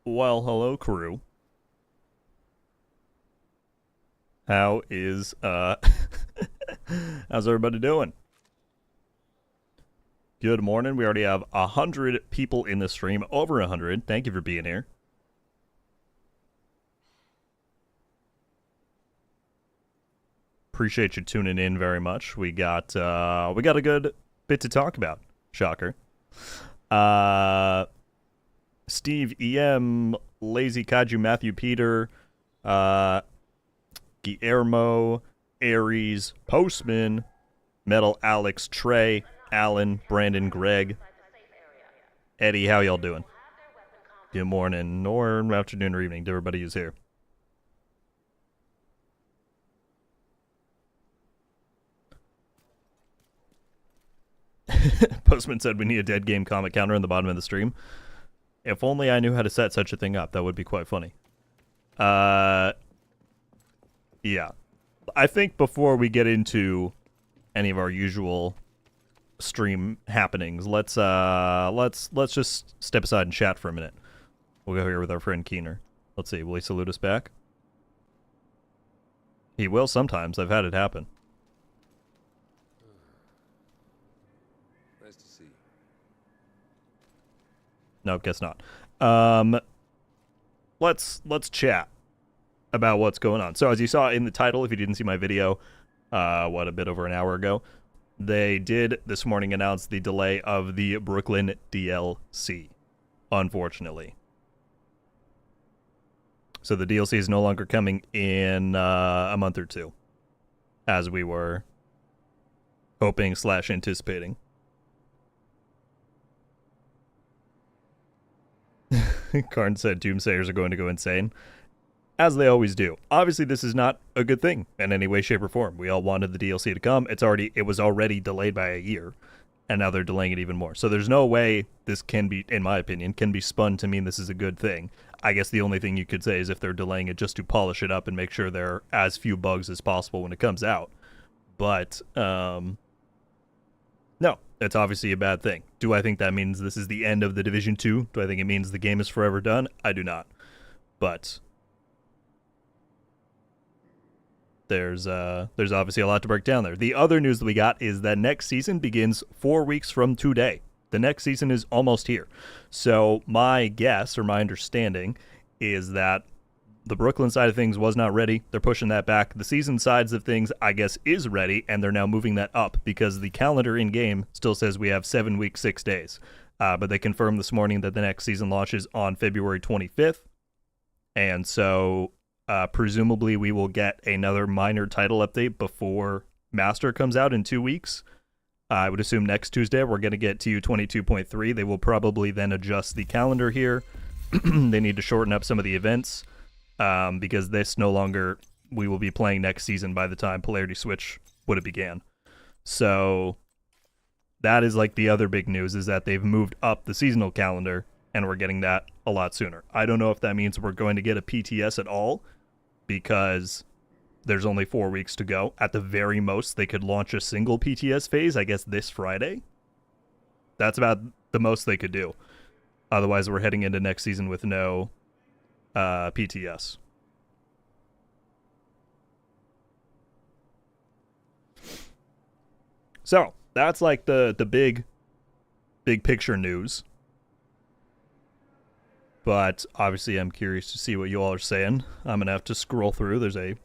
Well, hello, crew. How is how's everybody doing? Good morning. We already have 100 people in the stream, over 100. Thank you for being here. Appreciate you tuning in very much. We got a good bit to talk about. Shocker. Uh Steve EM, Lazy Kaiju, Matthew Peter, uh Guillermo, Aries, Postman, Metal Alex, Trey, Alan, Brandon, Greg, Eddie. How y'all doing? Good morning, or afternoon, or evening to everybody who's here. Postman said we need a dead game comic counter in the bottom of the stream. If only I knew how to set such a thing up, that would be quite funny. Uh, yeah. I think before we get into any of our usual stream happenings, let's just step aside and chat for a minute. We'll go here with our friend Keener. Let's see, will he salute us back? He will sometimes. I've had it happen. Nice to see you. No, guess not. Let's chat about what's going on. So as you saw in the title, if you didn't see my video, a bit over an hour ago, they did this morning announce the delay of the Brooklyn DLC, unfortunately. So the DLC is no longer coming in a month or two, as we were hoping / anticipating. Karn said Doomsayers are going to go insane, as they always do. Obviously, this is not a good thing in any way, shape, or form. We all wanted the DLC to come. It was already delayed by a year, and now they're delaying it even more. So there's no way this can be, in my opinion, can be spun to mean this is a good thing. I guess the only thing you could say is if they're delaying it just to polish it up and make sure there are as few bugs as possible when it comes out. But no, it's obviously a bad thing. Do I think that means this is the end of the Division 2? Do I think it means the game is forever done? I do not. But there's obviously a lot to break down there. The other news that we got is that next season begins 4 weeks from today. The next season is almost here. So my guess, or my understanding, is that the Brooklyn side of things was not ready. They're pushing that back. The season sides of things, I guess, is ready, and they're now moving that up because the calendar in-game still says we have 7 weeks, 6 days. But they confirmed this morning that the next season launches on February 25th. And so presumably we will get another minor title update before Master comes out in 2 weeks. I would assume next Tuesday we're going to get TU 22.3. They will probably then adjust the calendar here. They need to shorten up some of the events because this no longer, we will be playing next season by the time Polarity Switch would have began. So that is like the other big news, is that they've moved up the seasonal calendar and we're getting that a lot sooner. I don't know if that means we're going to get a PTS at all, because there's only 4 weeks to go. At the very most, they could launch a single PTS phase, I guess, this Friday. That's about the most they could do. Otherwise, we're heading into next season with no PTS. So, that's like the big picture news. But obviously, I'm curious to see what you all are saying. I'm going to have to scroll through. There's a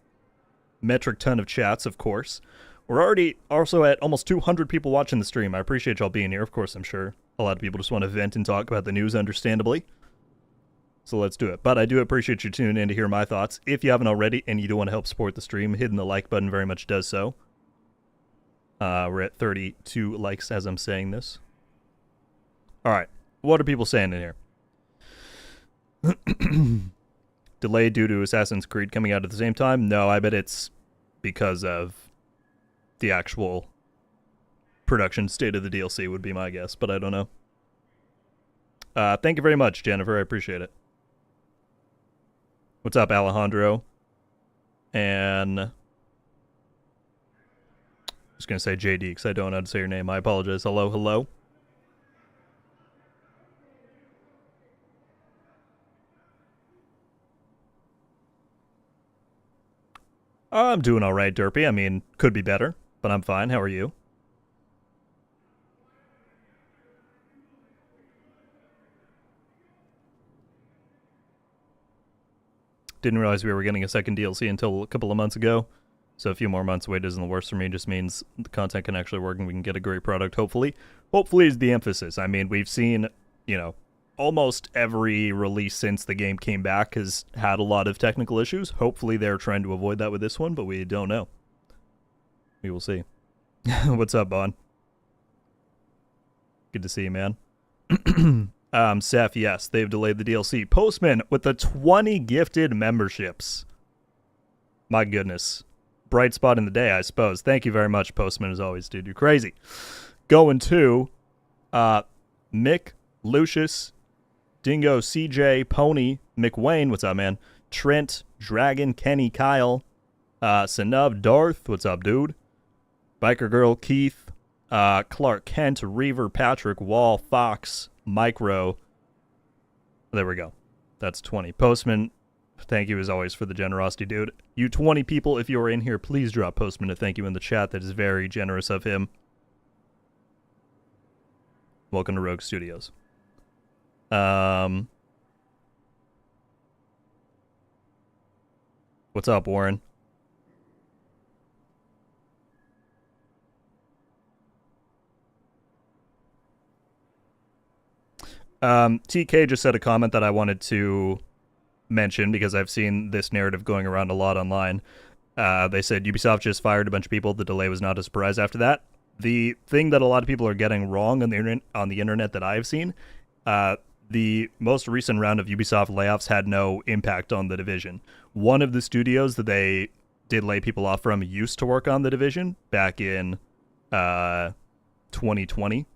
metric ton of chats, of course. We're already also at almost 200 people watching the stream. I appreciate y'all being here. Of course, I'm sure a lot of people just want to vent and talk about the news, understandably. So let's do it. But I do appreciate you tuning in to hear my thoughts. If you haven't already and you do want to help support the stream, hitting the like button very much does so. We're at 32 likes as I'm saying this. All right. What are people saying in here? Delayed due to Assassin's Creed coming out at the same time? No, I bet it's because of the actual production state of the DLC would be my guess, but I don't know. Thank you very much, Jennifer. I appreciate it. What's up, Alejandro? And I was going to say JD because I don't know how to say your name. I apologize. Hello, hello. I'm doing all right, Derpy. I mean, could be better, but I'm fine. How are you? Didn't realize we were getting a second DLC until a couple of months ago. So a few more months wait isn't the worst for me. It just means the content can actually work and we can get a great product, hopefully. Hopefully is the emphasis. I mean, we've seen, almost every release since the game came back has had a lot of technical issues. Hopefully they're trying to avoid that with this one, but we don't know. We will see. What's up, Bon? Good to see you, man. Seth, yes, they've delayed the DLC. Postman with the 20 gifted memberships. My goodness. Bright spot in the day, I suppose. Thank you very much, Postman, as always, dude. You're crazy. Going to Mick, Lucius, Dingo, CJ, Pony, McWayne, what's up, man? Trent, Dragon, Kenny, Kyle, Sanav, Darth, what's up, dude? Biker Girl, Keith, Clark Kent, Reaver, Patrick, Wall, Fox, Micro. There we go. That's 20. Postman, thank you as always for the generosity, dude. You 20 people, if you are in here, please drop Postman a thank you in the chat. That is very generous of him. Welcome to Rogue Studios. What's up, Warren? TK just said a comment that I wanted to mention because I've seen this narrative going around a lot online. They said Ubisoft just fired a bunch of people. The delay was not a surprise after that. The thing that a lot of people are getting wrong on the internet that I've seen, the most recent round of Ubisoft layoffs had no impact on The Division. One of the studios that they did lay people off from used to work on The Division back in 2020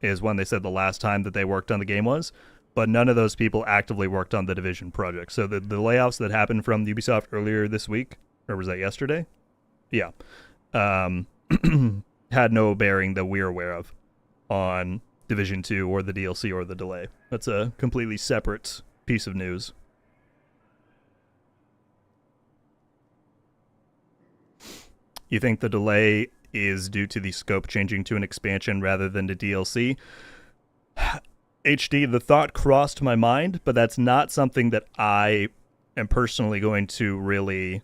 is when they said the last time that they worked on the game was, but none of those people actively worked on the Division project. So the layoffs that happened from Ubisoft earlier this week, or was that yesterday? Yeah. Had no bearing that we're aware of on Division 2 or the DLC or the delay. That's a completely separate piece of news. You think the delay is due to the scope changing to an expansion rather than to DLC? HD, the thought crossed my mind, but that's not something that I am personally going to really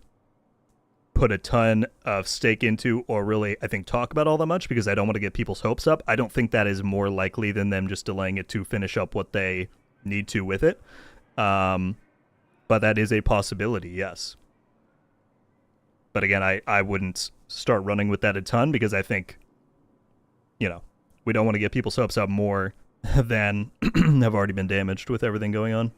put a ton of stake into or really, I think, talk about all that much because I don't want to get people's hopes up. I don't think that is more likely than them just delaying it to finish up what they need to with it. But that is a possibility, yes. But again, I wouldn't start running with that a ton because I think, we don't want to get people's hopes up more than have already been damaged with everything going on.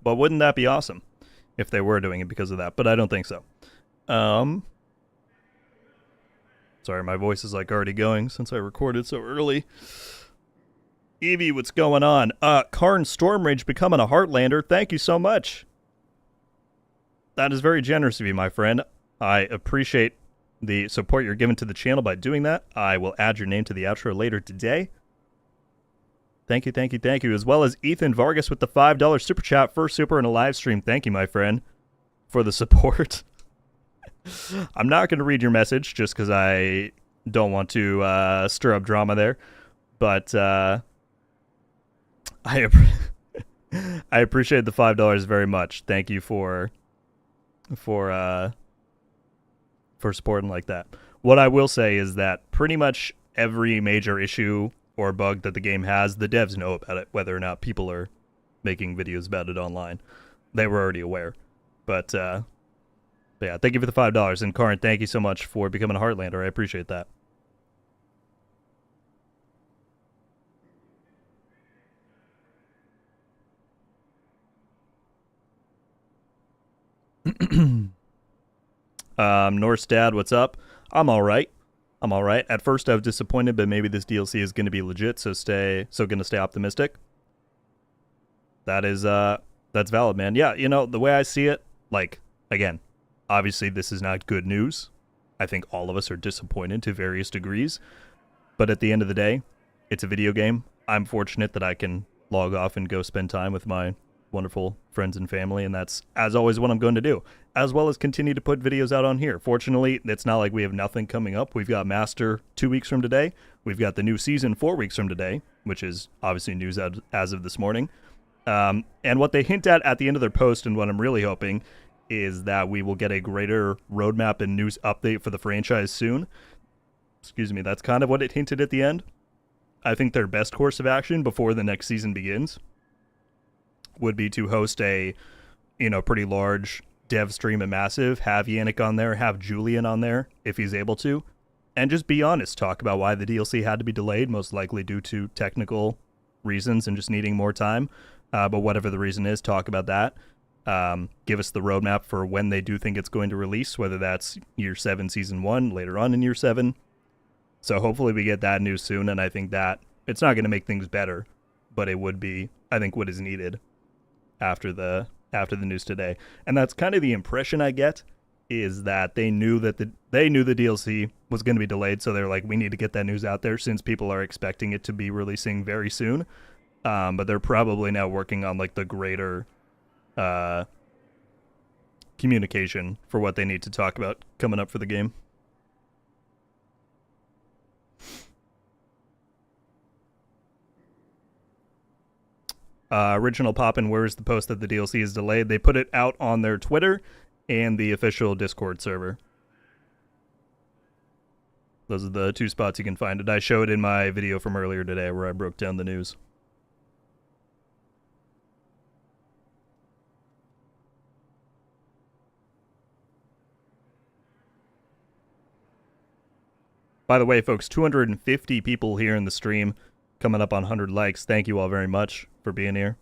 But wouldn't that be awesome if they were doing it because of that? But I don't think so. Sorry, my voice is like already going since I recorded so early. Evie, what's going on? Karn Stormrage becoming a Heartlander. Thank you so much. That is very generous of you, my friend. I appreciate the support you're giving to the channel by doing that. I will add your name to the outro later today. Thank you, thank you, thank you. As well as Ethan Vargas with the $5 super chat. First super in a live stream. Thank you, my friend, for the support. I'm not going to read your message just because I don't want to stir up drama there. But I appreciate the $5 very much. Thank you for supporting like that. What I will say is that pretty much every major issue or bug that the game has, the devs know about it, whether or not people are making videos about it online. They were already aware. But yeah, thank you for the $5. And Karn, thank you so much for becoming a Heartlander. I appreciate that. Norse Dad, what's up? I'm all right. At first I was disappointed, but maybe this DLC is going to be legit, so going to stay optimistic. That is that's valid, man. Yeah, the way I see it, like, again, obviously this is not good news. I think all of us are disappointed to various degrees, but at the end of the day, it's a video game. I'm fortunate that I can log off and go spend time with my wonderful friends and family, and that's, as always, what I'm going to do, as well as continue to put videos out on here. Fortunately, it's not like we have nothing coming up. We've got Master 2 weeks from today. We've got the new season 4 weeks from today, which is obviously news as of this morning. And what they hint at the end of their post, and what I'm really hoping, is that we will get a greater roadmap and news update for the franchise soon. Excuse me, that's kind of what it hinted at the end. I think their best course of action before the next season begins would be to host a, pretty large dev stream at Massive, have Yannick on there, have Julian on there if he's able to, and just be honest, talk about why the DLC had to be delayed, most likely due to technical reasons and just needing more time. But whatever the reason is, talk about that. Give us the roadmap for when they do think it's going to release, whether that's Year 7 Season 1, later on in Year 7. So hopefully we get that news soon, and I think that it's not going to make things better, but it would be, I think, what is needed after the news today. And that's kind of the impression I get, is that they knew that the DLC was going to be delayed, so they're like, we need to get that news out there since people are expecting it to be releasing very soon. But they're probably now working on like the greater communication for what they need to talk about coming up for the game. Original Poppin', where's the post that the DLC is delayed? They put it out on their Twitter and the official Discord server. Those are the two spots you can find it. I showed in my video from earlier today where I broke down the news. By the way, folks, 250 people here in the stream, coming up on 100 likes. Thank you all very much for being here.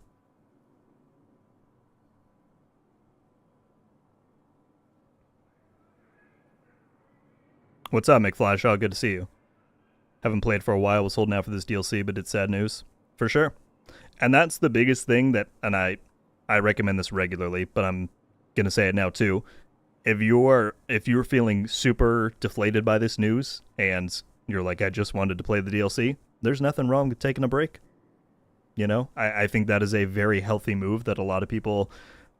What's up, McFlash? Good to see you. Haven't played for a while, was holding out for this DLC, but it's sad news. For sure. And that's the biggest thing that, and I recommend this regularly, but I'm going to say it now too. If you're feeling super deflated by this news, and you're like, I just wanted to play the DLC, there's nothing wrong with taking a break. I think that is a very healthy move that a lot of people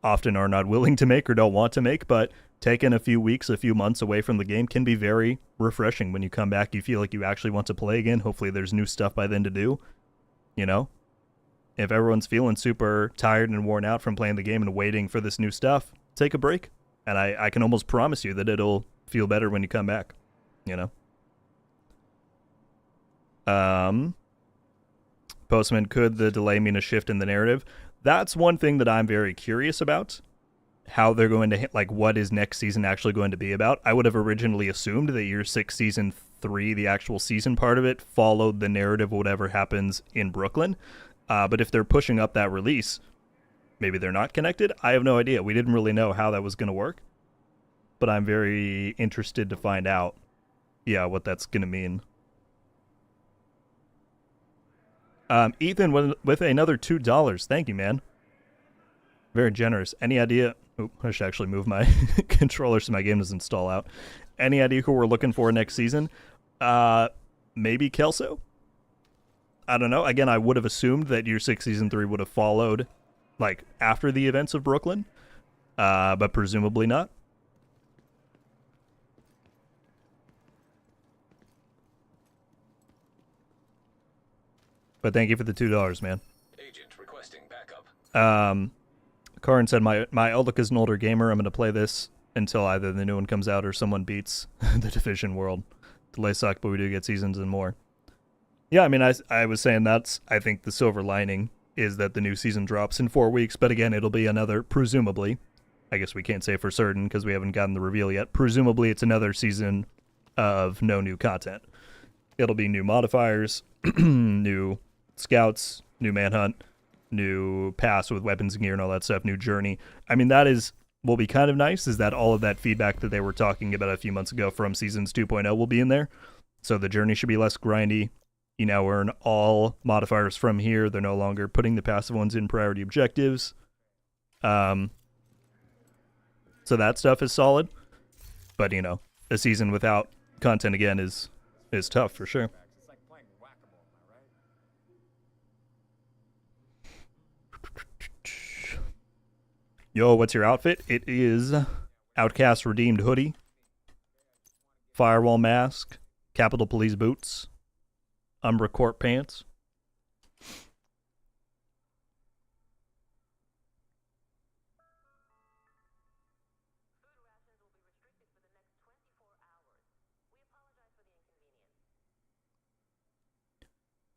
often are not willing to make or don't want to make, but taking a few weeks, a few months away from the game can be very refreshing. When you come back, you feel like you actually want to play again. Hopefully there's new stuff by then to do. If everyone's feeling super tired and worn out from playing the game and waiting for this new stuff, take a break. And I can almost promise you that it'll feel better when you come back, Postman, could the delay mean a shift in the narrative? That's one thing that I'm very curious about. How they're going to hit, like, what is next season actually going to be about. I would have originally assumed that Year 6 Season 3, the actual season part of it, followed the narrative of whatever happens in Brooklyn. But if they're pushing up that release, maybe they're not connected. I have no idea. We didn't really know how that was going to work. But I'm very interested to find out, what that's going to mean. Ethan with another $2. Thank you, man. Very generous. Any idea? Oh, I should actually move my controller so my game doesn't stall out. Any idea who we're looking for next season? Maybe Kelso? I don't know. Again, I would have assumed that Year 6 Season 3 would have followed, like, after the events of Brooklyn. But presumably not. But thank you for the $2, man. Agent requesting backup. Karin said, my outlook is an older gamer. I'm going to play this until either the new one comes out or someone beats the Division world. Delay suck, but we do get seasons and more. Yeah, I mean, I was saying I think the silver lining is that the new season drops in 4 weeks. But again, it'll be another, presumably, I guess we can't say for certain because we haven't gotten the reveal yet. Presumably, it's another season of no new content. It'll be new modifiers, new scouts, new manhunt, new pass with weapons and gear and all that stuff, new journey. I mean, that will be kind of nice, is that all of that feedback that they were talking about a few months ago from Seasons 2.0 will be in there. So the journey should be less grindy. You now earn all modifiers from here. They're no longer putting the passive ones in priority objectives. So that stuff is solid. But, a season without content again is tough for sure. Yo, what's your outfit? It is Outcast Redeemed hoodie, Firewall mask, Capitol Police boots, Umbra Court pants.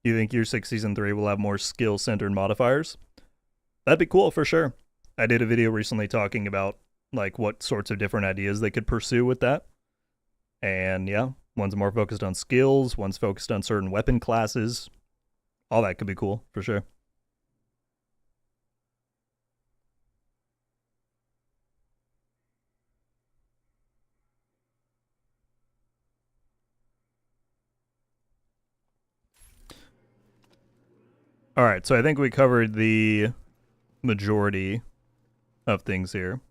You think Year 6 Season 3 will have more skill-centered modifiers? That'd be cool for sure. I did a video recently talking about like what sorts of different ideas they could pursue with that. And yeah, one's more focused on skills, one's focused on certain weapon classes. All that could be cool for sure. All right, so I think we covered the majority of things here.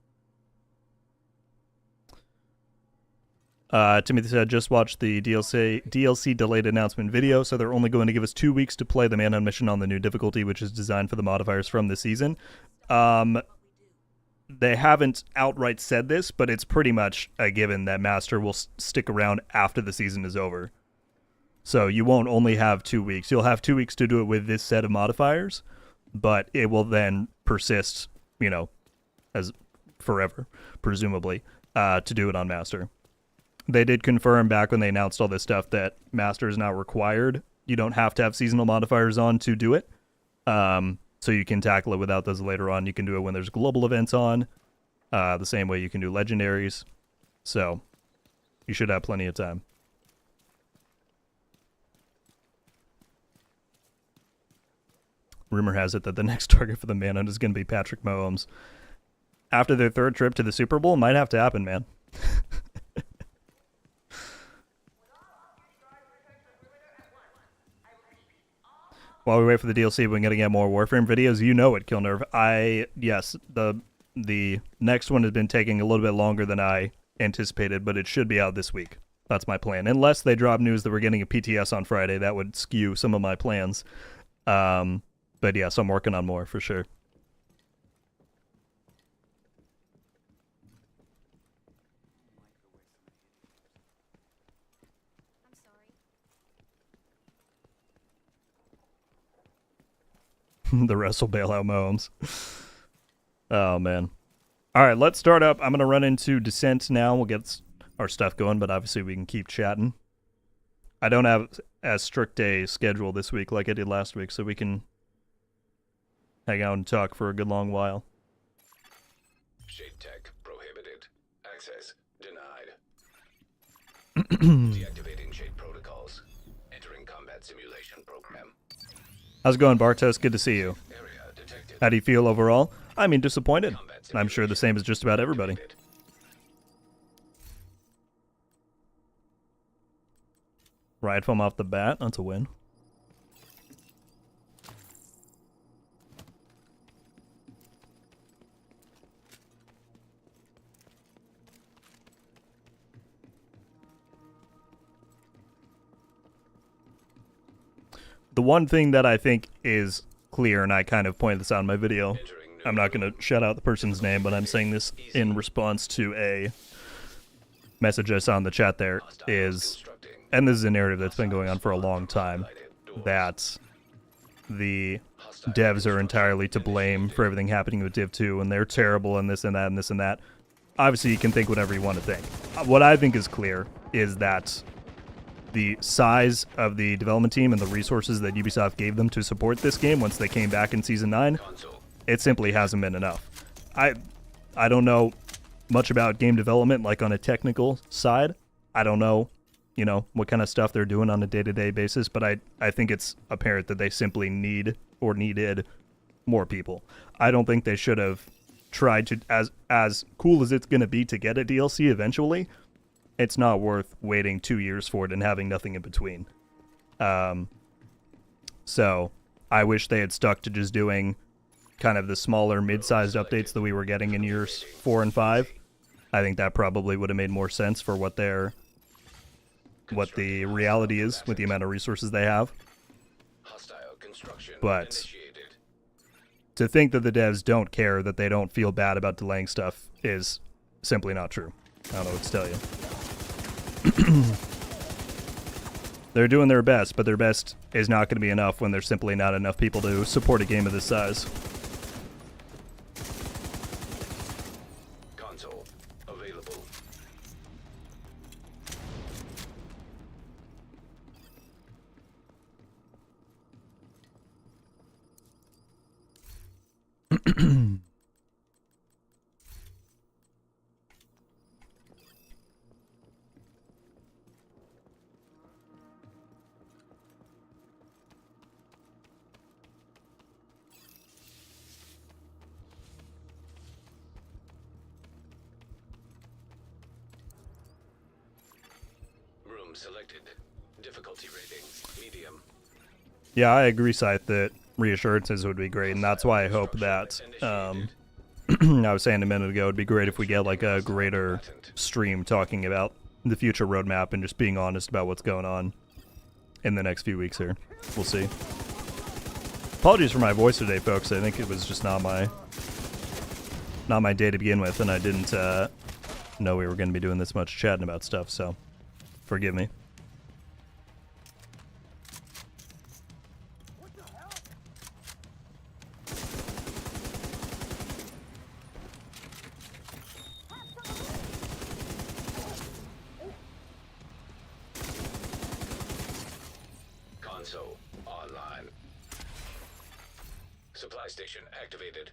Timothy said, just watched the DLC delayed announcement video, so they're only going to give us 2 weeks to play the Manhunt mission on the new difficulty, which is designed for the modifiers from this season. They haven't outright said this, but it's pretty much a given that Master will stick around after the season is over. So you won't only have 2 weeks. You'll have 2 weeks to do it with this set of modifiers, but it will then persist, you know, as forever, presumably, to do it on Master. They did confirm back when they announced all this stuff that Master is not required. You don't have to have seasonal modifiers on to do it. So you can tackle it without those later on. You can do it when there's global events on, the same way you can do legendaries. So you should have plenty of time. Rumor has it that the next target for the Manhunt is going to be Patrick Mahomes. After their third trip to the Super Bowl, might have to happen, man. While we wait for the DLC, we're going to get more Warframe videos. You know it, Killnerve. Yes, the next one has been taking a little bit longer than I anticipated, but it should be out this week. That's my plan. Unless they drop news that we're getting a PTS on Friday, that would skew some of my plans. But yes, I'm working on more for sure. The rest will bail out Mahomes. Oh, man. All right, let's start up. I'm going to run into Descent now. We'll get our stuff going, but obviously we can keep chatting. I don't have as strict a schedule this week like I did last week, so we can hang out and talk for a good long while. Shade tech prohibited. Access denied. Deactivating shade protocols. Entering combat simulation program. How's it going, Bartos? Good to see you. Area detected. How do you feel overall? I mean, disappointed. I'm sure the same as just about everybody. Riot foam off the bat. That's a win. The one thing that I think is clear, and I kind of pointed this out in my video, I'm not going to shout out the person's name, but I'm saying this in response to a message I saw in the chat there, is, and this is a narrative that's been going on for a long time, that the devs are entirely to blame for everything happening with Div 2, and they're terrible, and this and that and this and that. Obviously, you can think whatever you want to think. What I think is clear is that the size of the development team and the resources that Ubisoft gave them to support this game once they came back in Season 9, it simply hasn't been enough. I don't know much about game development, like on a technical side. I don't know, you know, what kind of stuff they're doing on a day-to-day basis, but I think it's apparent that they simply need or needed more people. I don't think they should have tried to, as cool as it's going to be to get a DLC eventually, it's not worth waiting 2 years for it and having nothing in between. So I wish they had stuck to just doing kind of the smaller mid-sized updates that we were getting in years 4 and 5. I think that probably would have made more sense for what the reality is with the amount of resources they have. But to think that the devs don't care, that they don't feel bad about delaying stuff, is simply not true. I don't know what to tell you. They're doing their best, but their best is not going to be enough when there's simply not enough people to support a game of this size. Console available. Room selected. Difficulty ratings medium. Yeah, I agree, Scythe, that reassurances would be great, and that's why I hope that, I was saying a minute ago, it'd be great if we get like a greater stream talking about the future roadmap and just being honest about what's going on in the next few weeks here. We'll see. Apologies for my voice today, folks. I think it was just not my day to begin with, and I didn't know we were going to be doing this much chatting about stuff, so forgive me. Console online. Supply station activated.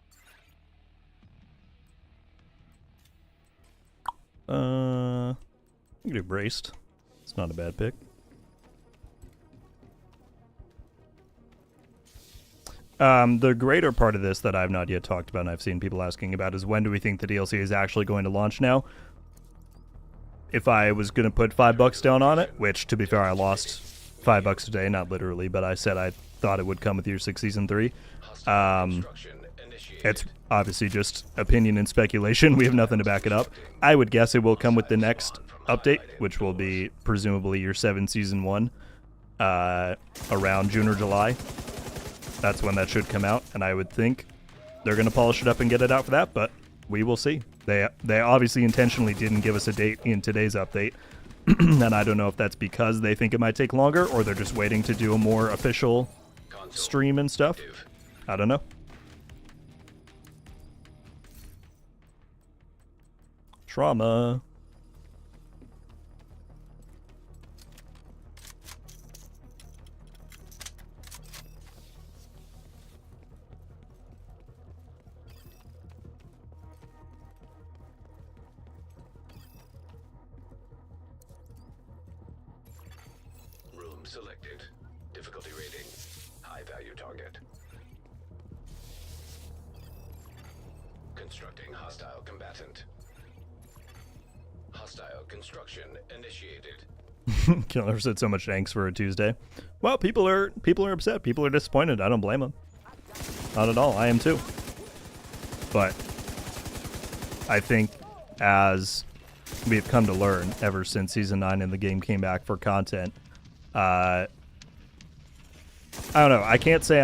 I can do braced. It's not a bad pick. The greater part of this that I've not yet talked about and I've seen people asking about is when do we think the DLC is actually going to launch now? If I was going to put $5 down on it, which to be fair I lost $5 today, not literally, but I said I thought it would come with Year 6 Season 3. It's obviously just opinion and speculation. We have nothing to back it up. I would guess it will come with the next update, which will be presumably Year 7 Season 1, around June or July. That's when that should come out, and I would think they're going to polish it up and get it out for that, but we will see. They obviously intentionally didn't give us a date in today's update, and I don't know if that's because they think it might take longer, or they're just waiting to do a more official stream and stuff. I don't know. Trauma. Room selected. Difficulty rating. High value target. Constructing hostile combatant. Hostile construction initiated. Killer said so much thanks for a Tuesday. Well, people are upset. People are disappointed. I don't blame them. Not at all. I am too. But I think as we've come to learn ever since Season 9 and the game came back for content, I don't know. I can't say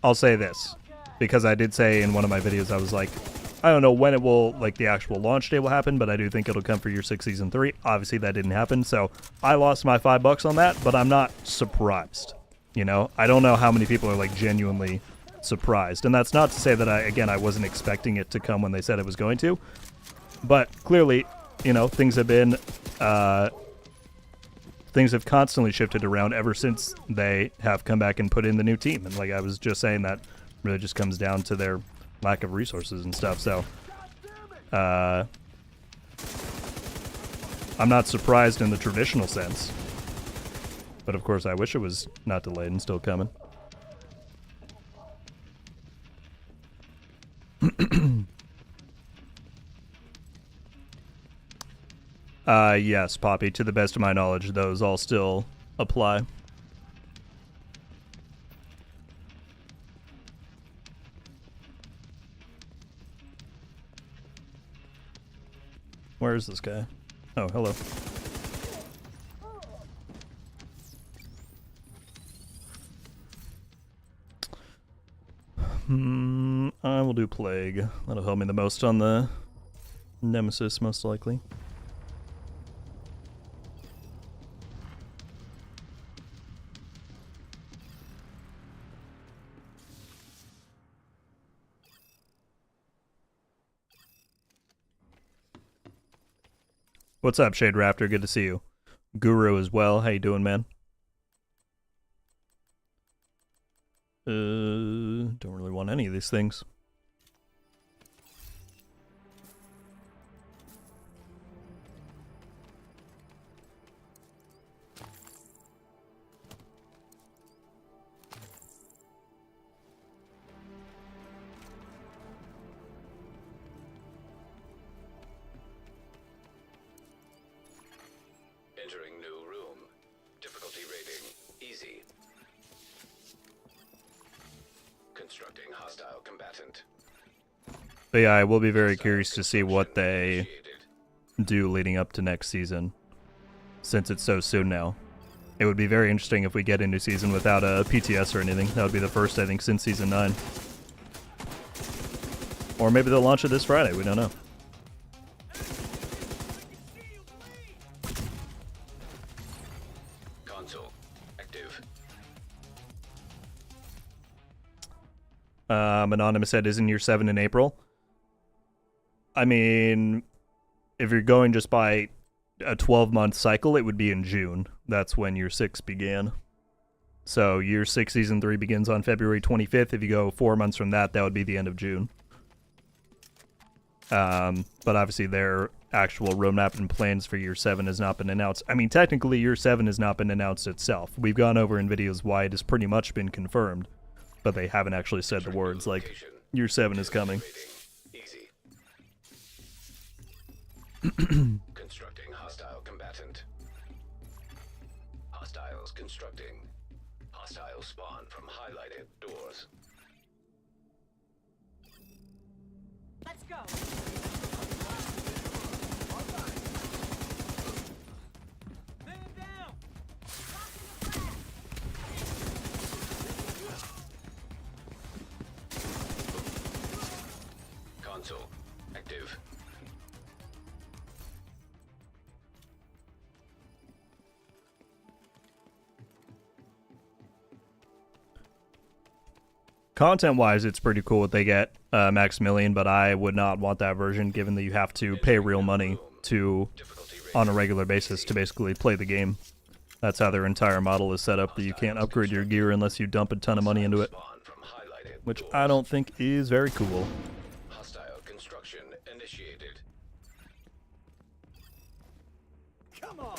I'll say this, because I did say in one of my videos, I was like, I don't know when it will, like the actual launch day will happen, but I do think it'll come for Year 6 Season 3. Obviously that didn't happen, so I lost my $5 on that, but I'm not surprised. You know, I don't know how many people are like genuinely surprised, and that's not to say that I wasn't expecting it to come when they said it was going to, but clearly, you know, things have constantly shifted around ever since they have come back and put in the new team, and like I was just saying, that really just comes down to their lack of resources and stuff. So I'm not surprised in the traditional sense, but of course I wish it was not delayed and still coming. Yes, Poppy, to the best of my knowledge, those all still apply. Where is this guy? Oh, hello. I will do Plague. That'll help me the most on the Nemesis, most likely. What's up, Shade Raptor? Good to see you. Guru as well. How you doing, man? Don't really want any of these things. Entering new room. Difficulty rating easy. Constructing hostile combatant. But yeah, I will be very curious to see what they do leading up to next season, since it's so soon now. It would be very interesting if we get a new season without a PTS or anything. That would be the first, I think, since Season 9. Or maybe they'll launch it this Friday, we don't know. Console active. Anonymous said, isn't year 7 in April? I mean, if you're going just by a 12-month cycle, it would be in June. That's when year 6 began. So year 6 season 3 begins on February 25th. If you go 4 months from that, that would be the end of June. But obviously their actual roadmap and plans for year 7 has not been announced. I mean, technically year 7 has not been announced itself. We've gone over in videos why it has pretty much been confirmed, but they haven't actually said the words like year 7 is coming. Easy. Constructing hostile combatant. Hostiles constructing. Hostile spawn from highlighted doors. Let's go. Man down. Console active. Content-wise, it's pretty cool what they get, Maximilian, but I would not want that version given that you have to pay real money to, on a regular basis, to basically play the game. That's how their entire model is set up, that you can't upgrade your gear unless you dump a ton of money into it, Spawn from highlighted which doors. I don't think is very cool. Hostile construction initiated. Come on.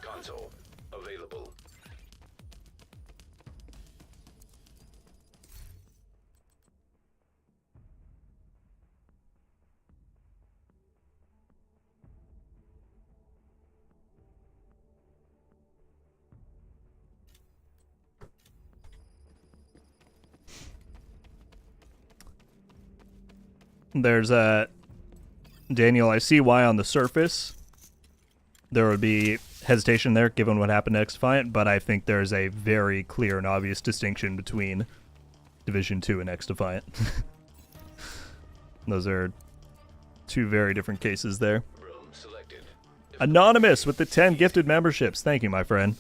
Console available. There's a Daniel, I see why on the surface there would be hesitation there given what happened to X-Defiant, but I think there's a very clear and obvious distinction between Division 2 and X-Defiant. Those are two very different cases there. Room selected. Anonymous with the 10 gifted memberships. Thank you, my friend.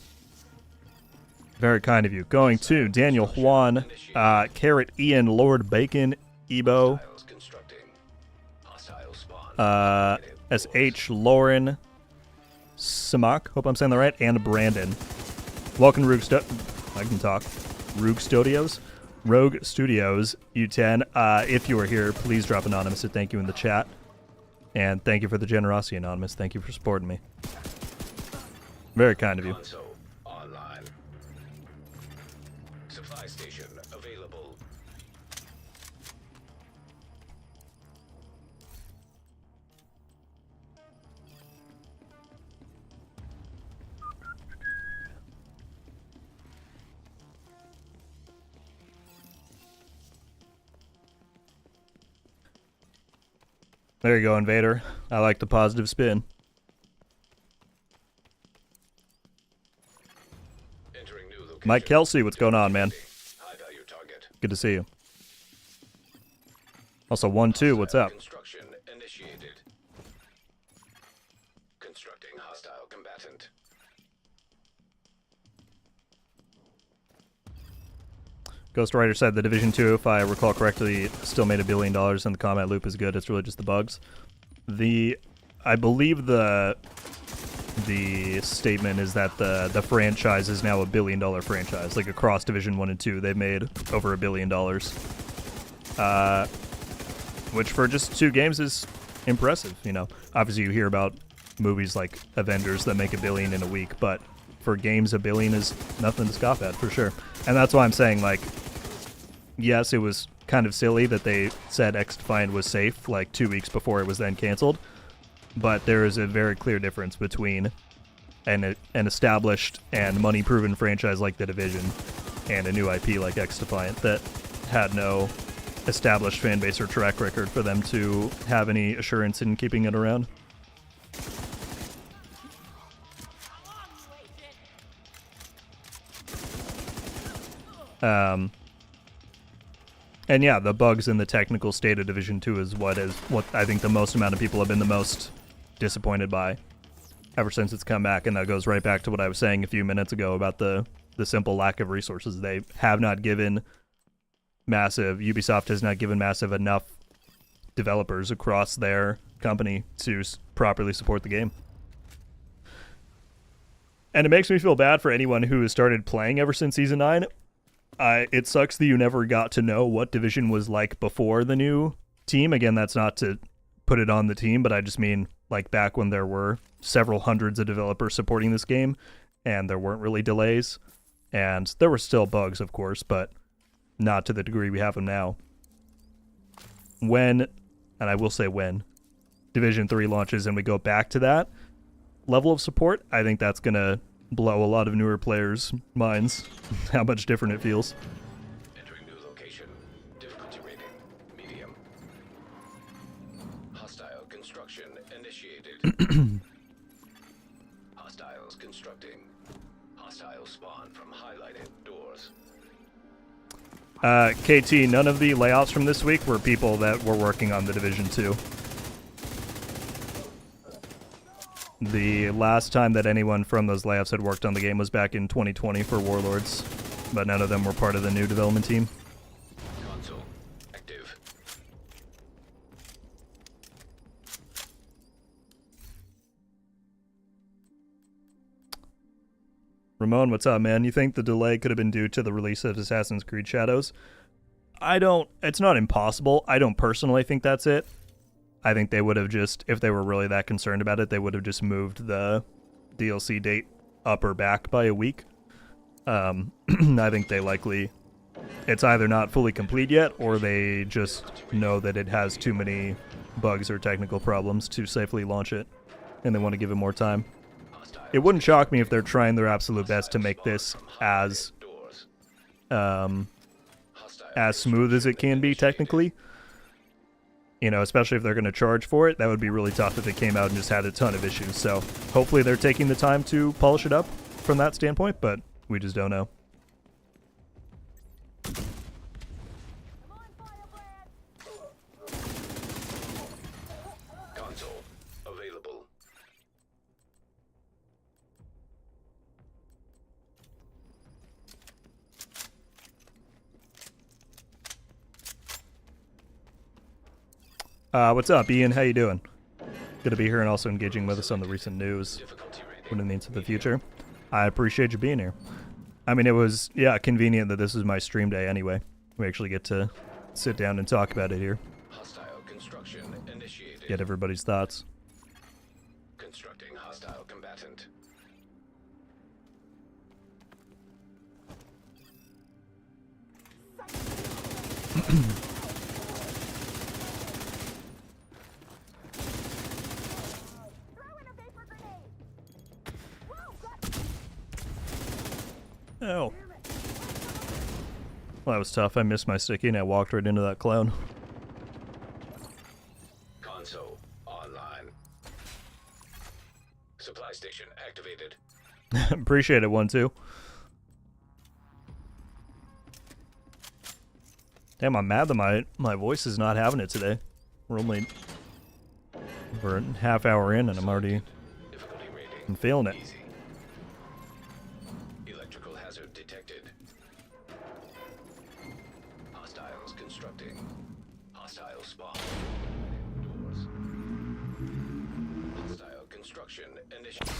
Very kind of you. Going to Daniel Juan, Carrot Ian, Lord Bacon, Ebo, Hostiles constructing. Hostile spawn. SH, Lauren, Samak, hope I'm saying that right, and Brandon. Welcome to I can talk. Rogue Studios? Rogue Studios, U10. If you are here, please drop Anonymous a thank you in the chat. And thank you for the generosity, Anonymous. Thank you for supporting me. Very kind of you. Console online. Supply station available. There you go, Invader. I like the positive spin. Entering new location. Mike Kelsey, what's going on, man? High value target. Good to see you. Also, 1-2, what's up? Construction initiated. Constructing hostile combatant. Ghost Rider said the Division 2, if I recall correctly, still made $1 billion and the combat loop is good. It's really just the bugs. I believe the statement is that the franchise is now $1 billion franchise. Like across Division 1 and 2, they've made over $1 billion. Which for just 2 games is impressive, you know. Obviously you hear about movies like Avengers that make $1 billion in a week, but for games $1 billion is nothing to scoff at, for sure. And that's why I'm saying, like, yes, it was kind of silly that they said X-Defiant was safe like 2 weeks before it was then canceled, but there is a very clear difference between an established and money-proven franchise like The Division and a new IP like X-Defiant that had no established fan base or track record for them to have any assurance in keeping it around. And yeah, the bugs in the technical state of Division 2 is what I think the most amount of people have been the most disappointed by ever since it's come back, and that goes right back to what I was saying a few minutes ago about the simple lack of resources. They have not given Ubisoft has not given massive enough developers across their company to properly support the game. And it makes me feel bad for anyone who has started playing ever since Season 9. It sucks that you never got to know what Division was like before the new team. Again, that's not to put it on the team, but I just mean like back when there were several hundreds of developers supporting this game and there weren't really delays. And there were still bugs, of course, but not to the degree we have them now. When, and I will say when, Division 3 launches and we go back to that level of support, I think that's going to blow a lot of newer players' minds how much different it feels. Entering new location. Difficulty rating medium. Hostile construction initiated. Hostiles constructing. Hostile spawn from highlighted doors. KT, none of the layoffs from this week were people that were working on the Division 2. The last time that anyone from those layoffs had worked on the game was back in 2020 for Warlords, but none of them were part of the new development team. Console active. Ramon, what's up, man? You think the delay could have been due to the release of Assassin's Creed Shadows? It's not impossible. I don't personally think that's it. I think they would have just, if they were really that concerned about it, they would have just moved the DLC date up or back by a week. I think they likely, it's either not fully complete yet, or they just know that it has too many bugs or technical problems to safely launch it, and they want to give it more time. It wouldn't shock me if they're trying their absolute best to make this as smooth as it can be technically. You know, especially if they're going to charge for it, that would be really tough if it came out and just had a ton of issues. So hopefully they're taking the time to polish it up from that standpoint, but we just don't know. Console available. What's up, Ian? How you doing? Good to be here and also engaging with us on the recent news. Difficulty rating. What it means for the future. I appreciate you being here. I mean, it was, convenient that this is my stream day anyway. We actually get to sit down and talk about it here. Hostile construction initiated. Get everybody's thoughts. Constructing hostile combatant. Oh. Well, that was tough. I missed my sticky and I walked right into that clown. Console Supply station activated. Appreciate it, 1-2. Damn, I'm mad that my voice is not having it today. We're a half hour in and I'm already Difficulty rating. I'm feeling it. Easy. Electrical hazard detected. Hostiles constructing. Hostile spawn. Doors. Hostile construction initiated.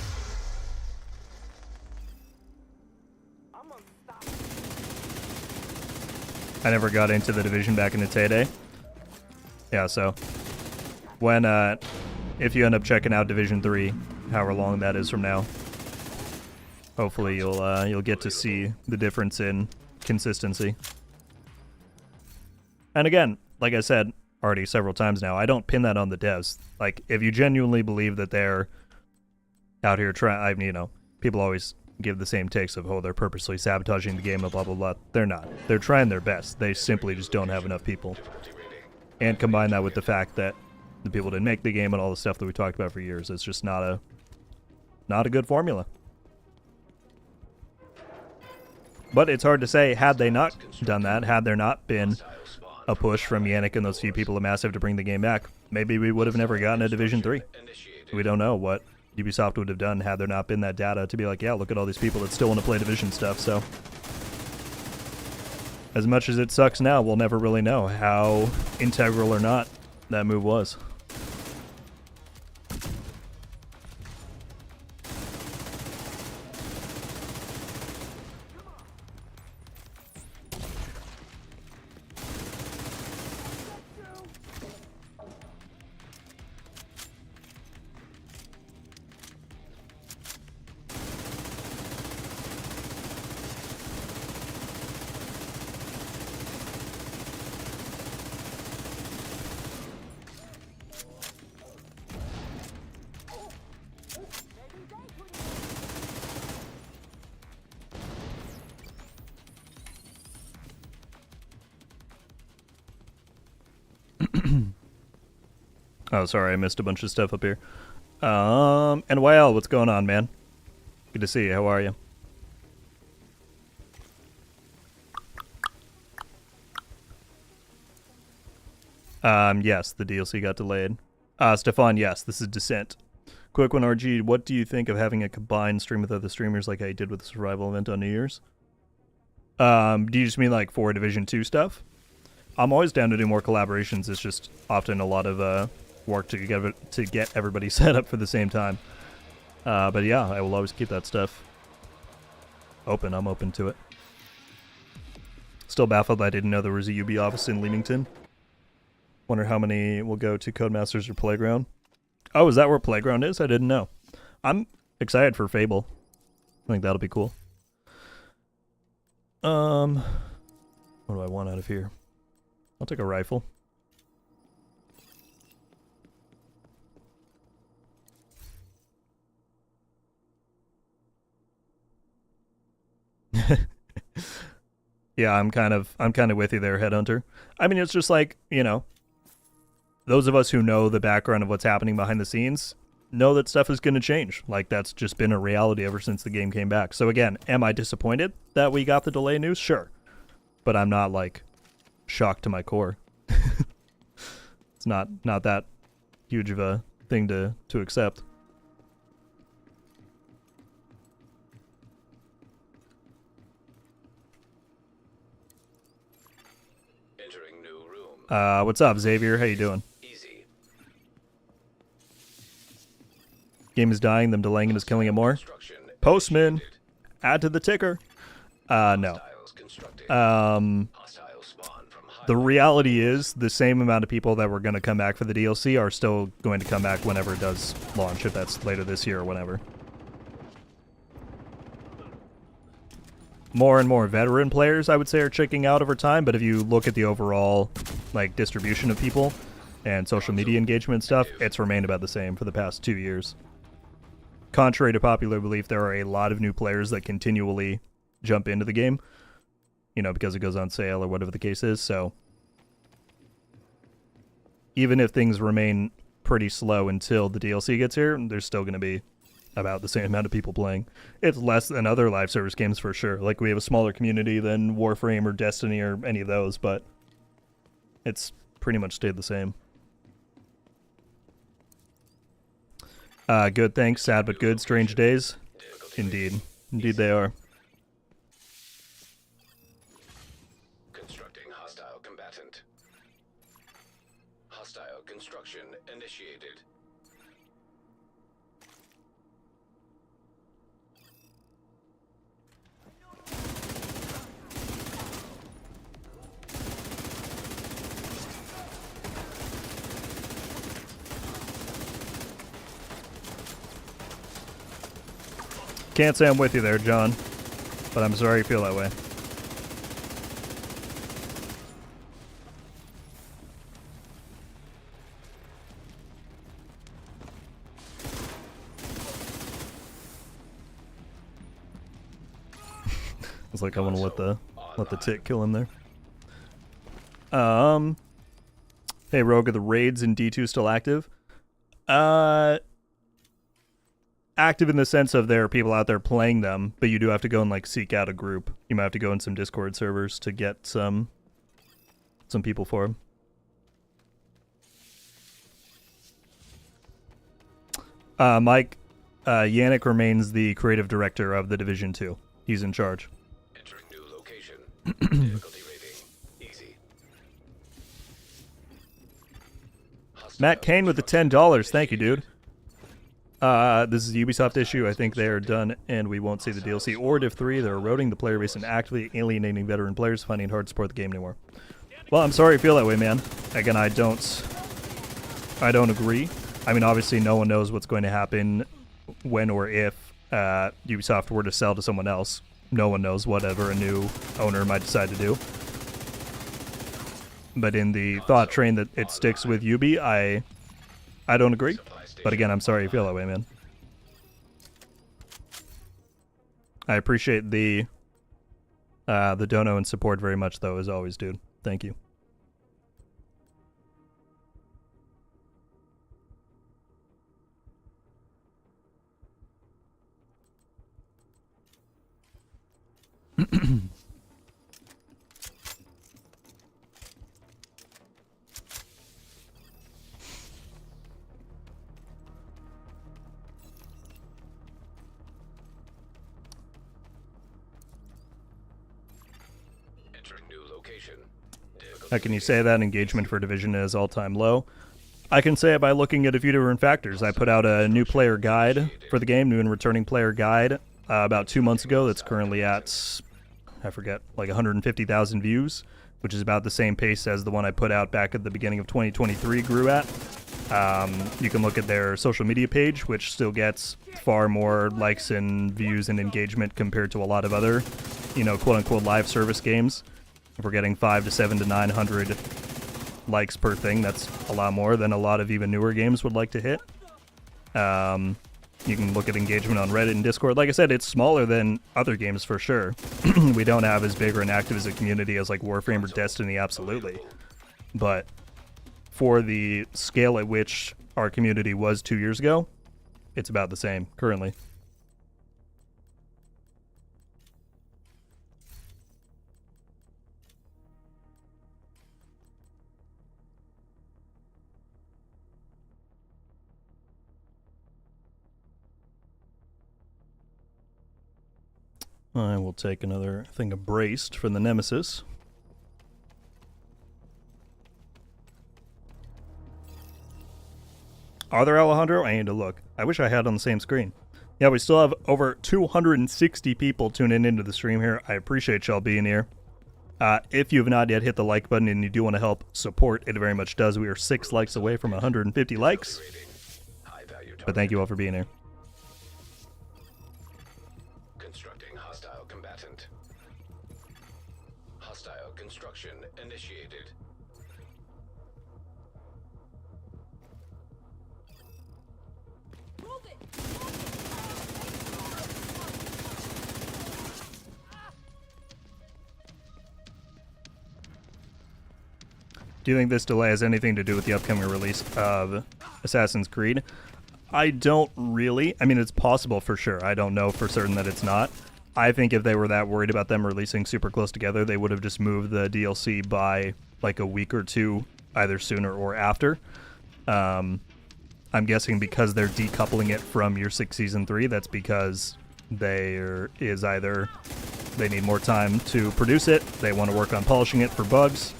I'm unstoppable. I never got into the division back in its heyday. Yeah, so when if you end up checking out Division 3, however long that is from now, hopefully you'll get to see the difference in consistency. And again, like I said already several times now, I don't pin that on the devs. Like, if you genuinely believe that they're out here trying, you know, people always give the same takes of, oh, they're purposely sabotaging the game and blah, blah, blah. They're not. They're trying their best. They simply just don't have enough people. And combine that with the fact that the people didn't make the game and all the stuff that we talked about for years. It's just not a good formula. But it's hard to say, had they not done that, had there not been a push from Yannick and those few people at Massive to bring the game back, maybe we would have never gotten a Division 3. We don't know what Ubisoft would have done had there not been that data to be like, yeah, look at all these people that still want to play Division stuff. So as much as it sucks now, we'll never really know how integral or not that move was. Oh, sorry, I missed a bunch of stuff up here. NYL, what's going on, man? Good to see you. How are you? Yes, the DLC got delayed. Stefan, yes, this is Descent. Quick one, RG, what do you think of having a combined stream with other streamers like I did with the survival event on New Year's? Do you just mean like for Division 2 stuff? I'm always down to do more collaborations. It's just often a lot of work to get everybody set up for the same time. But yeah, I will always keep that stuff open. I'm open to it. Still baffled I didn't know there was a UB office in Leamington. Wonder how many will go to Codemasters or Playground. Oh, is that where Playground is? I didn't know. I'm excited for Fable. I think that'll be cool. What do I want out of here? I'll take a rifle. Yeah, I'm kind of with you there, Headhunter. I mean, it's just like, you know, those of us who know the background of what's happening behind the scenes know that stuff is going to change. Like, that's just been a reality ever since the game came back. So again, am I disappointed that we got the delay news? Sure. But I'm not, like, shocked to my core. It's not that huge of a thing to accept. Entering new room. What's up, Xavier? How you doing? Easy. Game is dying, them delaying it is killing it more. Construction Postman, initiated. add to the ticker. No. Hostiles constructing. Hostile spawn from high. The reality is the same amount of people that were going to come back for the DLC are still going to come back whenever it does launch, if that's later this year or whenever. More and more veteran players, I would say, are checking out over time, but if you look at the overall like distribution of people and social media engagement stuff, it's remained about the same for the past 2 years. Contrary to popular belief, there are a lot of new players that continually jump into the game, you know, because it goes on sale or whatever the case is. So even if things remain pretty slow until the DLC gets here, there's still going to be about the same amount of people playing. It's less than other live service games for sure. Like, we have a smaller community than Warframe or Destiny or any of those, but it's pretty much stayed the same. Good, thanks. Sad but good. Strange days. Indeed. Indeed they are. Constructing hostile combatant. Hostile construction initiated. Can't say I'm with you there, John, but I'm sorry you feel that way. It's like I want to let the tick kill him there. Hey Rogue, are the raids in D2 still active? Active in the sense of there are people out there playing them, but you do have to go and like seek out a group. You might have to go in some Discord servers to get some people for them. Mike, Yannick remains the creative director of the Division 2. He's in charge. Entering new location. Difficulty rating easy. Matt Kane with the $10. Thank you, dude. This is a Ubisoft issue. I think they are done, and we won't see the DLC or Div 3. They're eroding the player base and actively alienating veteran players, finding it hard to support the game anymore. Well, I'm sorry you feel that way, man. Again, I don't agree. I mean, obviously, no one knows what's going to happen when or if Ubisoft were to sell to someone else. No one knows whatever a new owner might decide to do. But in the thought train that it sticks with Ubi, I don't agree. But again, I'm sorry you feel that way, man. I appreciate the dono and support very much, though, as always, dude. Thank you. How can you say that? Engagement for Division is all-time low. I can say it by looking at a few different factors. I put out a new player guide for the game, new and returning player guide, about 2 months ago. That's currently at, I forget, like 150,000 views, which is about the same pace as the one I put out back at the beginning of 2023 grew at. You can look at their social media page, which still gets far more likes and views and engagement compared to a lot of other, quote-unquote live service games. If we're getting 500 to 700 to 900 likes per thing, that's a lot more than a lot of even newer games would like to hit. You can look at engagement on Reddit and Discord. Like I said, it's smaller than other games for sure. We don't have as big or an active as a community as like Warframe or Destiny, absolutely. But for the scale at which our community was 2 years ago, it's about the same currently. I will take another thing of braced from the Nemesis. Are there, Alejandro? I need to look. I wish I had on the same screen. Yeah, we still have over 260 people tuning into the stream here. I appreciate y'all being here. If you have not yet hit the like button and you do want to help support, it very much does. We are 6 likes away from 150 likes. But thank you all for being here. Construction initiated. Do you think this delay has anything to do with the upcoming release of Assassin's Creed? I don't really. I mean, it's possible for sure. I don't know for certain that it's not. I think if they were that worried about them releasing super close together, they would have just moved the DLC by like a week or two, either sooner or after. I'm guessing because they're decoupling it from Year 6 Season 3, that's because there is either they need more time to produce it, they want to work on polishing it for bugs,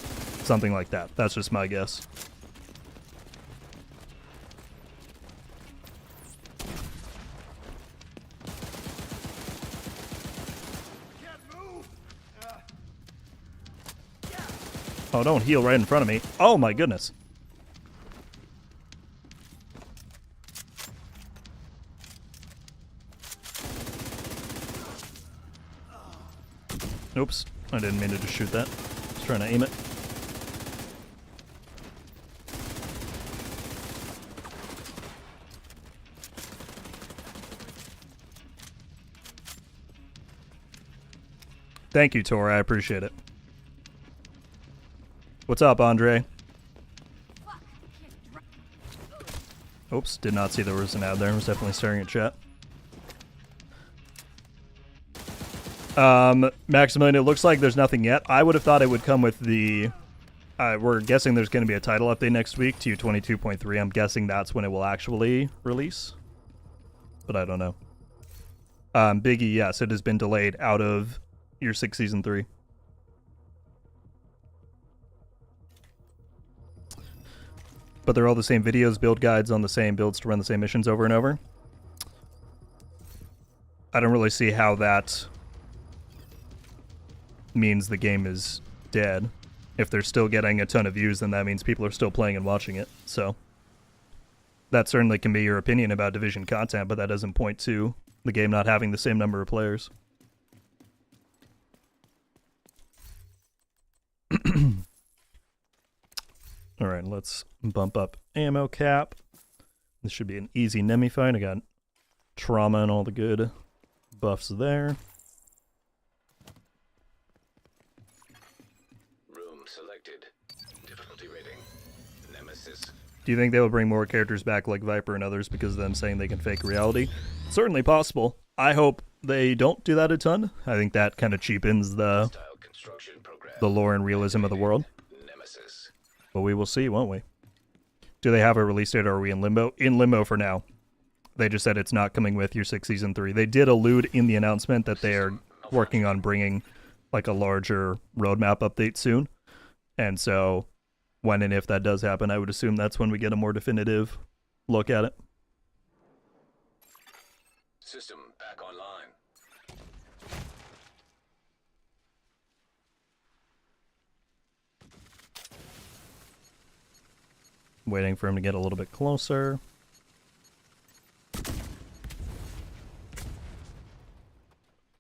something like that. That's just my guess. Oh, don't heal right in front of me. Oh my goodness. Oops, I didn't mean to just shoot that. I was trying to aim it. Thank you, Tor. I appreciate it. What's up, Andre? Oops, did not see there was an ad there. I was definitely staring at chat. Maximilian, it looks like there's nothing yet. I would have thought it would come with the... we're guessing there's going to be a title update next week, to 22.3. I'm guessing that's when it will actually release. But I don't know. Biggie, yes, it has been delayed out of Year 6 Season 3. But they're all the same videos, build guides on the same builds to run the same missions over and over. I don't really see how that means the game is dead. If they're still getting a ton of views, then that means people are still playing and watching it. So that certainly can be your opinion about Division content, but that doesn't point to the game not having the same number of players. Alright, let's bump up ammo cap. This should be an easy Nemi fight. I got trauma and all the good buffs there. Room selected. Difficulty rating. Nemesis. Do you think they will bring more characters back like Viper and others because of them saying they can fake reality? Certainly possible. I hope they don't do that a ton. I think that kind of cheapens the lore and realism of the world. Nemesis. But we will see, won't we? Do they have a release date or are we in limbo? In limbo for now. They just said it's not coming with Year 6 Season 3. They did allude in the announcement that they are working on bringing like a larger roadmap update soon. And so when and if that does happen, I would assume that's when we get a more definitive look at it. System back online. Waiting for him to get a little bit closer.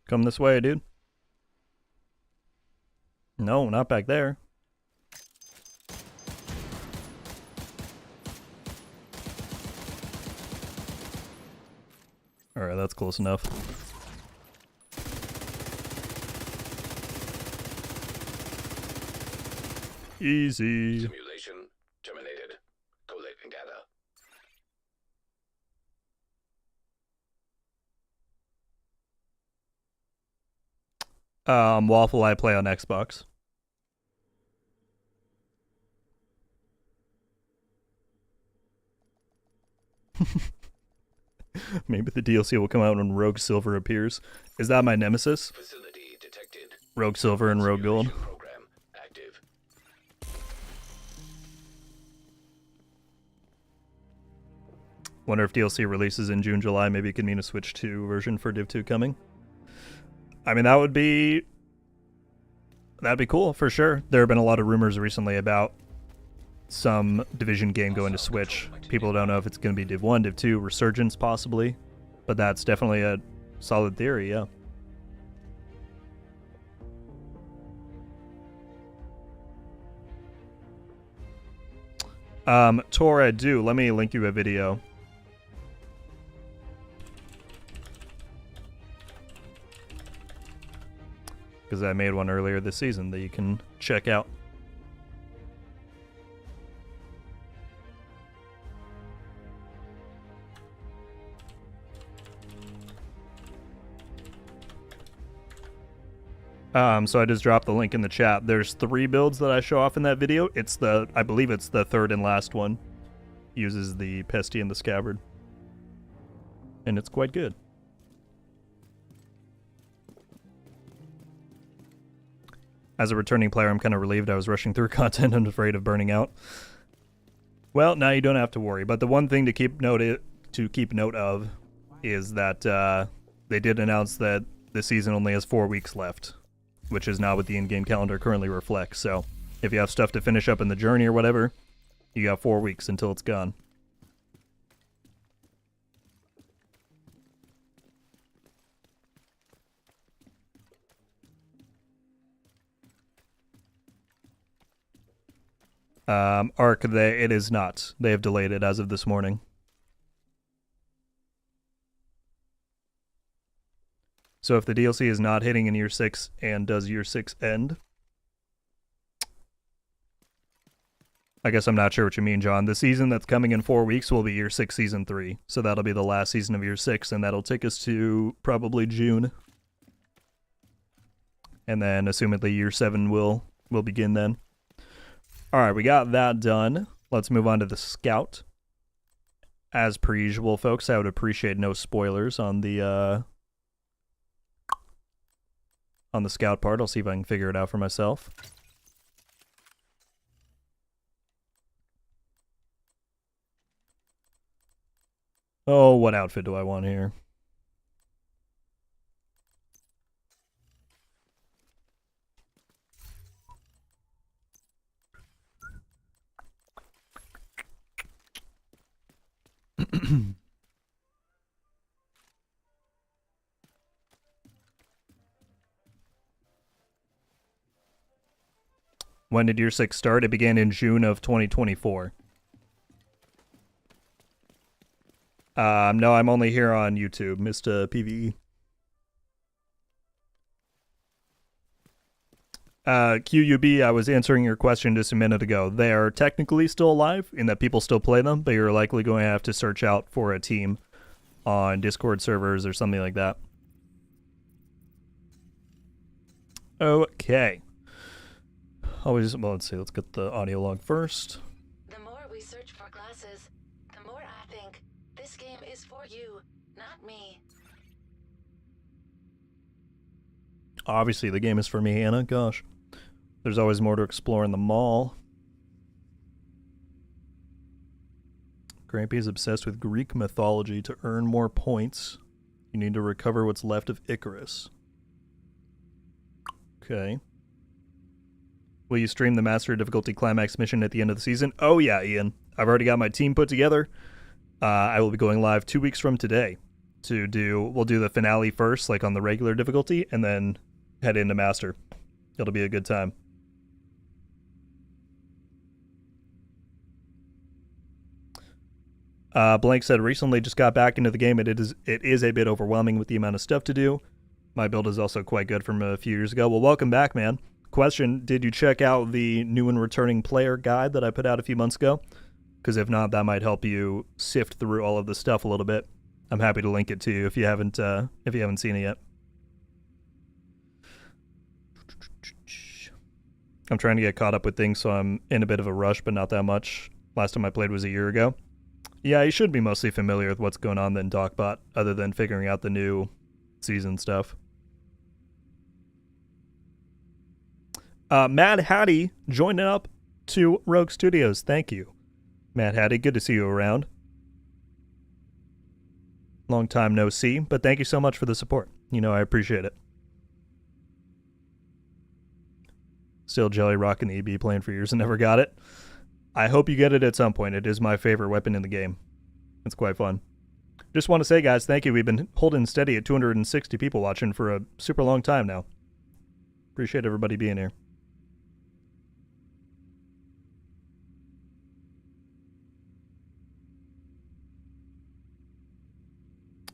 Come this way, dude. No, not back there. Alright, that's close enough. Easy. Simulation terminated. Collating data. Waffle I play on Xbox. Maybe the DLC will come out when Rogue Silver appears. Is that my nemesis? Facility detected. Rogue Silver and Rogue Gold. Program active. Wonder if DLC releases in June, July, maybe it could mean a Switch 2 version for Div 2 coming. I mean, that'd be cool for sure. There have been a lot of rumors recently about some Division game going to Switch. People don't know if it's going to be Div 1, Div 2, Resurgence possibly, but that's definitely a solid theory, yeah. Tor, I do. Let me link you a video. Because I made one earlier this season that you can check out. So I just dropped the link in the chat. There's 3 builds that I show off in that video. I believe it's the third and last one. Uses the Pesty and the Scabbard. And it's quite good. As a returning player, I'm kind of relieved I was rushing through content and afraid of burning out. Well, now you don't have to worry. But the one thing to keep note of is that they did announce that the season only has 4 weeks left, which is not what the in-game calendar currently reflects. So if you have stuff to finish up in the journey or whatever, you got 4 weeks until it's gone. Arc, it is not. They have delayed it as of this morning. So if the DLC is not hitting in year 6 and does year 6 end? I guess I'm not sure what you mean, John. The season that's coming in 4 weeks will be year 6 season 3. So that'll be the last season of year 6, and that'll take us to probably June. And then assumedly year 7 will begin then. Alright, we got that done. Let's move on to the Scout. As per usual, folks, I would appreciate no spoilers on the Scout part. I'll see if I can figure it out for myself. Oh, what outfit do I want here? When did year 6 start? It began in June of 2024. No, I'm only here on YouTube, Mr. PvE. QUB, I was answering your question just a minute ago. They are technically still alive in that people still play them, but you're likely going to have to search out for a team on Discord servers or something like that. Okay. Always, well, let's see, let's get the audio log first. The more we search for glasses, the more I think this game is for you, not me. Obviously, the game is for me, Hannah. Gosh. There's always more to explore in the mall. Grampy is obsessed with Greek mythology. To earn more points, you need to recover what's left of Icarus. Okay. Will you stream the Master Difficulty Climax mission at the end of the season? Oh yeah, Ian. I've already got my team put together. I will be going live 2 weeks from today we'll do the finale first, like on the regular difficulty, and then head into Master. It'll be a good time. Blank said, recently just got back into the game. It is a bit overwhelming with the amount of stuff to do. My build is also quite good from a few years ago. Well, welcome back, man. Question, did you check out the new and returning player guide that I put out a few months ago? Because if not, that might help you sift through all of the stuff a little bit. I'm happy to link it to you if you haven't seen it yet. I'm trying to get caught up with things, so I'm in a bit of a rush, but not that much. Last time I played was a year ago. Yeah, you should be mostly familiar with what's going on then, DocBot, other than figuring out the new season stuff. Mad Hattie joining up to Rogue Studios. Thank you, Mad Hattie. Good to see you around. Long time no see, but thank you so much for the support. You know, I appreciate it. Still Jelly rocking the EB playing for years and never got it. I hope you get it at some point. It is my favorite weapon in the game. It's quite fun. Just want to say, guys, thank you. We've been holding steady at 260 people watching for a super long time now. Appreciate everybody being here.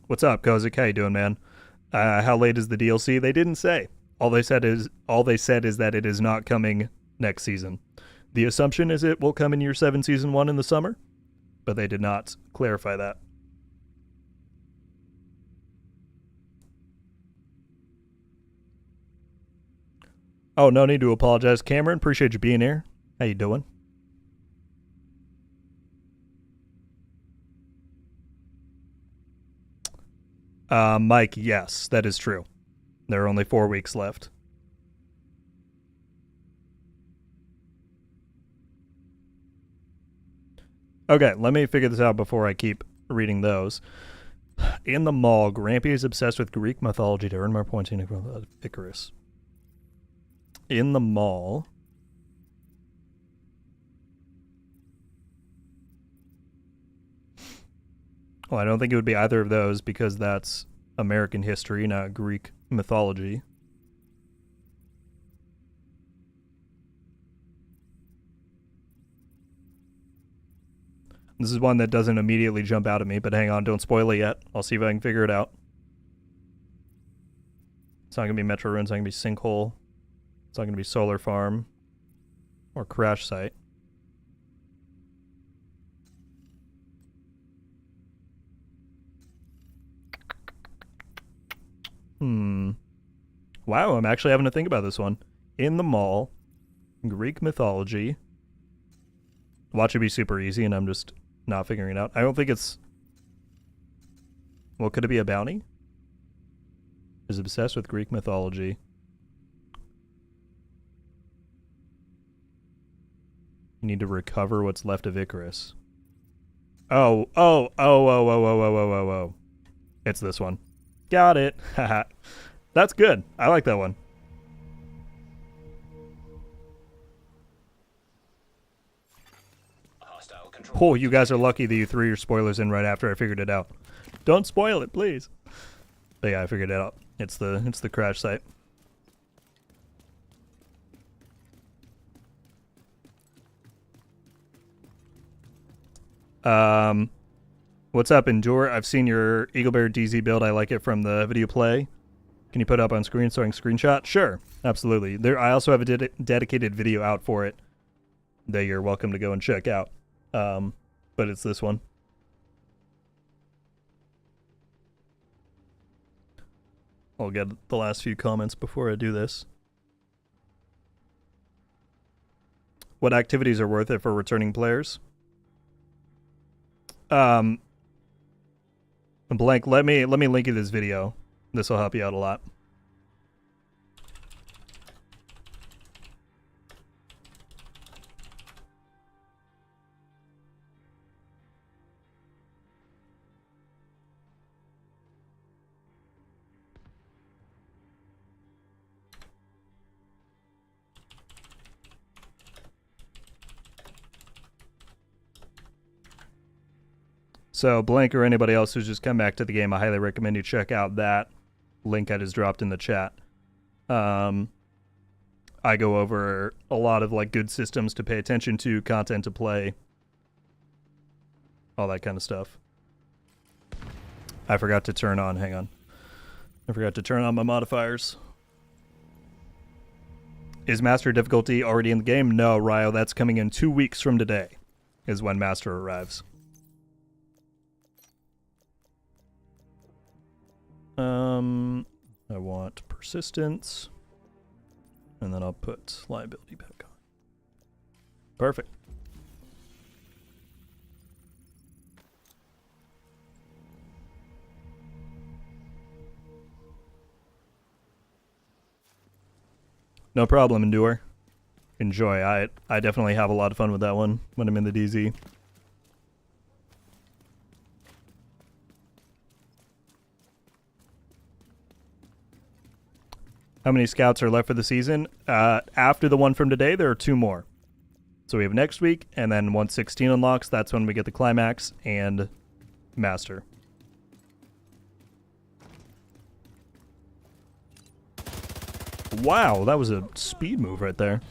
What's up, Kozik? How you doing, man? How late is the DLC? They didn't say. All they said is that it is not coming next season. The assumption is it will come in year 7 season 1 in the summer, but they did not clarify that. Oh, no need to apologize. Cameron, appreciate you being here. How you doing? Mike, yes, that is true. There are only 4 weeks left. Okay, let me figure this out before I keep reading those. In the mall, Grampy is obsessed with Greek mythology to earn more points in Icarus. In the mall. Well, I don't think it would be either of those because that's American history, not Greek mythology. This is one that doesn't immediately jump out at me, but hang on, don't spoil it yet. I'll see if I can figure it out. It's not going to be Metro Ruin, it's not going to be Sinkhole. It's not going to be Solar Farm. Or Crash Site. Wow, I'm actually having to think about this one. In the mall, Greek mythology. Watch it be super easy, and I'm just not figuring it out. I don't think it's... Well, could it be a bounty? Is obsessed with Greek mythology. You need to recover what's left of Icarus. Oh. It's this one. Got it. Haha. That's good. I like that one. Oh, you guys are lucky that you threw your spoilers in right after I figured it out. Don't spoil it, please. But yeah, I figured it out. It's the crash site. What's up, Endure? I've seen your Eaglebear DZ build. I like it from the video play. Can you put it up on screen so I can screenshot? Sure, absolutely. I also have a dedicated video out for it that you're welcome to go and check out. But it's this one. I'll get the last few comments before I do this. What activities are worth it for returning players? Blank, let me link you this video. This will help you out a lot. So Blank or anybody else who's just come back to the game, I highly recommend you check out that link I just dropped in the chat. I go over a lot of like good systems to pay attention to, content to play, all that kind of stuff. I forgot to turn on, hang on. I forgot to turn on my modifiers. Is Master difficulty already in the game? No, Ryo, that's coming in 2 weeks from today is when Master arrives. I want persistence, and then I'll put liability back on. Perfect. No problem, Endure. Enjoy. I definitely have a lot of fun with that one when I'm in the DZ. How many scouts are left for the season? After the one from today, there are 2 more. So we have next week, and then once 16 unlocks, that's when we get the climax and master. Wow, that was a speed move right there.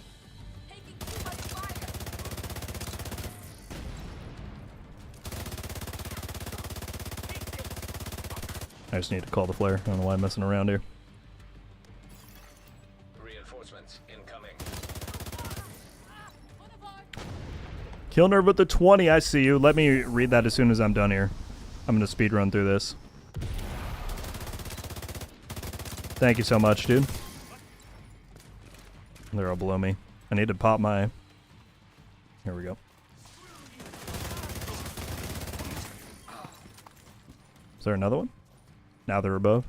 I just need to call the flare. I don't know why I'm messing around here. Kill Nerve with the 20, I see you. Let me read that as soon as I'm done here. I'm going to speed run through this. Thank you so much, dude. They're all below me. I need to pop my... Here we go. Is there another one? Now they're above.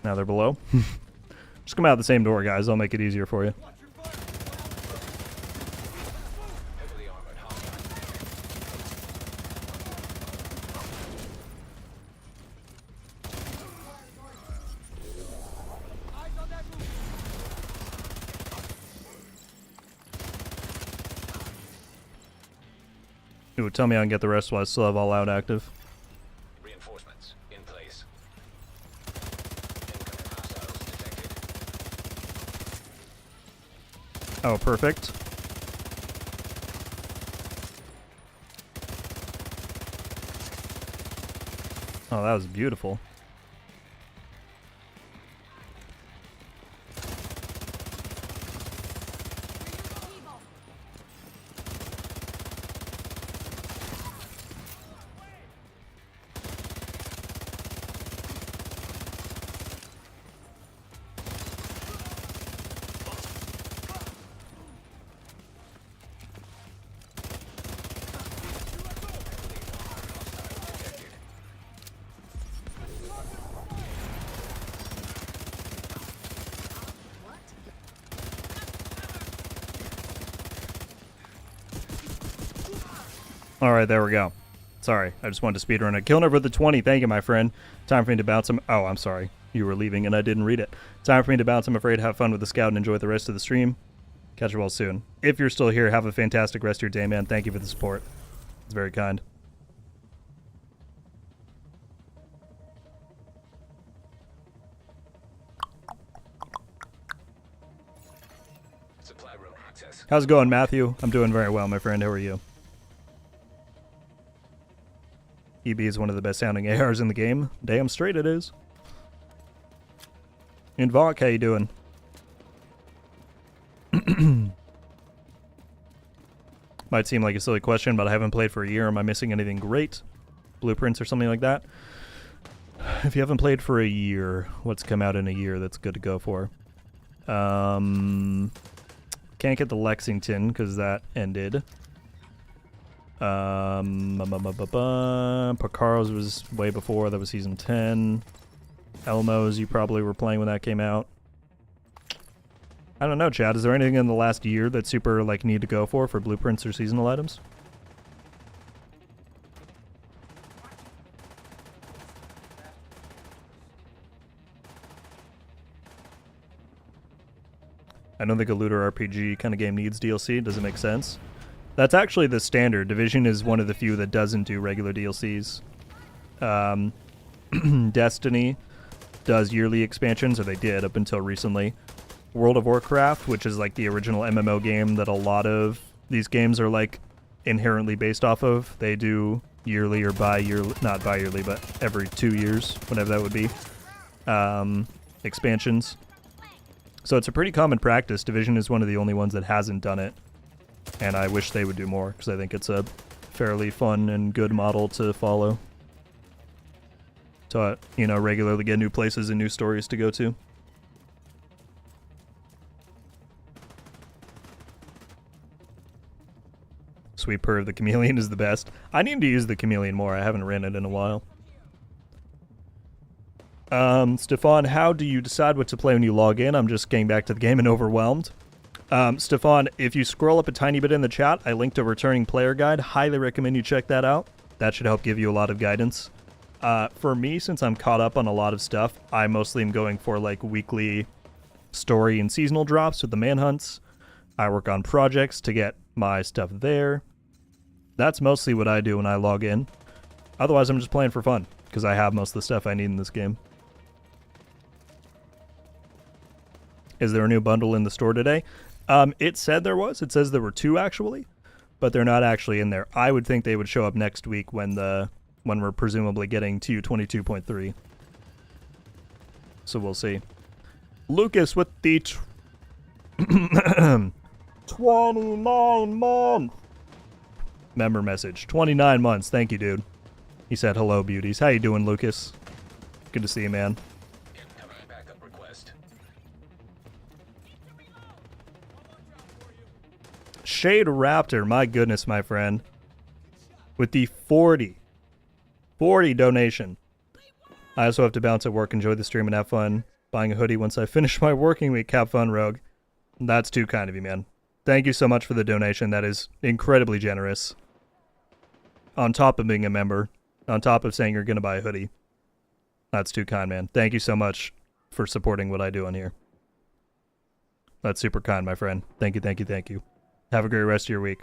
Now they're below. Just come out the same door, guys. I'll make it easier for you. Heavily armored hostile. It would tell me I can get the rest while I still have all out active. Reinforcements in place. Incoming hostiles detected. Oh, perfect. Oh, that was beautiful. Alright, there we go. Sorry, I just wanted to speedrun it. Killing over the 20, thank you, my friend. Time for me to bounce him. Oh, I'm sorry. You were leaving and I didn't read it. Time for me to bounce, I'm afraid. Have fun with the scout and enjoy the rest of the stream. Catch you all soon. If you're still here, have a fantastic rest of your day, man. Thank you for the support. It's very kind. Supply room access. How's it going, Matthew? I'm doing very well, my friend. How are you? EB is one of the best sounding ARs in the game. Damn straight it is. And Vok, how you doing? Might seem like a silly question, but I haven't played for a year. Am I missing anything great? Blueprints or something like that? If you haven't played for a year, what's come out in a year that's good to go for? Can't get the Lexington because that ended. Picaro's was way before. That was season 10. Elmo's you probably were playing when that came out. I don't know, Chad. Is there anything in the last year that super like need to go for blueprints or seasonal items? I don't think a looter RPG kind of game needs DLC. Does it make sense? That's actually the standard. Division is one of the few that doesn't do regular DLCs. Destiny does yearly expansions, or they did up until recently. World of Warcraft, which is like the original MMO game that a lot of these games are like inherently based off of, they do yearly or bi-yearly, not bi-yearly, but every 2 years, whatever that would be, expansions. So it's a pretty common practice. Division is one of the only ones that hasn't done it. And I wish they would do more, because I think it's a fairly fun and good model to follow. To, you know, regularly get new places and new stories to go to. Sweet purr of the chameleon is the best. I need to use the chameleon more. I haven't ran it in a while. Stefan, how do you decide what to play when you log in? I'm just getting back to the game and overwhelmed. Stefan, if you scroll up a tiny bit in the chat, I linked a returning player guide. Highly recommend you check that out. That should help give you a lot of guidance. For me, since I'm caught up on a lot of stuff, I mostly am going for like weekly story and seasonal drops with the manhunts. I work on projects to get my stuff there. That's mostly what I do when I log in. Otherwise, I'm just playing for fun, because I have most of the stuff I need in this game. Is there a new bundle in the store today? It said there was. It says there were 2 actually, but they're not actually in there. I would think they would show up next week when we're presumably getting to 22.3. So we'll see. Lucas with the 29 months member message. 29 months. Thank you, dude. He said hello, beauties. How you doing, Lucas? Good to see you, man. Incoming backup request. Shade Raptor, my goodness, my friend. With the 40 donation. I also have to bounce at work, enjoy the stream, and have fun buying a hoodie once I finish my working week. Have fun, Rogue. That's too kind of you, man. Thank you so much for the donation. That is incredibly generous. On top of being a member, on top of saying you're going to buy a hoodie. That's too kind, man. Thank you so much for supporting what I do on here. That's super kind, my friend. Thank you, thank you, thank you. Have a great rest of your week.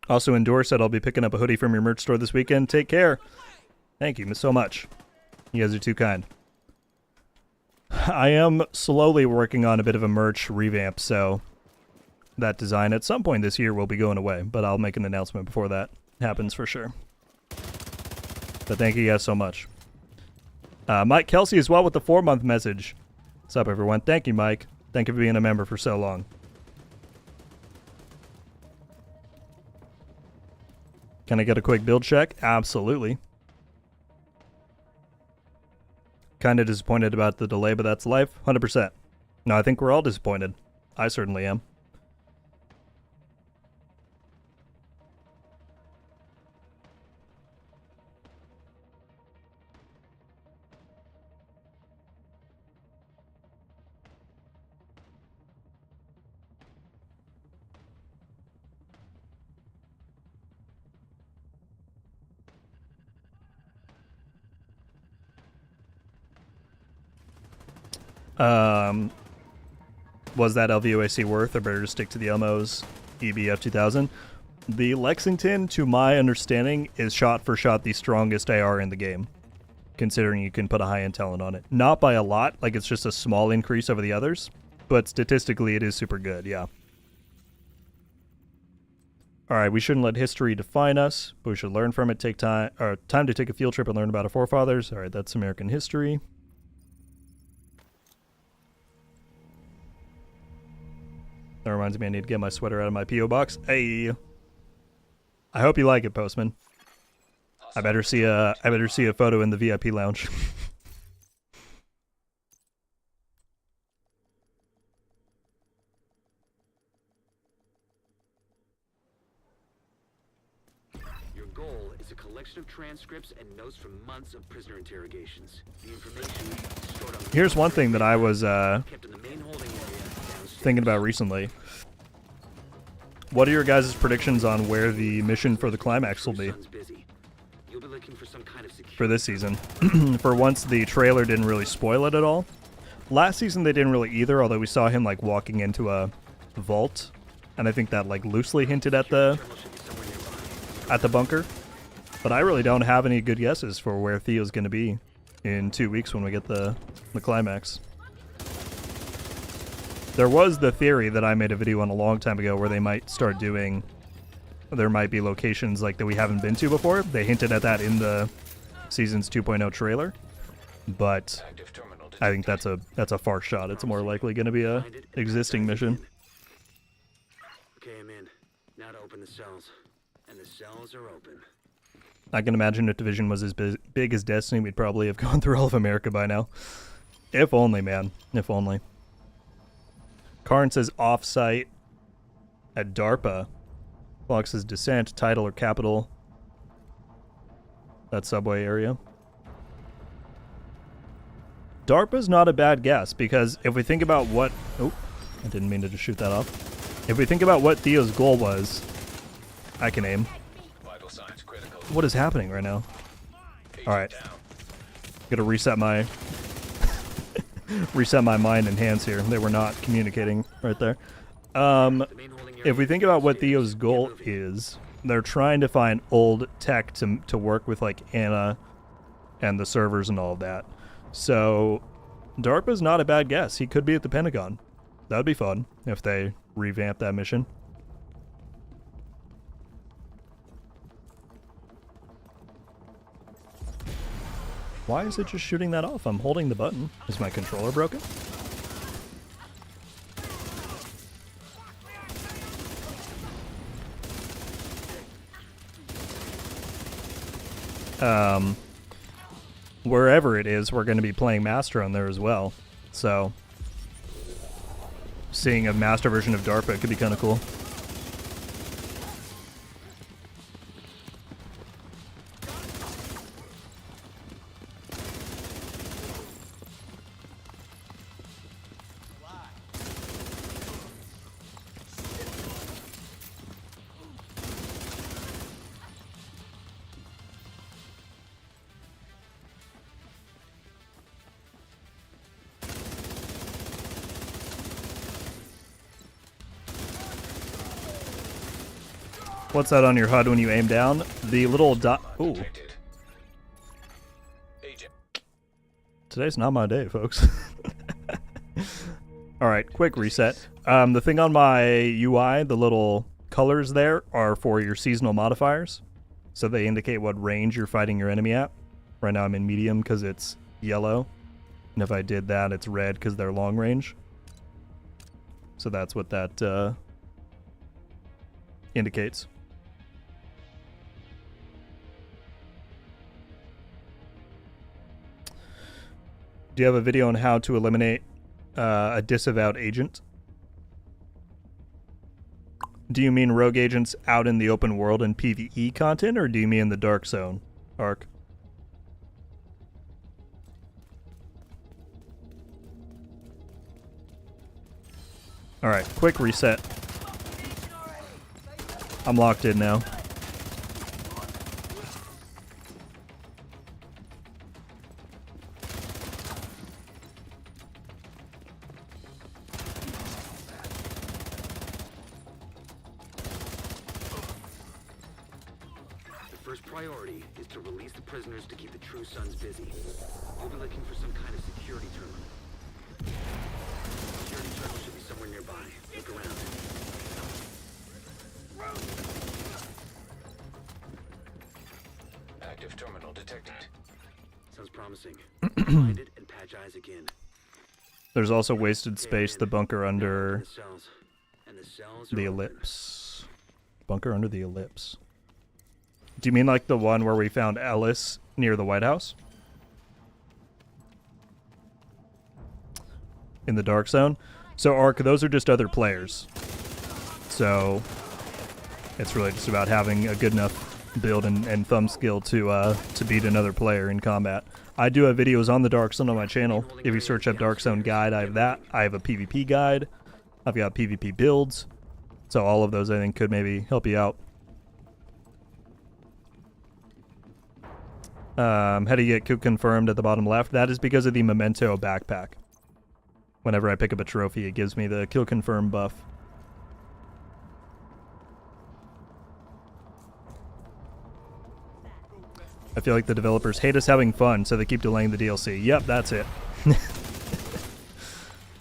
Also, Endure said I'll be picking up a hoodie from your merch store this weekend. Take care. Thank you so much. You guys are too kind. I am slowly working on a bit of a merch revamp, so that design at some point this year will be going away, but I'll make an announcement before that happens for sure. But thank you guys so much. Mike Kelsey as well with the 4-month message. What's up, everyone? Thank you, Mike. Thank you for being a member for so long. Can I get a quick build check? Absolutely. Kind of disappointed about the delay, but that's life. 100%. No, I think we're all disappointed. I certainly am. Was that LVOAC worth, or better to stick to the Elmo's EBF 2000? The Lexington, to my understanding, is shot for shot the strongest AR in the game, considering you can put a high-end talent on it. Not by a lot, like it's just a small increase over the others, but statistically it is super good, yeah. Alright, we shouldn't let history define us, but we should learn from it. Take time, or time to take a field trip and learn about our forefathers. Alright, that's American history. That reminds me I need to get my sweater out of my P.O. box. Hey. I hope you like it, Postman. I better see a photo in the VIP lounge. Your goal is a collection of transcripts and notes from months of prisoner interrogations. The information stored on the Here's one thing that I was kept in the main holding area downstairs. thinking about recently. What are your guys' predictions on where the mission for the climax will be You'll be looking for some kind of for this season? For once, the trailer didn't really spoil it at all. Last season they didn't really either, although we saw him like walking into a vault, and I think that like loosely hinted at the bunker. But I really don't have any good guesses for where Theo's going to be in 2 weeks when we get the climax. There was the theory that I made a video on a long time ago where they might start doing, there might be locations like that we haven't been to before. They hinted at that in the Seasons 2.0 trailer, but I think that's a far shot. It's more likely going to be a existing mission. Okay, I'm in. Now to open the cells. And the cells are open. I can imagine if Division was as big as Destiny, we'd probably have gone through all of America by now. If only, man. If only. Karn says off-site at DARPA. Fox says Descent, title or capital. That subway area. DARPA's not a bad guess, because if we think about what... Oh, I didn't mean to just shoot that off. If we think about what Theo's goal was, I can aim. Vital signs critical. What is happening right now? Alright. Gotta reset my... reset my mind and hands here. They were not communicating right there. If we think about what Theo's goal is, they're trying to find old tech to work with, like Anna and the servers and all of that. So DARPA's not a bad guess. He could be at the Pentagon. That would be fun if they revamp that mission. Why is it just shooting that off? I'm holding the button. Is my controller broken? wherever it is, we're going to be playing Master on there as well. So, seeing a Master version of DARPA could be kind of cool. What's that on your HUD when you aim down? The little dot. Ooh. Detected. Agent. Today's not my day, folks. Alright, quick reset. The thing on my UI, the little colors there, are for your seasonal modifiers. So they indicate what range you're fighting your enemy at. Right now I'm in medium because it's yellow. And if I did that, it's red because they're long range. So that's what that indicates. Do you have a video on how to eliminate a disavowed agent? Do you mean rogue agents out in the open world and PvE content, or do you mean the dark zone, Ark? Alright, quick reset. I'm locked in now. Priority is to release the prisoners to keep the True Sons busy. You'll be looking for some kind of security terminal. Security terminal should be somewhere nearby. Look around. Active terminal detected. Sounds promising. Find it and patch eyes again. There's also wasted space, the bunker under The cells. And the cells are the open. ellipse. Bunker under the ellipse. Do you mean like the one where we found Ellis near the White House? In the dark zone? So, Ark, those are just other players. So, it's really just about having a good enough build and thumb skill to beat another player in combat. I do have videos on the dark zone on my channel. If you search up Dark Zone Guide, I have that. I have a PvP guide. I've got PvP builds. So all of those, I think, could maybe help you out. How do you get kill confirmed at the bottom left? That is because of the Memento backpack. Whenever I pick up a trophy, it gives me the kill confirm buff. I feel like the developers hate us having fun, so they keep delaying the DLC. Yep, that's it.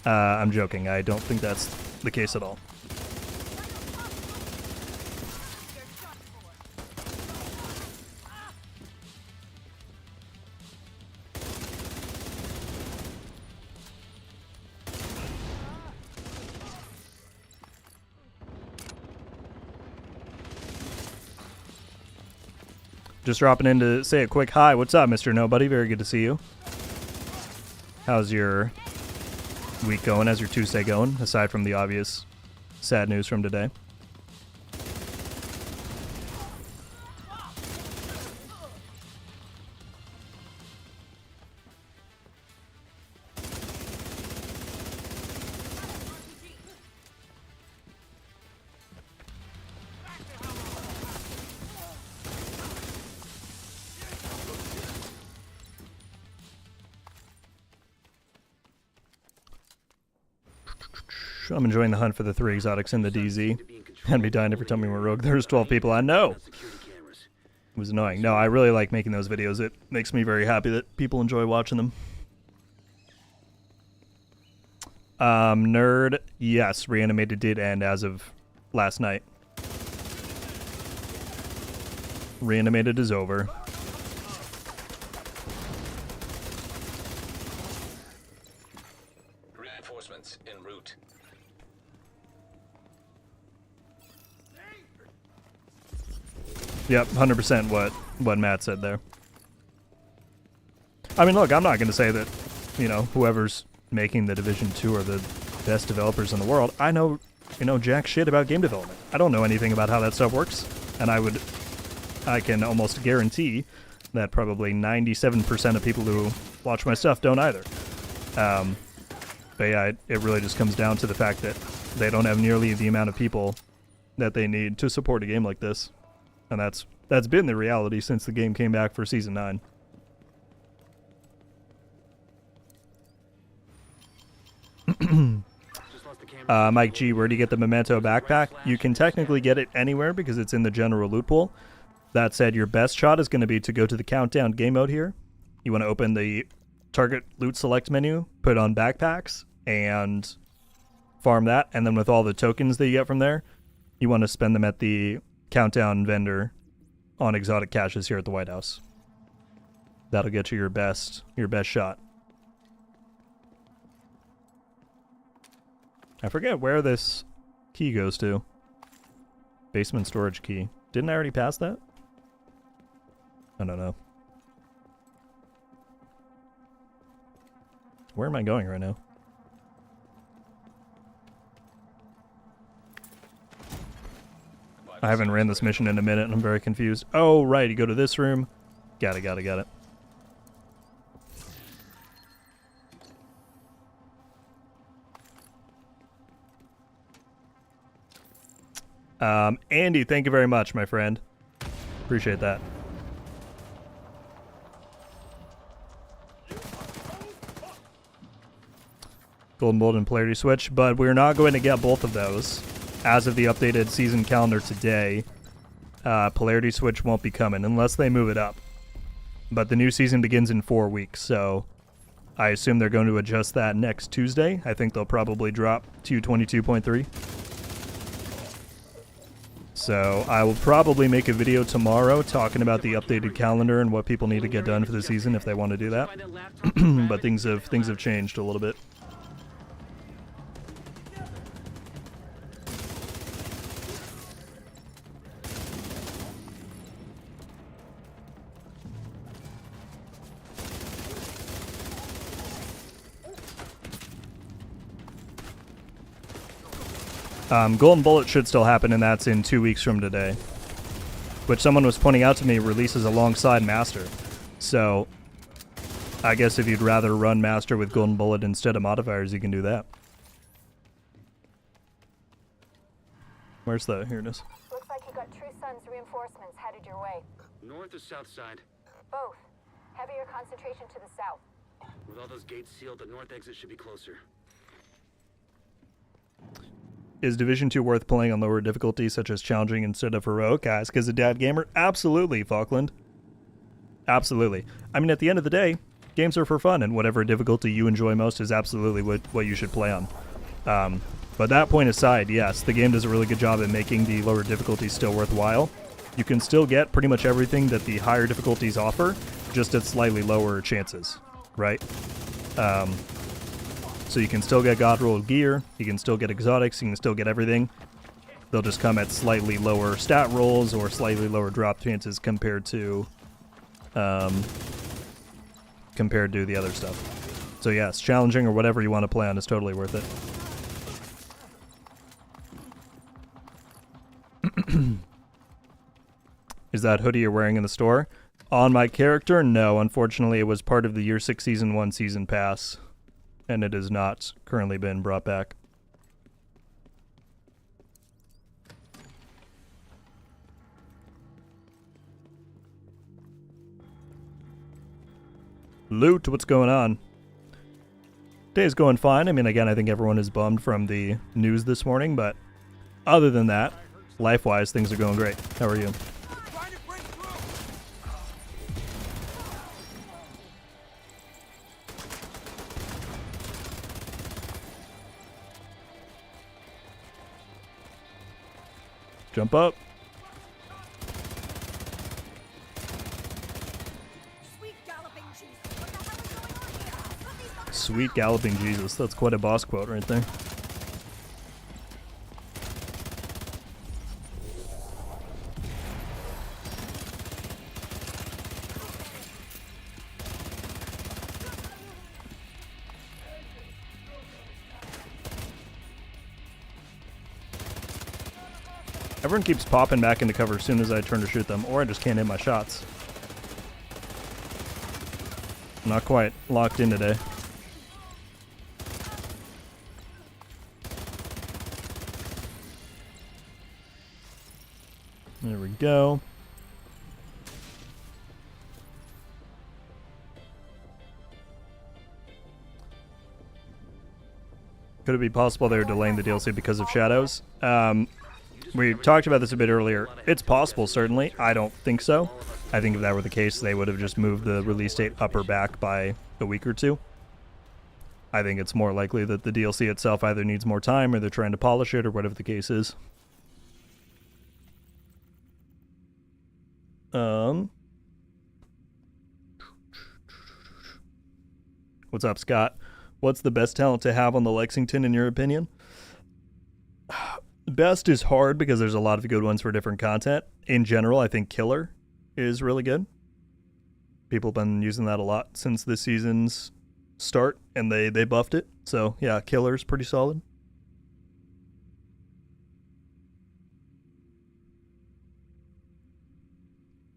I'm joking. I don't think that's the case at all. Just dropping in to say a quick hi. What's up, Mr. Nobody? Very good to see you. How's your week going? How's your Tuesday going, aside from the obvious sad news from today? I'm enjoying the hunt for the 3 exotics in the DZ. I'd be dying every time we were rogue. There's 12 people. I know. It was annoying. No, I really like making those videos. It makes me very happy that people enjoy watching them. Nerd, yes, Reanimated did end as of last night. Reanimated is over. Reinforcements en route. Yep, 100% what Matt said there. I mean, look, I'm not going to say that, you know, whoever's making the Division 2 are the best developers in the world. I know, you know, jack shit about game development. I don't know anything about how that stuff works, and I can almost guarantee that probably 97% of people who watch my stuff don't either. But yeah, it really just comes down to the fact that they don't have nearly the amount of people that they need to support a game like this. And that's been the reality since the game came back for Season 9. Mike G, where do you get the Memento backpack? You can technically get it anywhere because it's in the general loot pool. That said, your best shot is going to be to go to the countdown game mode here. You want to open the target loot select menu, put on backpacks, and farm that. And then with all the tokens that you get from there, you want to spend them at the countdown vendor on exotic caches here at the White House. That'll get you your best shot. I forget where this key goes to. Basement storage key. Didn't I already pass that? I don't know. Where am I going right now? I haven't ran this mission in a minute and I'm very confused. Oh, right, you go to this room. Got it. Andy, thank you very much, my friend. Appreciate that. Golden Bolt and Polarity Switch, but we're not going to get both of those. As of the updated season calendar today, Polarity Switch won't be coming unless they move it up. But the new season begins in 4 weeks, so I assume they're going to adjust that next Tuesday. I think they'll probably drop to 22.3. So I will probably make a video tomorrow talking about the updated calendar and what people need to get done for the season if they want to do that. But things have changed a little bit. Golden Bullet should still happen, and that's in 2 weeks from today. Which someone was pointing out to me releases alongside Master. So, I guess if you'd rather run Master with Golden Bullet instead of modifiers, you can do that. Where's the... Here it is. Looks like you got True Sun's reinforcements headed your way. North or south side? Both. Heavier concentration to the south. With all those gates sealed, the north exit should be closer. Is Division 2 worth playing on lower difficulty, such as challenging instead of heroic? Guys, because of Dad Gamer? Absolutely, Falkland. Absolutely. I mean, at the end of the day, games are for fun, and whatever difficulty you enjoy most is absolutely what you should play on. But that point aside, yes, the game does a really good job at making the lower difficulties still worthwhile. You can still get pretty much everything that the higher difficulties offer, just at slightly lower chances, right? So you can still get God rolled gear, you can still get exotics, you can still get everything. They'll just come at slightly lower stat rolls or slightly lower drop chances compared to the other stuff. So yes, challenging or whatever you want to play on is totally worth it. Is that hoodie you're wearing in the store? On my character? No, unfortunately it was part of the Year 6 Season 1 Season Pass. And it has not currently been brought back. Loot, what's going on? Day's going fine. I mean, again, I think everyone is bummed from the news this morning, but other than that, life-wise, things are going great. How are you? Jump up. Sweet galloping Jesus. That's quite a boss quote right there. Everyone keeps popping back into cover as soon as I turn to shoot them, or I just can't hit my shots. I'm not quite locked in today. There we go. Could it be possible they were delaying the DLC because of shadows? We talked about this a bit earlier. It's possible, certainly. I don't think so. I think if that were the case, they would have just moved the release date up or back by a week or two. I think it's more likely that the DLC itself either needs more time or they're trying to polish it or whatever the case is. What's up, Scott? What's the best talent to have on the Lexington in your opinion? Best is hard because there's a lot of good ones for different content. In general, I think Killer is really good. People have been using that a lot since this season's start, and they buffed it. So, yeah, Killer's pretty solid.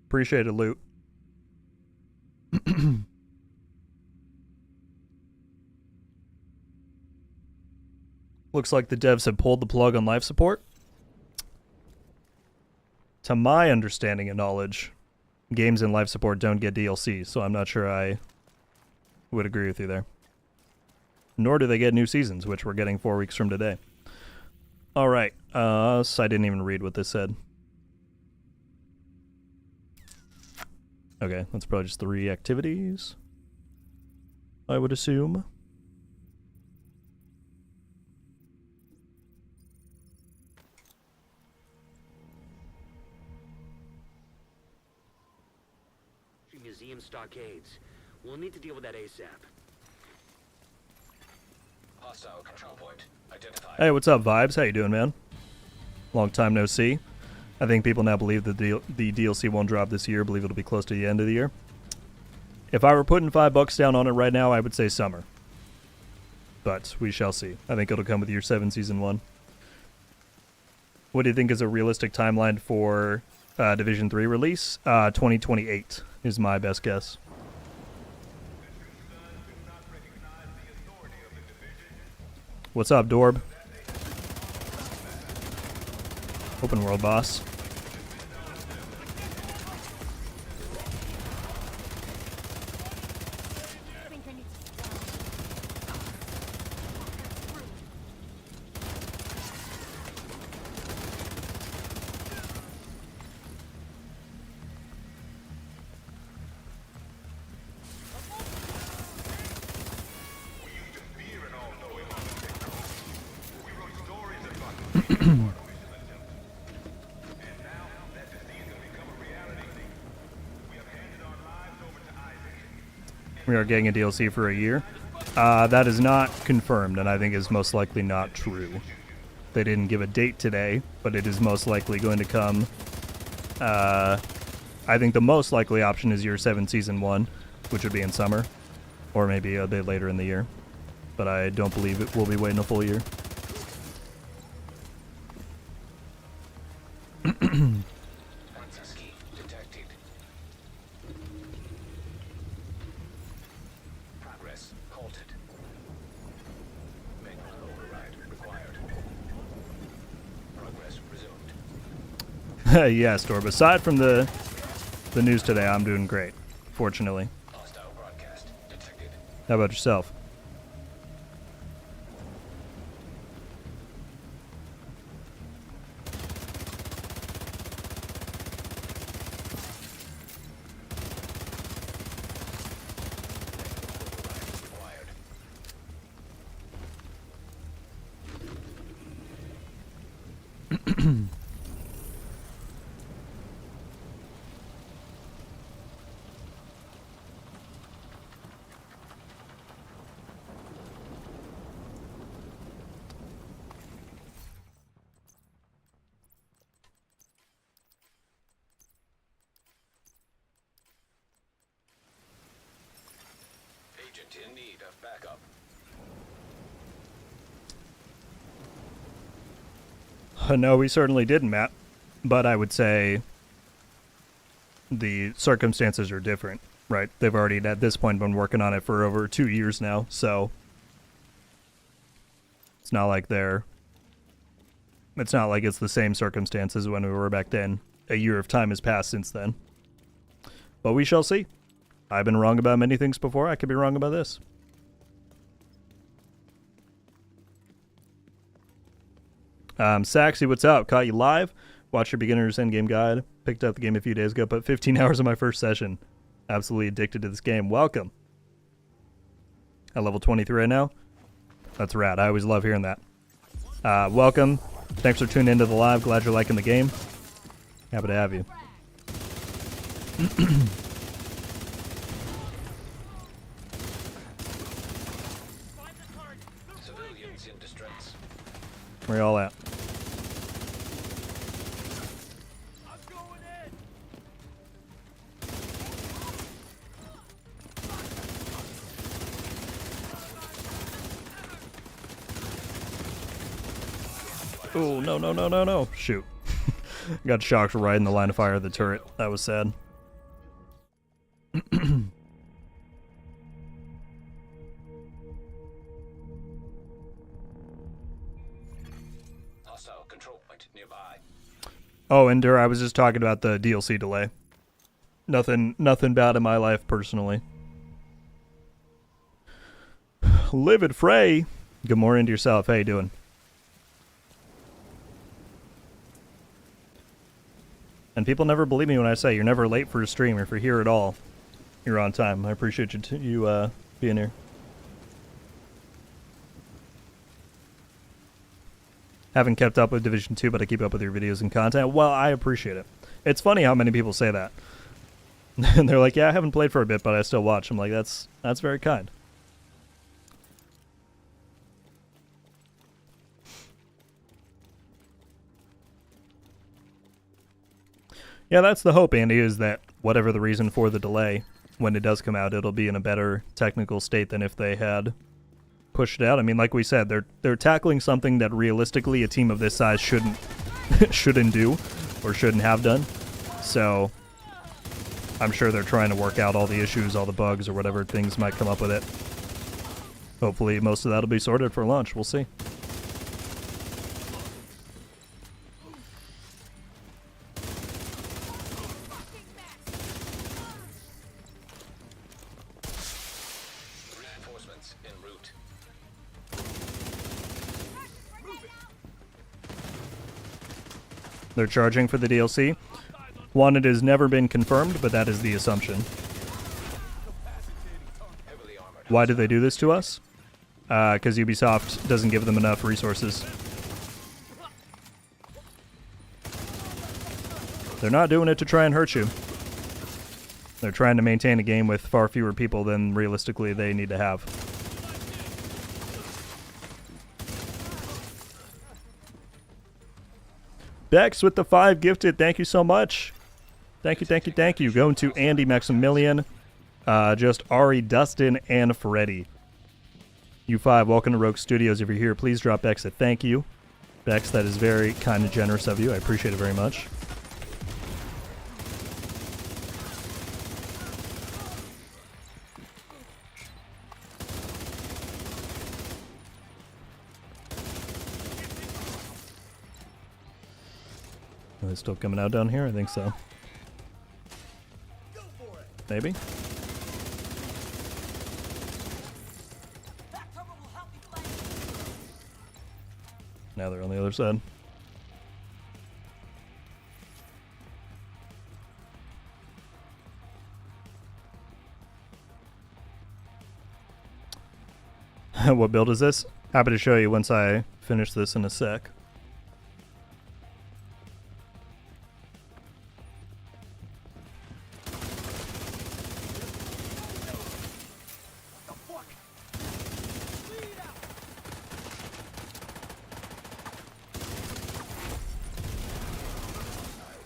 Appreciate it, Loot. Looks like the devs have pulled the plug on life support. To my understanding and knowledge, games in life support don't get DLC, so I'm not sure I would agree with you there. Nor do they get new seasons, which we're getting 4 weeks from today. Alright, so I didn't even read what this said. Okay, that's probably just 3 activities, I would assume. Museum stockades. We'll need to deal with that ASAP. Hostile control point identified. Hey, what's up, Vibes? How you doing, man? Long time no see. I think people now believe that the DLC won't drop this year. Believe it'll be close to the end of the year. If I were putting $5 down on it right now, I would say summer. But we shall see. I think it'll come with Year 7 Season 1. What do you think is a realistic timeline for Division 3 release? 2028 is my best guess. What's up, Dorb? Open world boss. We are getting a DLC for a year. That is not confirmed, and I think is most likely not true. They didn't give a date today, but it is most likely going to come. I think the most likely option is Year 7 Season 1, which would be in summer, or maybe a bit later in the year. But I don't believe it will be waiting a full year. Detected. Progress halted. Manual override required. Progress resumed. Yes, Dorb. Aside from the news today, I'm doing great, fortunately. Hostile broadcast detected. How about yourself? Required. Agent in need of backup. No, we certainly didn't, Matt. but I would say the circumstances are different, right? They've already, at this point, been working on it for over 2 years now, so it's not like it's the same circumstances when we were back then. A year of time has passed since then. But we shall see. I've been wrong about many things before. I could be wrong about this. Saxy, what's up? Caught you live. Watched your beginner's endgame guide. Picked up the game a few days ago. Put 15 hours in my first session. Absolutely addicted to this game. Welcome. At level 23 right now. That's rad. I always love hearing that. Welcome. Thanks for tuning into the live. Glad you're liking the game. Happy to have you. Civilians in distress. Where y'all at? Oh, no, no, no, no, no. Shoot. Got shocked right in the line of fire of the turret. That was sad. Hostile control point nearby. Oh, and I was just talking about the DLC delay. Nothing bad in my life personally. Livid Frey. Good morning to yourself. How you doing? And people never believe me when I say you're never late for a stream. If you're here at all, you're on time. I appreciate you being here. Haven't kept up with Division 2, but I keep up with your videos and content. Well, I appreciate it. It's funny how many people say that. And they're like, yeah, I haven't played for a bit, but I still watch. I'm like, that's very kind. Yeah, that's the hope, Andy, is that whatever the reason for the delay, when it does come out, it'll be in a better technical state than if they had pushed it out. I mean, like we said, they're tackling something that realistically a team of this size shouldn't do or shouldn't have done. So I'm sure they're trying to work out all the issues, all the bugs, or whatever things might come up with it. Hopefully most of that will be sorted for launch. We'll see. Reinforcements en route. They're charging for the DLC. One, it has never been confirmed, but that is the assumption. Heavily armored. Why do they do this to us? Because Ubisoft doesn't give them enough resources. They're not doing it to try and hurt you. They're trying to maintain a game with far fewer people than realistically they need to have. Bex with the 5 gifted. Thank you so much. Thank you, thank you, thank you. Going to Andy Maximilian, just Ari, Dustin, and Freddy. U5, welcome to Rogue Studios. If you're here, please drop Bex a thank you. Bex, that is very kind and generous of you. I appreciate it very much. Are they still coming out down here? I think so. Maybe? Now they're on the other side. What build is this? Happy to show you once I finish this in a sec.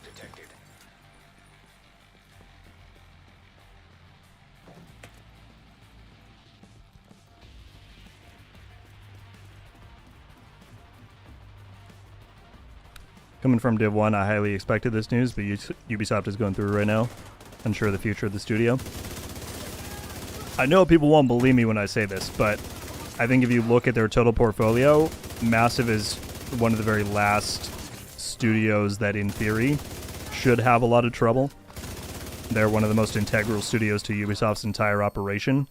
Detected. Coming from Div 1, I highly expected this news, but Ubisoft is going through it right now. Unsure of the future of the studio. I know people won't believe me when I say this, but I think if you look at their total portfolio, Massive is one of the very last studios that, in theory, should have a lot of trouble. They're one of the most integral studios to Ubisoft's entire operation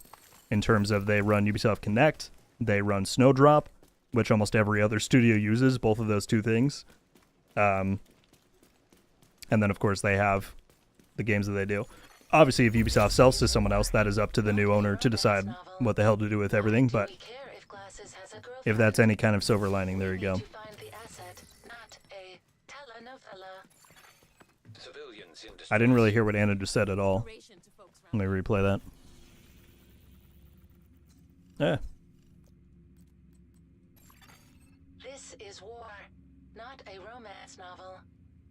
in terms of they run Ubisoft Connect, they run Snowdrop, which almost every other studio uses, both of those two things. And then, of course, they have the games that they do. Obviously, if Ubisoft sells to someone else, that is up to the new owner to decide what the hell to do with everything, but if that's any kind of silver lining, there you go. I didn't really hear what Anna just said at all. Let me replay that. Yeah. This is war, not a romance novel.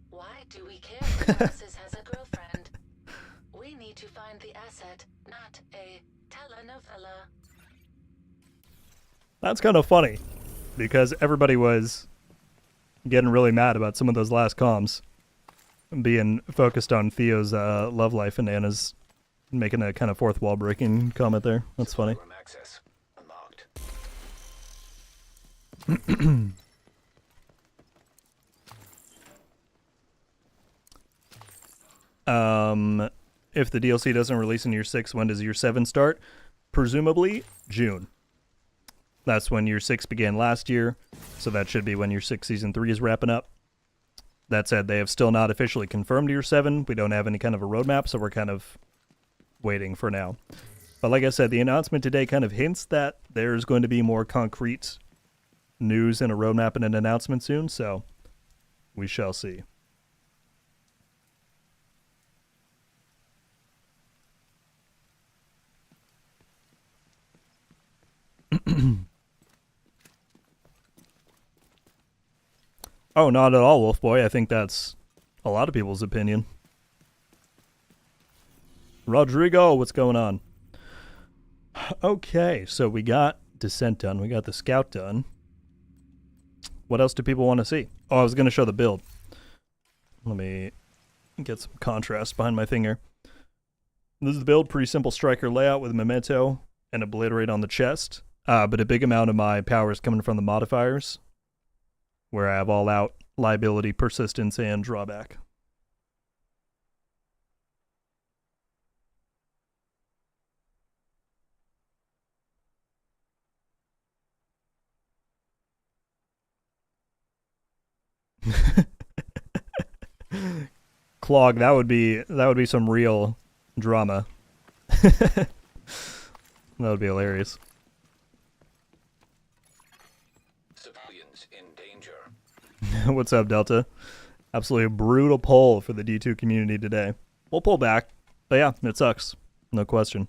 Why do we care if Glasses has a girlfriend? We need to find the asset, not a telenovela. That's kind of funny, because everybody was getting really mad about some of those last comms being focused on Theo's love life, and Anna's making a kind of fourth wall breaking comment there. That's funny. Room access unlocked. If the DLC doesn't release in year 6, when does year 7 start? Presumably June. That's when year 6 began last year, so that should be when year 6 season 3 is wrapping up. That said, they have still not officially confirmed year 7. We don't have any kind of a roadmap, so we're kind of waiting for now. But like I said, the announcement today kind of hints that there's going to be more concrete news and a roadmap and an announcement soon, so we shall see. Oh, not at all, Wolf Boy. I think that's a lot of people's opinion. Rodrigo, what's going on? Okay, so we got Descent done. We got the Scout done. What else do people want to see? Oh, I was going to show the build. Let me get some contrast behind my thing here. This is the build. Pretty simple striker layout with a Memento and Obliterate on the chest. But a big amount of my power is coming from the modifiers, where I have all out, liability, persistence, and drawback. Clog, that would be some real drama. That would be hilarious. Civilians in danger. What's up, Delta? Absolutely a brutal poll for the D2 community today. We'll pull back, but yeah, it sucks. No question.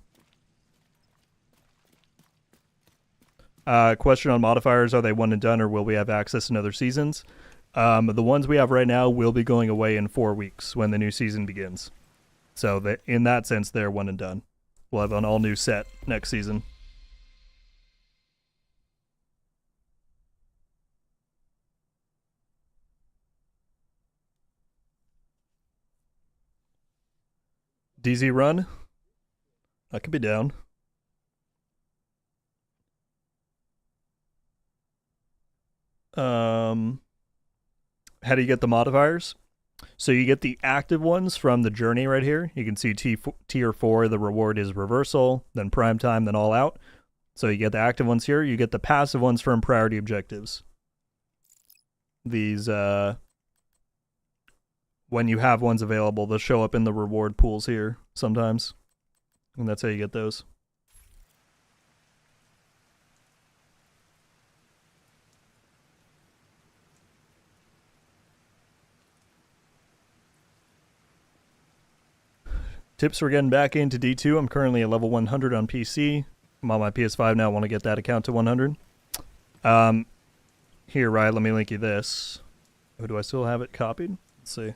Question on modifiers, are they one and done, or will we have access in other seasons? The ones we have right now will be going away in 4 weeks when the new season begins. So in that sense, they're one and done. We'll have an all-new set next season. DZ run? I could be down. How do you get the modifiers? So you get the active ones from the journey right here. You can see tier 4, the reward is reversal, then prime time, then all out. So you get the active ones here. You get the passive ones from priority objectives. These, when you have ones available, they'll show up in the reward pools here sometimes. And that's how you get those. Tips for getting back into D2. I'm currently at level 100 on PC. I'm on my PS5 now. I want to get that account to 100. Here, Ryan, let me link you this. Oh, do I still have it copied? Let's see.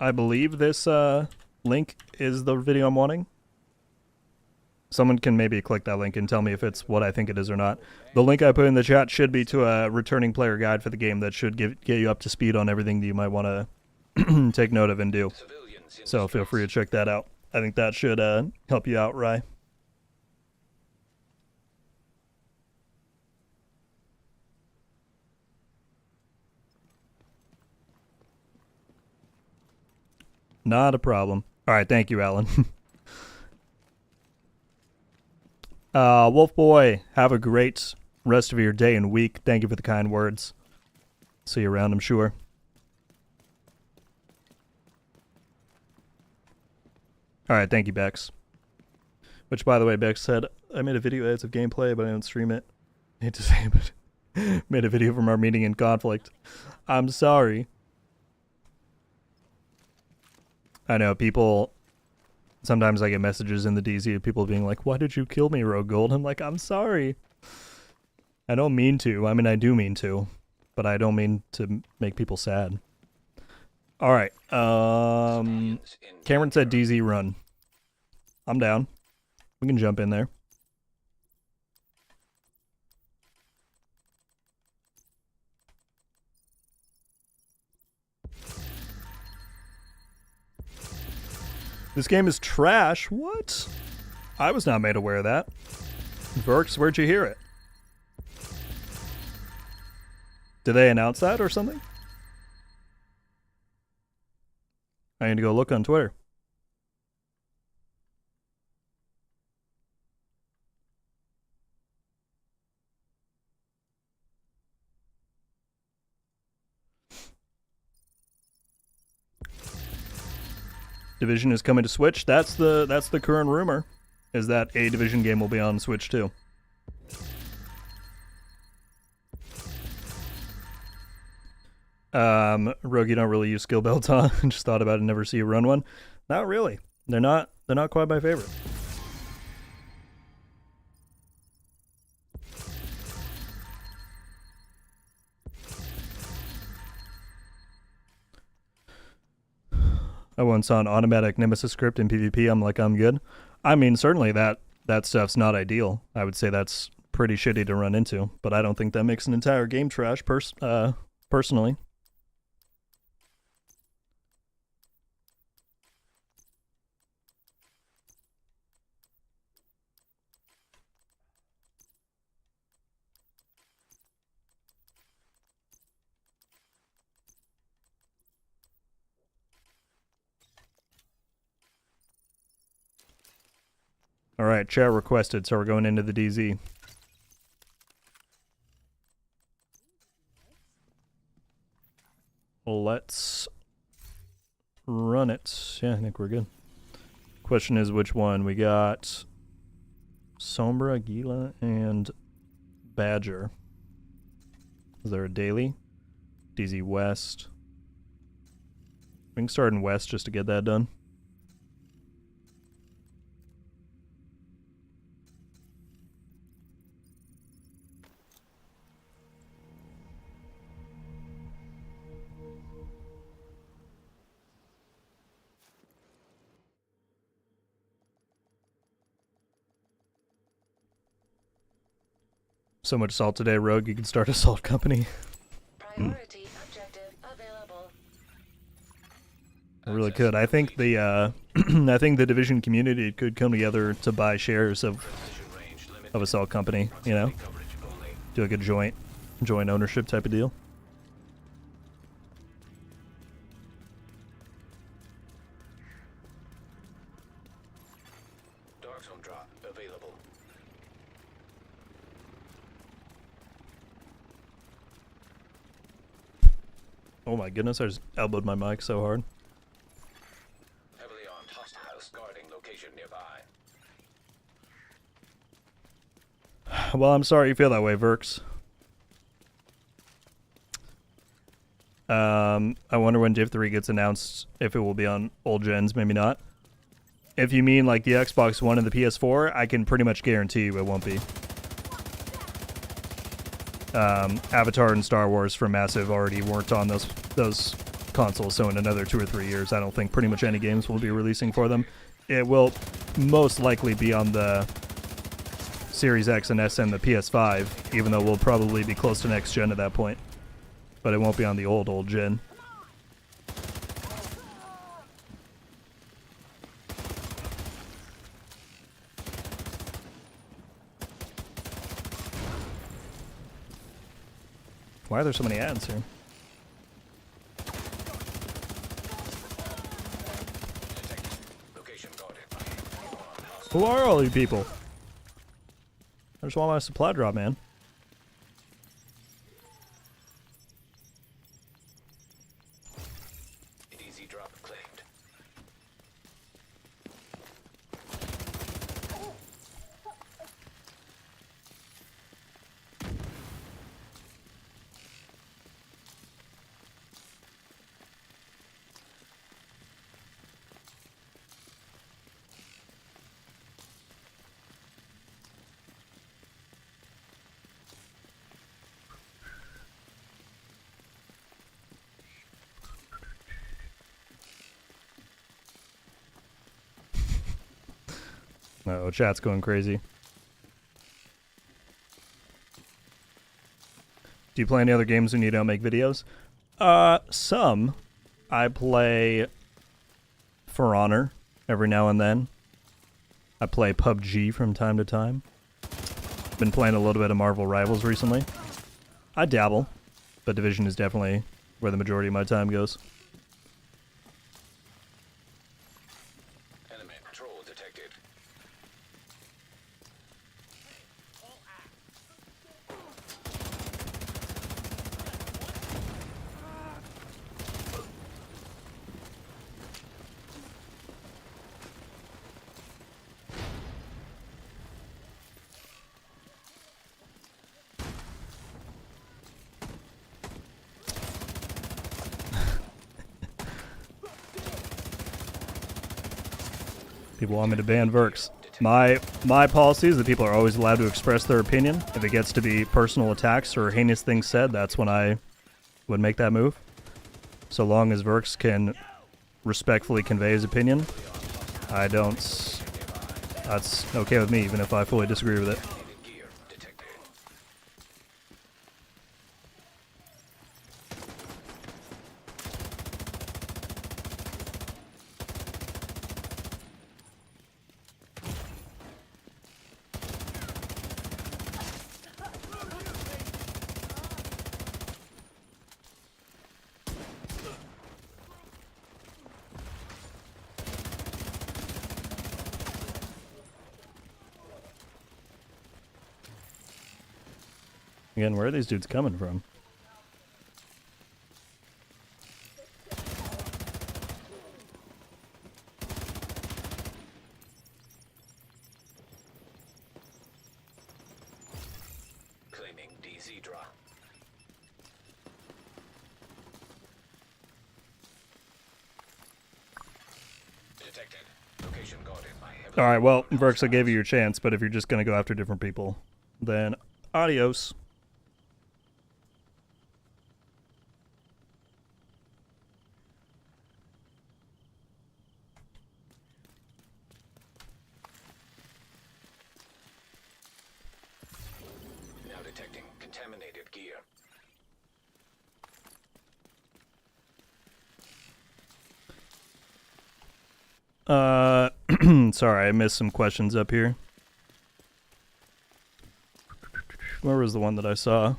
I believe this link is the video I'm wanting. Someone can maybe click that link and tell me if it's what I think it is or not. The link I put in the chat should be to a returning player guide for the game that should get you up to speed on everything that you might want to take note of and do. Civilians in So feel free to check that out. I think that should help you out, Rye. Not a problem. All right, thank you, Alan. Wolf Boy, have a great rest of your day and week. Thank you for the kind words. See you around, I'm sure. All right, thank you, Bex. Which, by the way, Bex said, I made a video as of gameplay, but I don't stream it. I hate to say it, but made a video from our meeting in conflict. I'm sorry. I know, people... Sometimes I get messages in the DZ of people being like, why did you kill me, RogueGold? I'm like, I'm sorry. I don't mean to. I mean, I do mean to. But I don't mean to make people sad. Alright. Cameron said DZ run. I'm down. We can jump in there. This game is trash. What? I was not made aware of that. Verks, where'd you hear it? Did they announce that or something? I need to go look on Twitter. Division is coming to Switch. That's the current rumor, is that a Division game will be on Switch too. Rogue, you don't really use skill belts, huh? Just thought about it, never see you run one. Not really. They're not quite my favorite. I once saw an automatic Nemesis script in PvP. I'm like, I'm good. I mean, certainly that stuff's not ideal. I would say that's pretty shitty to run into, but I don't think that makes an entire game trash personally. Alright, chat requested, so we're going into the DZ. Let's run it. Yeah, I think we're good. Question is which one? We got Sombra, Gila, and Badger. Is there a daily? DZ West. We can start in West just to get that done. So much salt today, Rogue. You can start a salt company. Priority objective available. I really could. I think the I think the Division community could come together to buy shares of a salt company. You know, do like a joint ownership type of deal. Dark Zone drop available. Oh my goodness! I just elbowed my mic so hard. Heavily armed hostiles guarding location nearby. Well, I'm sorry you feel that way, Verks. I wonder when Div 3 gets announced, if it will be on old gens, maybe not. If you mean like the Xbox One and the PS4, I can pretty much guarantee you it won't be. Avatar and Star Wars from Massive already weren't on those consoles, so in another 2 or 3 years, I don't think pretty much any games will be releasing for them. it will most likely be on the Series X and S and the PS5, even though we'll probably be close to next gen at that point. But it won't be on the old gen. Why are there so many ads here? Location guarded. Who are all you people? I just want my supply drop, man. Easy drop claimed. Oh, chat's going crazy. Do you play any other games when you don't make videos? Some. I play For Honor every now and then. I play PUBG from time to time. Been playing a little bit of Marvel Rivals recently. I dabble, but Division is definitely where the majority of my time goes. Enemy patrol detected. People want me to ban Verks. My policy is that people are always allowed to express their opinion. If it gets to be personal attacks or heinous things said, that's when I would make that move. So long as Verks can respectfully convey his opinion, I don't... That's okay with me, even if I fully disagree with it. Needed gear detected. Again, where are these dudes coming from? Claiming DZ drop. Detected. Location guarded by heavily Alright, well, armored Verks, I gave you hostiles. your chance, but if you're just gonna go after different people, then adios. Now detecting contaminated gear. Sorry, I missed some questions up here. Where was the one that I saw?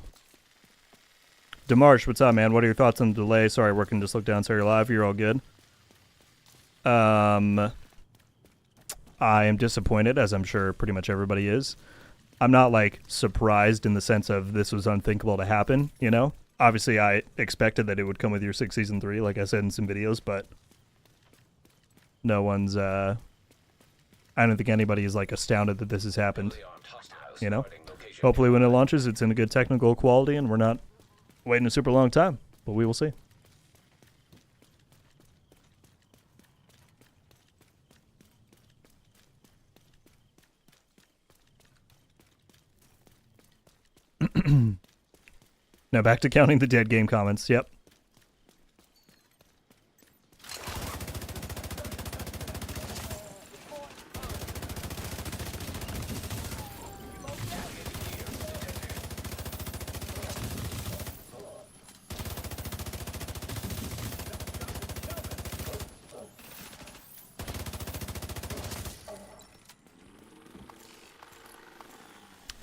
Demarsh, what's up, man? What are your thoughts on the delay? Sorry, working just look down, so you're live. You're all good. I am disappointed, as I'm sure pretty much everybody is. I'm not, like, surprised in the sense of this was unthinkable to happen, you know? Obviously, I expected that it would come with your 6 Season 3, like I said in some videos, but no one's, I don't think anybody is, like, astounded that this has happened, Heavily armed hostiles you know? guarding location. Hopefully when it launches, it's in a good technical quality and we're not waiting a super long time, but we will see. Now back to counting the dead game comments. Yep.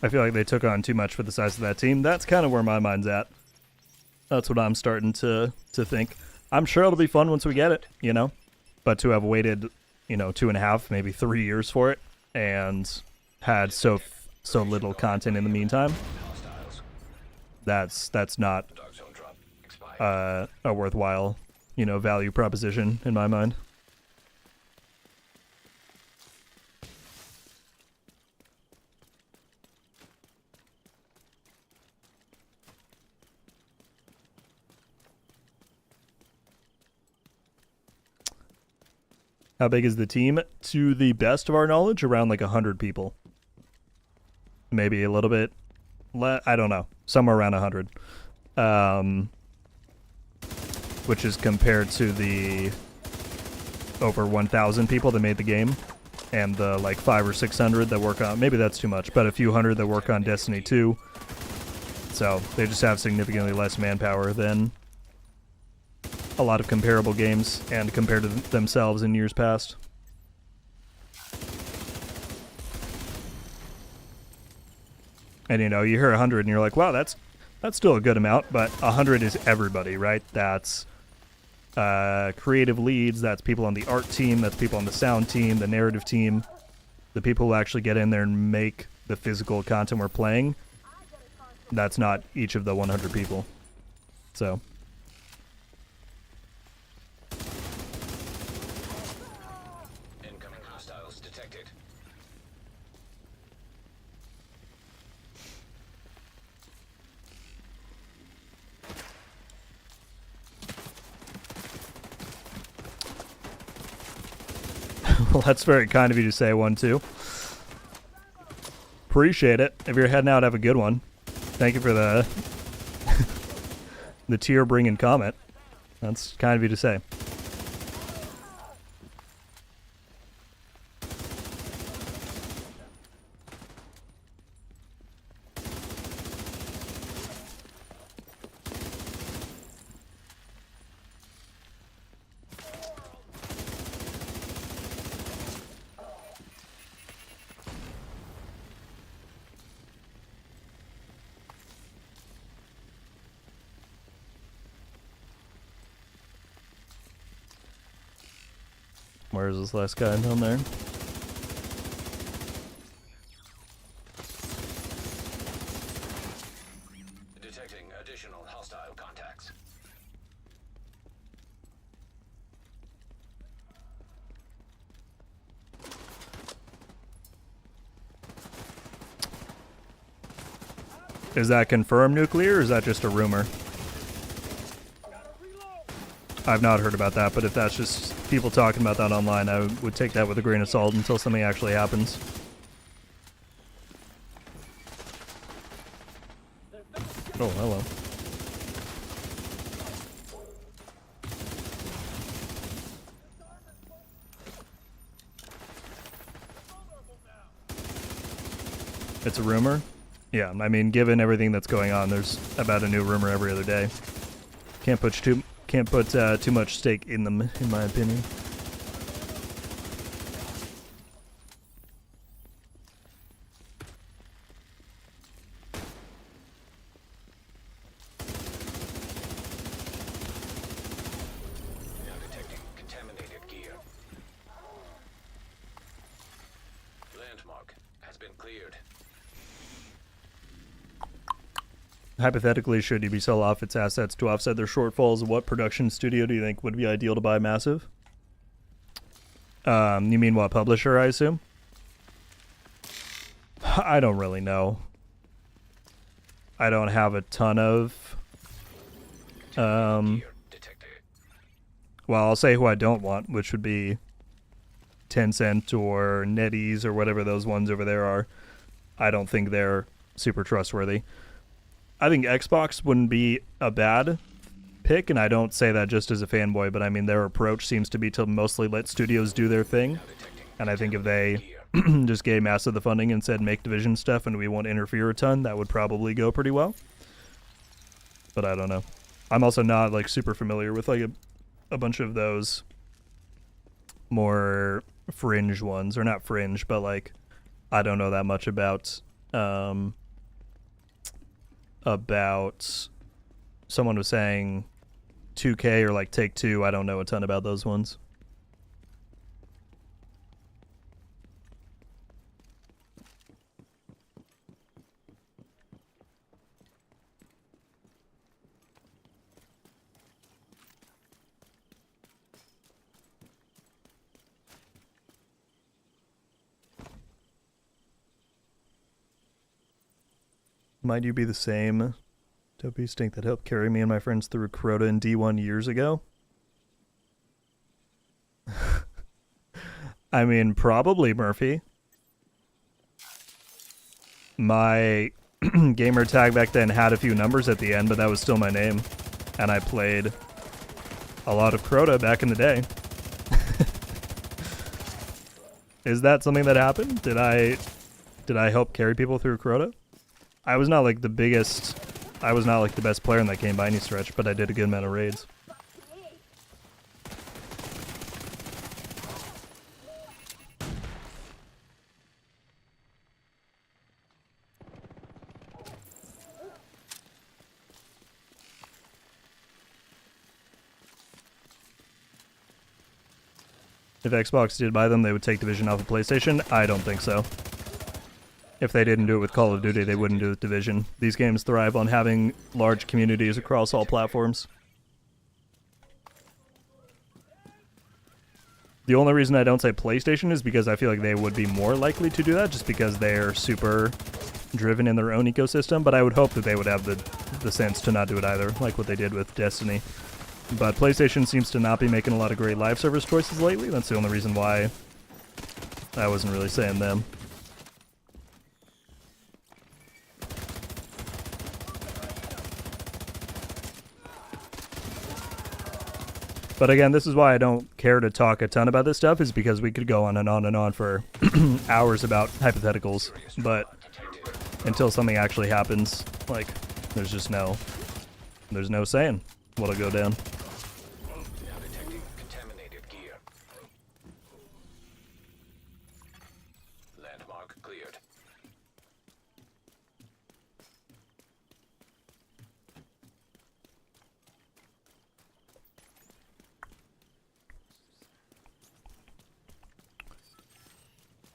I feel like they took on too much for the size of that team. That's kind of where my mind's at. That's what I'm starting to think. I'm sure it'll be fun once we get it, you know? But to have waited, 2.5, maybe 3 years for it, and had so little content in the meantime, that's not Dark zone drop expired. a worthwhile, value proposition in my mind. How big is the team? To the best of our knowledge, around like 100 people. Maybe a little bit. I don't know. Somewhere around 100. Which is compared to the over 1,000 people that made the game. And the like 500 or 600 that work on... Maybe that's too much, but a few hundred that work on Destiny 2. So they just have significantly less manpower than a lot of comparable games and compared to themselves in years past. And you hear 100 and you're like, wow, that's still a good amount, but 100 is everybody, right? That's creative leads, that's people on the art team, that's people on the sound team, the narrative team, the people who actually get in there and make the physical content we're playing. That's not each of the 100 people. So Incoming hostiles detected. well, that's very kind of you to say, 1-2. Appreciate it. If you're heading out, have a good one. Thank you for the the tear bringing comment. That's kind of you to say. Where's this last guy down there? Detecting additional hostile contacts. Is that confirmed nuclear, or is that just a rumor? I've not heard about that, but if that's just people talking about that online, I would take that with a grain of salt until something actually happens. Oh, hello. It's a rumor? Yeah, I mean, given everything that's going on, there's about a new rumor every other day. Can't put too much stake in them, in my opinion. Now detecting contaminated gear. Landmark has been cleared. Hypothetically, should UB sell off its assets to offset their shortfalls, what production studio do you think would be ideal to buy Massive? You mean what, publisher, I assume? I don't really know. I don't have a ton of... Gear detected. well, I'll say who I don't want, which would be Tencent or NetEase or whatever those ones over there are. I don't think they're super trustworthy. I think Xbox wouldn't be a bad pick, and I don't say that just as a fanboy, but I mean their approach seems to be to mostly let studios do their thing, and I think if they just gave Massive the funding and said make Division stuff and we won't interfere a ton, that would probably go pretty well. But I don't know. I'm also not like super familiar with like a bunch of those more fringe ones, or not fringe, but like I don't know that much about about someone was saying 2K or like Take Two. I don't know a ton about those ones. Might you be the same dopey stink that helped carry me and my friends through Crota in D1 years ago? I mean, probably, Murphy. My gamer tag back then had a few numbers at the end, but that was still my name. And I played a lot of Crota back in the day. Is that something that happened? Did I help carry people through Crota? I was not like the biggest, I was not like the best player in that game by any stretch, but I did a good amount of raids. If Xbox did buy them, they would take Division off of PlayStation? I don't think so. If they didn't do it with Call of Duty, they wouldn't do it with Division. These games thrive on having large communities across all platforms. The only reason I don't say PlayStation is because I feel like they would be more likely to do that, just because they're super driven in their own ecosystem, but I would hope that they would have the sense to not do it either, like what they did with Destiny. But PlayStation seems to not be making a lot of great live service choices lately. That's the only reason why I wasn't really saying them. But again, this is why I don't care to talk a ton about this stuff, is because we could go on and on and on for hours about hypotheticals. But until something actually happens, like, there's no saying what'll go down. Now detecting contaminated gear. Landmark cleared.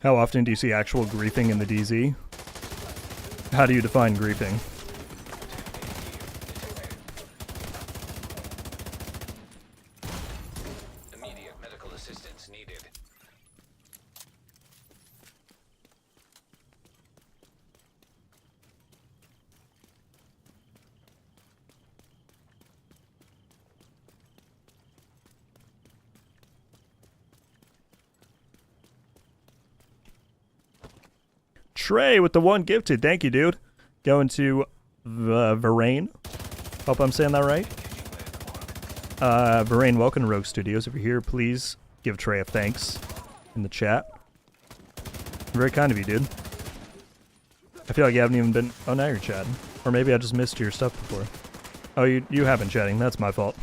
How often do you see actual griefing in the DZ? How do you define griefing? Immediate medical assistance needed. Trey with the one gifted. Thank you, dude. Going to Varane. Hope I'm saying that right. Varane, welcome to Rogue Studios. If you're here, please give Trey a thanks in the chat. Very kind of you, dude. I feel like you haven't even been... Oh, now you're chatting. Or maybe I just missed your stuff before. Oh, you have been chatting. That's my fault.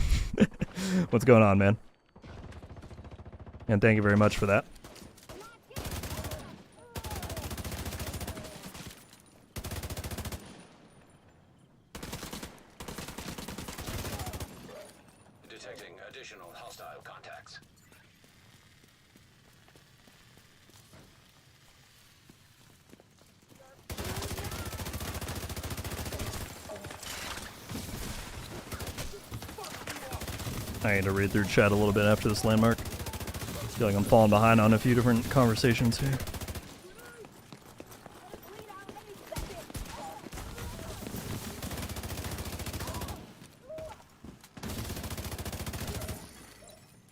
What's going on, man? And thank you very much for that. Detecting additional hostile contacts. I need to read through chat a little bit after this landmark. I feel like I'm falling behind on a few different conversations here.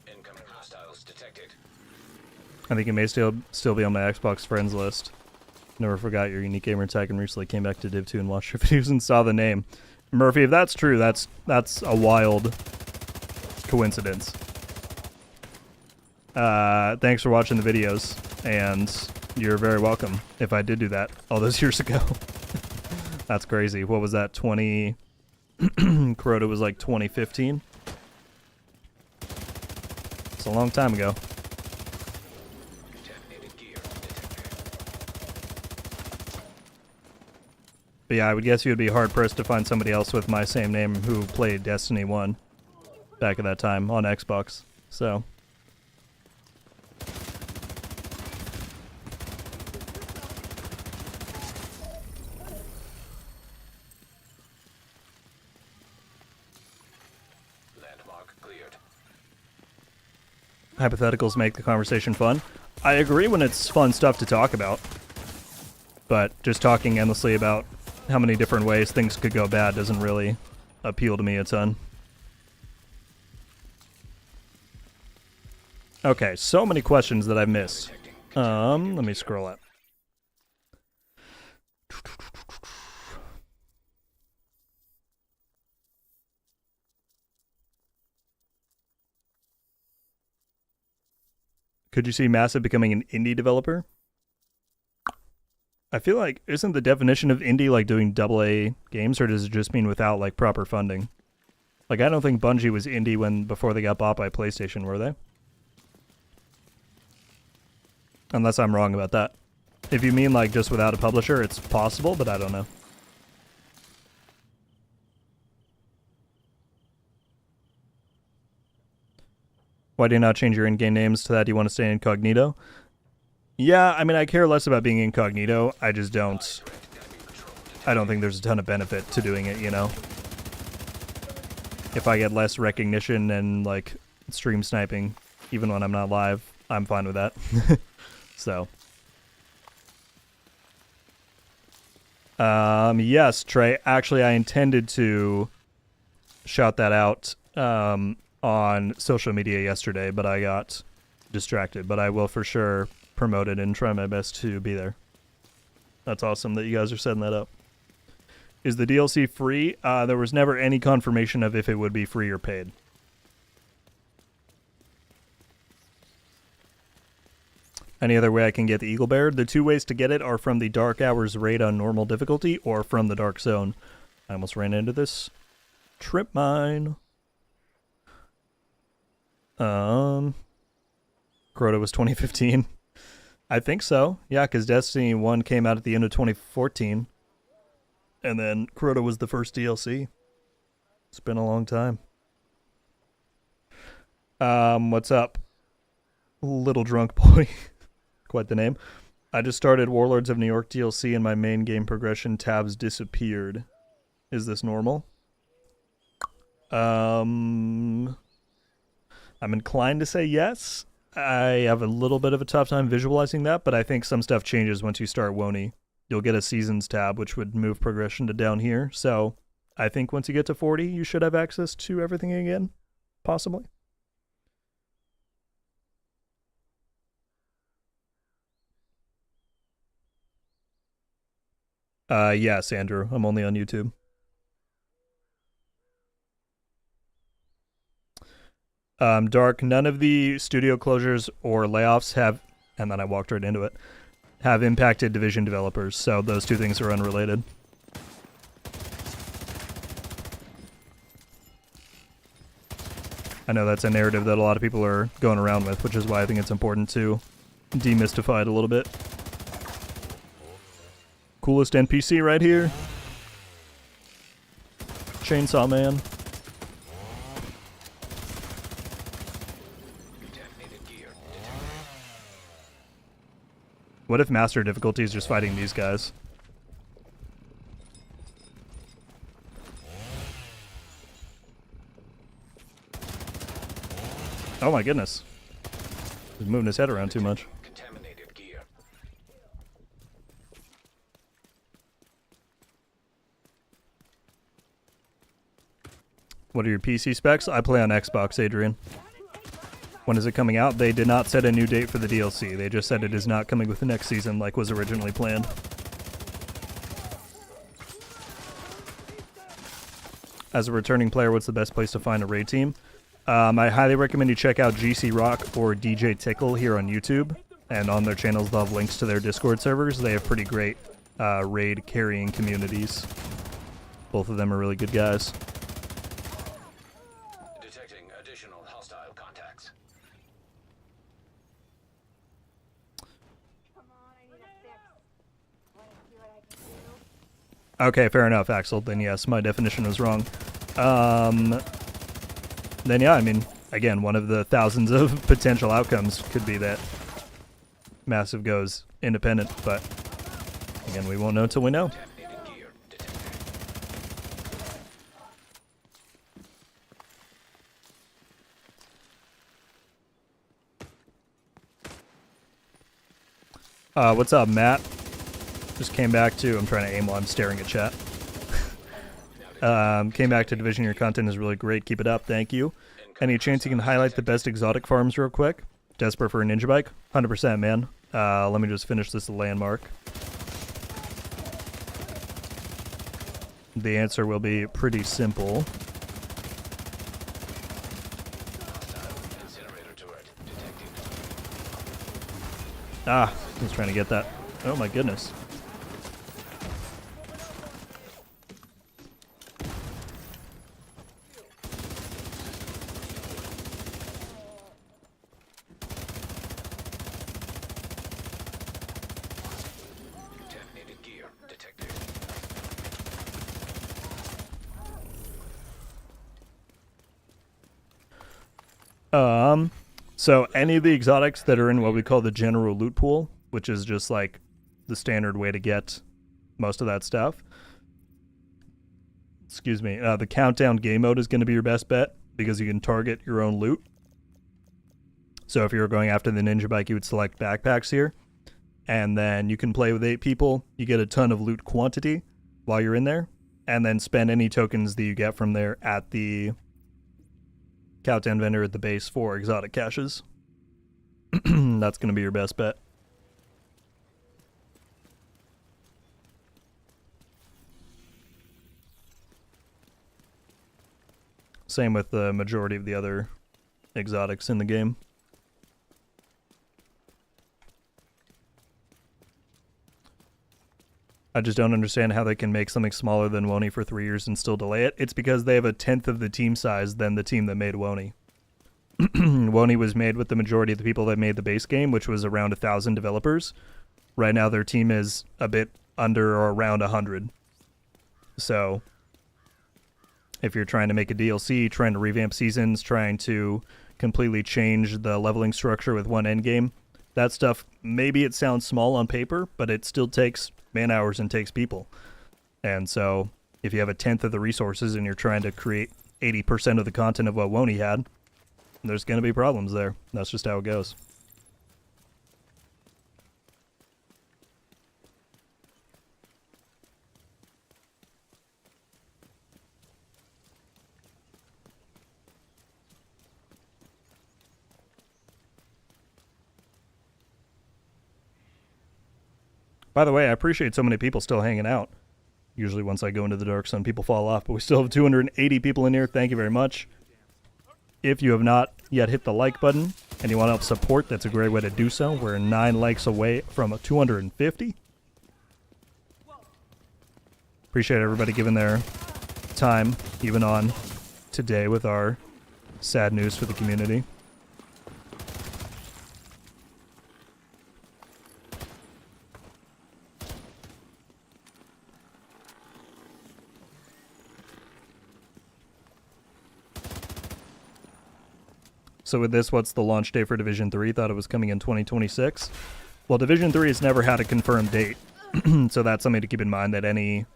Incoming hostiles detected. I think it may still be on my Xbox friends list. Never forgot your unique gamer tag and recently came back to Div 2 and watched your videos and saw the name. Murphy, if that's true, that's a wild coincidence. Thanks for watching the videos, and you're very welcome if I did do that all those years ago. That's crazy. What was that, 20... Crota was like 2015? It's a long time ago. Contaminated gear detected. But yeah, I would guess you would be hard-pressed to find somebody else with my same name who played Destiny 1 back at that time on Xbox. So... Landmark cleared. hypotheticals make the conversation fun. I agree when it's fun stuff to talk about. But just talking endlessly about how many different ways things could go bad doesn't really appeal to me a ton. Okay, so many questions that I've missed. Let me scroll up. Could you see Massive becoming an indie developer? I feel like, isn't the definition of indie like doing AA games, or does it just mean without like proper funding? Like, I don't think Bungie was indie before they got bought by PlayStation, were they? Unless I'm wrong about that. If you mean like just without a publisher, it's possible, but I don't know. Why do you not change your in-game names to that? Do you want to stay incognito? Yeah, I mean, I care less about being incognito. I just don't... I don't think there's a ton of benefit to doing it, you know? If I get less recognition and, like, stream sniping, even when I'm not live, I'm fine with that. So... yes, Trey. Actually, I intended to shout that out on social media yesterday, but I got distracted. But I will for sure promote it and try my best to be there. That's awesome that you guys are setting that up. Is the DLC free? There was never any confirmation of if it would be free or paid. Any other way I can get the Eagle Bear? The two ways to get it are from the Dark Hours raid on normal difficulty or from the Dark Zone. I almost ran into this trip mine. Crota was 2015. I think so. Yeah, because Destiny 1 came out at the end of 2014. And then Crota was the first DLC. It's been a long time. What's up? Little drunk boy. Quite the name. I just started Warlords of New York DLC and my main game progression tabs disappeared. Is this normal? I'm inclined to say yes. I have a little bit of a tough time visualizing that, but I think some stuff changes once you start WONI. You'll get a Seasons tab, which would move progression to down here. So I think once you get to 40, you should have access to everything again. Possibly. Yes, Andrew. I'm only on YouTube. Dark, none of the studio closures or layoffs have, and then I walked right into it, have impacted Division developers, so those two things are unrelated. I know that's a narrative that a lot of people are going around with, which is why I think it's important to demystify it a little bit. Coolest NPC right here. Chainsaw Man. What if master difficulty is just fighting these guys? Oh my goodness. He's moving his head around too much. Contaminated gear. What are your PC specs? I play on Xbox, Adrian. When is it coming out? They did not set a new date for the DLC. They just said it is not coming with the next season like was originally planned. As a returning player, what's the best place to find a raid team? I highly recommend you check out GC Rock or DJ Tickle here on YouTube. And on their channels, they'll have links to their Discord servers. They have pretty great raid carrying communities. Both of them are really good guys. Detecting additional hostile contacts. Come on, I need a fix. Wanna see what I can do? Okay, fair enough, Axel. Then yes, my definition was wrong. Then yeah, I mean, again, one of the thousands of potential outcomes could be that Massive goes independent, but again, we won't know until we know. Detonated gear detected. What's up, Matt? Just came back to, I'm trying to aim while I'm staring at chat. Came back to Division. Your content is really great. Keep it up. Thank you. Any chance you can highlight the best exotic farms real quick? Desperate for a ninja bike? 100%, man. Let me just finish this landmark. The answer will be pretty simple. Incinerator turret detected. Ah, I was trying to get that. Oh my goodness. Detonated gear detected. So any of the exotics that are in what we call the general loot pool, which is just like the standard way to get most of that stuff. Excuse me. The countdown game mode is going to be your best bet because you can target your own loot. So if you were going after the ninja bike, you would select backpacks here. And then you can play with 8 people. You get a ton of loot quantity while you're in there. And then spend any tokens that you get from there at the countdown vendor at the base for exotic caches. That's going to be your best bet. Same with the majority of the other exotics in the game. I just don't understand how they can make something smaller than Wony for 3 years and still delay it. It's because they have a tenth of the team size than the team that made Wony. Wony was made with the majority of the people that made the base game, which was around 1,000 developers. Right now their team is a bit under or around 100. So if you're trying to make a DLC, trying to revamp seasons, trying to completely change the leveling structure with one endgame, that stuff, maybe it sounds small on paper, but it still takes man hours and takes people. And so if you have a tenth of the resources and you're trying to create 80% of the content of what Wony had, there's going to be problems there. That's just how it goes. By the way, I appreciate so many people still hanging out. Usually once I go into the Dark Sun, people fall off, but we still have 280 people in here. Thank you very much. If you have not yet hit the like button and you want to help support, that's a great way to do so. We're 9 likes away from 250. Appreciate everybody giving their time, even on today with our sad news for the community. So with this, what's the launch date for Division 3? Thought it was coming in 2026. Well, Division 3 has never had a confirmed date, so that's something to keep in mind, that any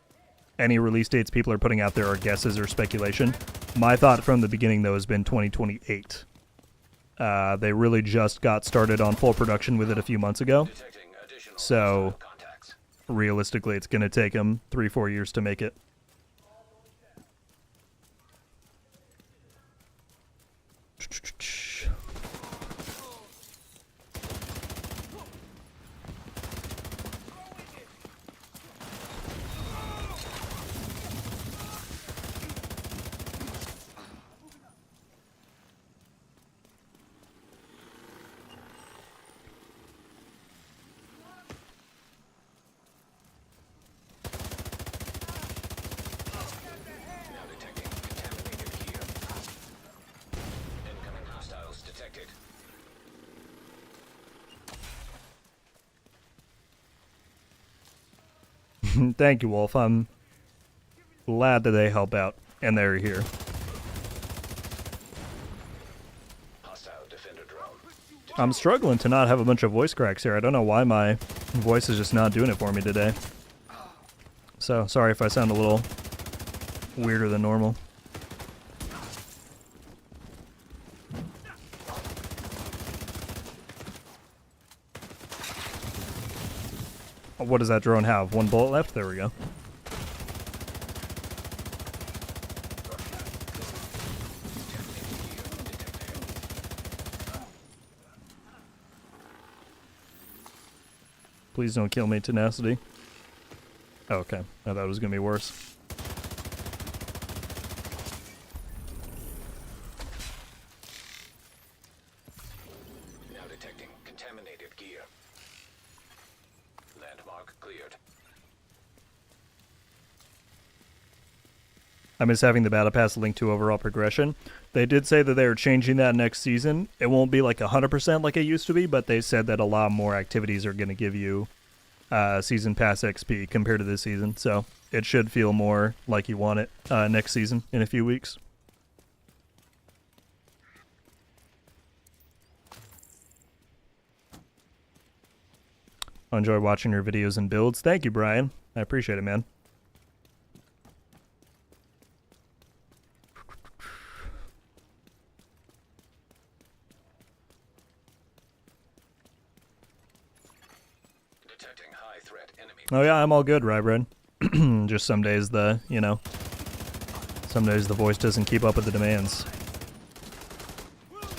release dates people are putting out there are guesses or speculation. My thought from the beginning, though, has been 2028. They really just got started on full production with it a few months ago, Detecting additional so contacts. realistically it's going to take them 3-4 years to make it. Now detecting contaminated gear. Incoming hostiles detected. Thank you, Wolf. I'm glad that they help out, and they're here. Hostile defender drone. I'm struggling to not have a bunch of voice cracks here. I don't know why my voice is just not doing it for me today. So, sorry if I sound a little weirder than normal. What does that drone have? One bullet left? There we go. Please don't kill me, Tenacity. Oh, okay. I thought it was going to be worse. Now detecting contaminated gear. Landmark cleared. I miss having the battle pass linked to overall progression. They did say that they are changing that next season. It won't be like 100% like it used to be, but they said that a lot more activities are going to give you season pass XP compared to this season. So it should feel more like you want it next season in a few weeks. I enjoy watching your videos and builds. Thank you, Brian. I appreciate it, man. Detecting high threat enemy. Oh yeah, I'm all good, Rybred. Just some days some days the voice doesn't keep up with the demands.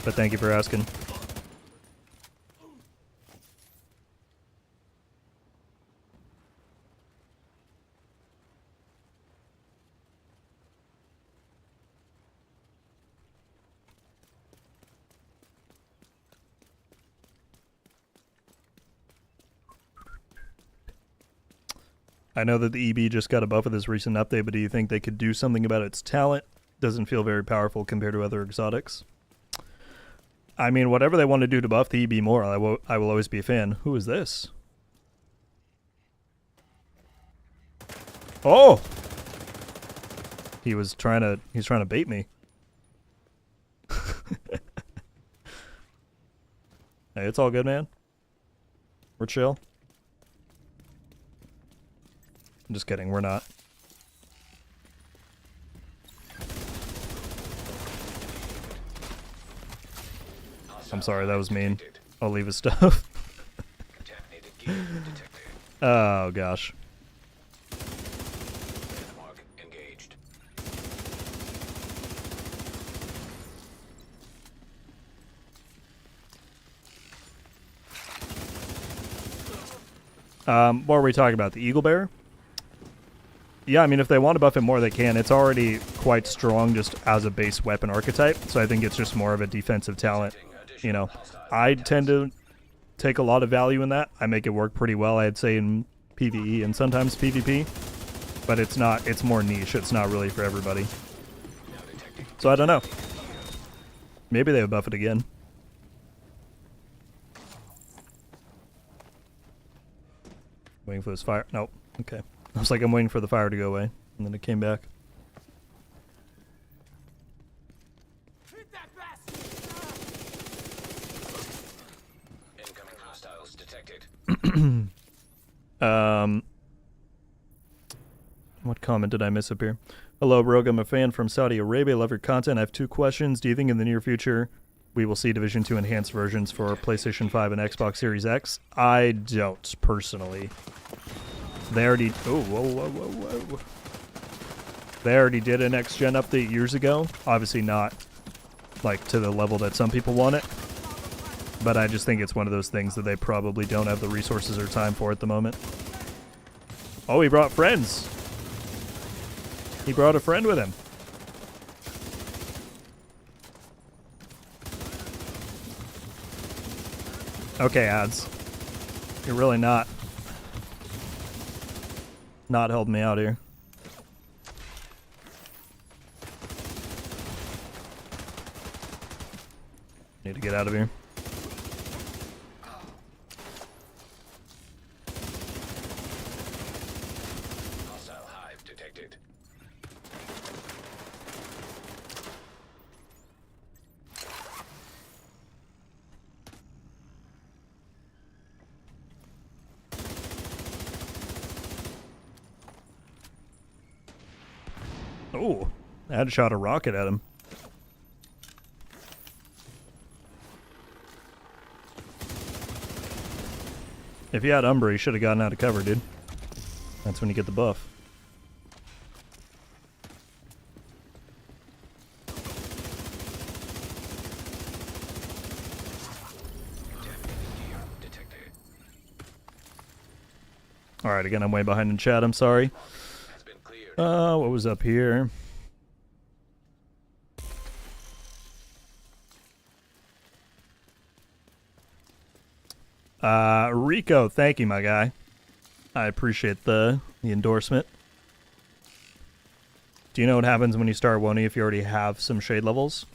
But thank you for asking. I know that the EB just got a buff with this recent update, but do you think they could do something about its talent? Doesn't feel very powerful compared to other exotics. I mean, whatever they want to do to buff the EB more, I will always be a fan. Who is this? Oh! He's trying to bait me. Hey, it's all good, man. We're chill. I'm just kidding, we're not. I'm sorry, that was mean. I'll leave his stuff. Contaminated gear detected. Oh, gosh. Landmark engaged. What were we talking about? The Eagle Bear? Yeah, I mean, if they want to buff it more, they can. It's already quite strong just as a base weapon archetype, so I think it's just more of a defensive talent. You know, I tend to take a lot of value in that. I make it work pretty well, I'd say, in PvE and sometimes PvP. But it's not, it's more niche. It's not really for everybody. So I don't know. Maybe they would buff it again. Waiting for this fire. Nope. Okay. I was like, I'm waiting for the fire to go away. And then it came back. Incoming hostiles detected. What comment did I miss up here? Hello, Rogue. I'm a fan from Saudi Arabia. Love your content. I have 2 questions. Do you think in the near future we will see Division 2 enhanced versions for PlayStation 5 and Xbox Series X? I don't, personally. They already... Oh, whoa, whoa, whoa, whoa. They already did a next-gen update years ago. Obviously not, like, to the level that some people want it. But I just think it's one of those things that they probably don't have the resources or time for at the moment. Oh, he brought friends. He brought a friend with him. Okay, ads. You're really not helping me out here. Need to get out of here. Hostile hive detected. Oh, I had shot a rocket at him. If you had Umbra, you should have gotten out of cover, dude. That's when you get the buff. Alright, again, I'm way behind in chat, I'm sorry. Has been cleared. What was up here? Rico, thank you, my guy. I appreciate the endorsement. Do you know what happens when you start Wony if you already have some shade levels?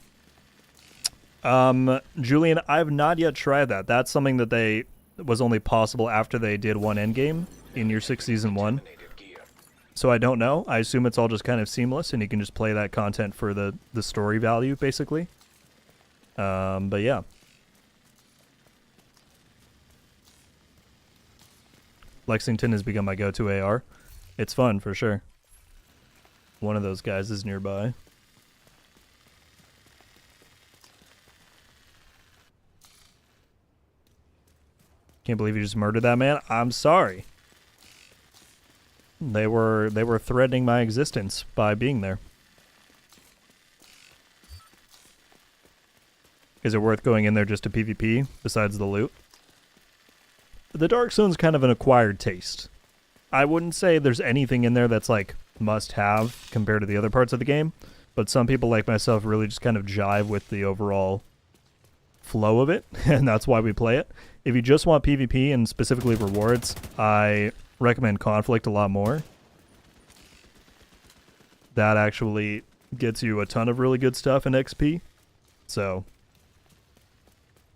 Julian, I've not yet tried that. That's something that was only possible after they did one endgame in Year 6 Season 1. Contaminated gear. So I don't know. I assume it's all just kind of seamless and you can just play that content for the story value, basically. But yeah. Lexington has become my go-to AR. It's fun, for sure. One of those guys is nearby. Can't believe you just murdered that man. I'm sorry. They were threatening my existence by being there. Is it worth going in there just to PvP besides the loot? The Dark Zone's kind of an acquired taste. I wouldn't say there's anything in there that's like must-have compared to the other parts of the game, but some people like myself really just kind of jive with the overall flow of it, and that's why we play it. If you just want PvP and specifically rewards, I recommend Conflict a lot more. That actually gets you a ton of really good stuff in XP, so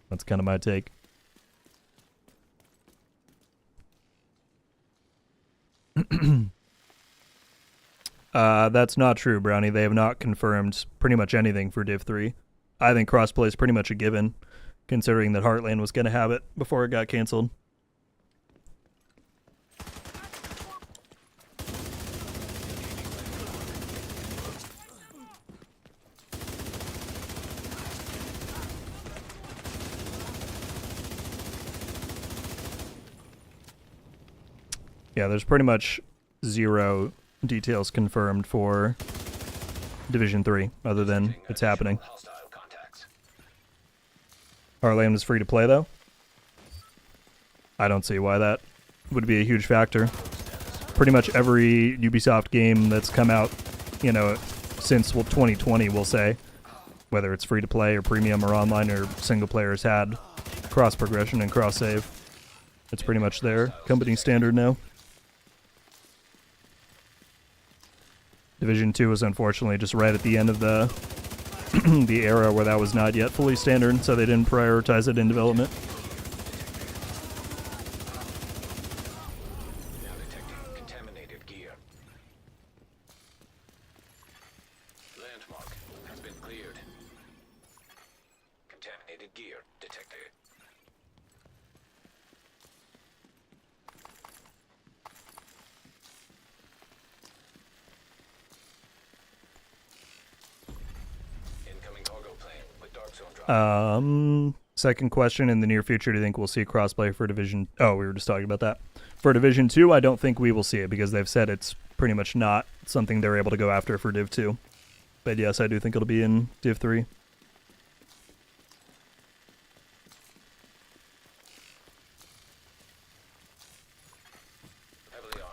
that's kind of my take. That's not true, Brownie. They have not confirmed pretty much anything for Div 3. I think crossplay is pretty much a given, considering that Heartland was going to have it before it got canceled. Yeah, there's pretty much zero details confirmed for Division 3, other than it's happening. Hostile contacts. Heartland is free to play, though. I don't see why that would be a huge factor. Pretty much every Ubisoft game that's come out, you know, since 2020, we'll say, whether it's free to play or premium or online or single player, has had cross progression and cross save. It's pretty much their company standard now. Division 2 was unfortunately just right at the end of the the era where that was not yet fully standard, so they didn't prioritize it in development. Now detecting contaminated gear. Landmark has been cleared. Contaminated gear detected. Incoming cargo plane with Dark Zone drop. Second question, in the near future, do you think we'll see crossplay for Division... Oh, we were just talking about that. For Division 2, I don't think we will see it, because they've said it's pretty much not something they're able to go after for Div 2. But yes, I do think it'll be in Div 3.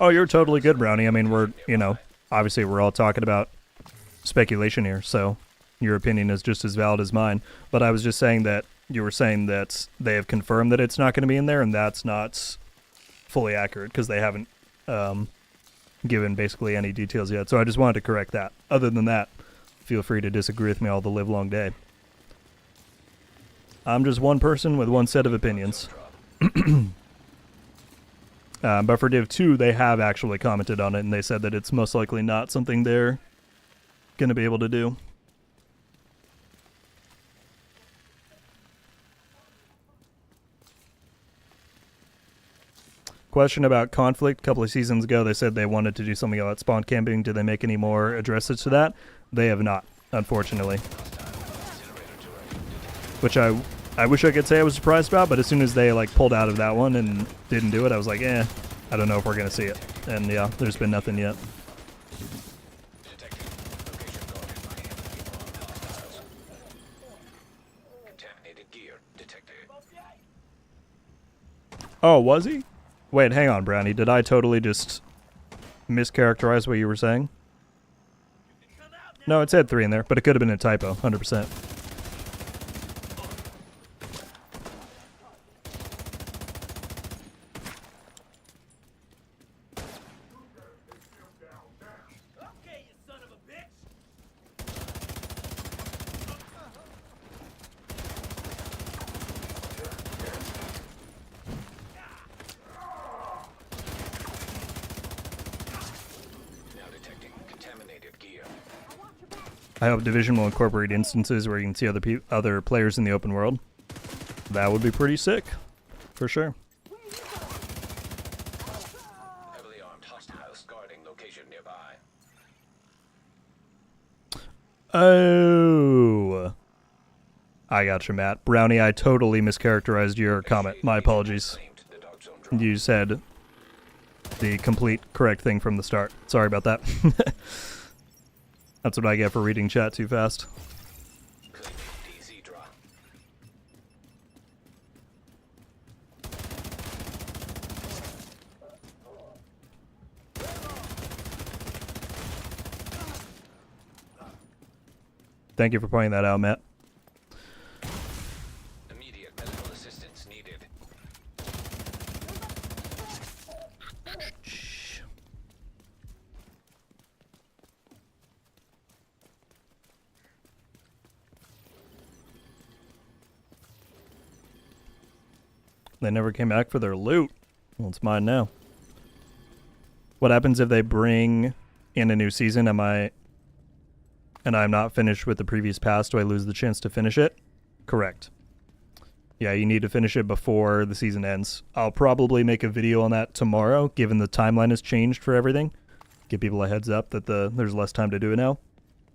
Oh, you're totally good, Brownie. I mean, we're, you know, obviously we're all talking about speculation here, so your opinion is just as valid as mine. But I was just saying that you were saying that they have confirmed that it's not going to be in there, and that's not fully accurate because they haven't given basically any details yet. So I just wanted to correct that. Other than that, feel free to disagree with me all the live long day. I'm just one person with one set of opinions. But for Div 2, they have actually commented on it, and they said that it's most likely not something they're going to be able to do. question about conflict. A couple of seasons ago, they said they wanted to do something about spawn camping. Did they make any more addresses to that? They have not, unfortunately. Which I wish I could say I was surprised about, but as soon as they like pulled out of that one and didn't do it, I was like, I don't know if we're gonna see it. And yeah, there's been nothing yet. Contaminated gear detected. Oh, was he? Wait, hang on, Brownie. Did I totally just mischaracterize what you were saying? No, it said 3 in there, but it could have been a typo, 100%. Now detecting contaminated gear. I hope Division will incorporate instances where you can see other players in the open world. That would be pretty sick, for sure. Heavily armed hostiles guarding location nearby. Oh, I gotcha, Matt. Brownie, I totally mischaracterized your comment. My apologies. Claimed the dark zone drop. You said the complete correct thing from the start. Sorry about that. That's what I get for reading chat too fast. Claiming DZ drop. Thank you for pointing that out, Matt. Immediate medical assistance needed. They never came back for their loot. Well, it's mine now. What happens if they bring in a new season? And I'm not finished with the previous pass? Do I lose the chance to finish it? Correct. Yeah, you need to finish it before the season ends. I'll probably make a video on that tomorrow, given the timeline has changed for everything. Give people a heads up that there's less time to do it now.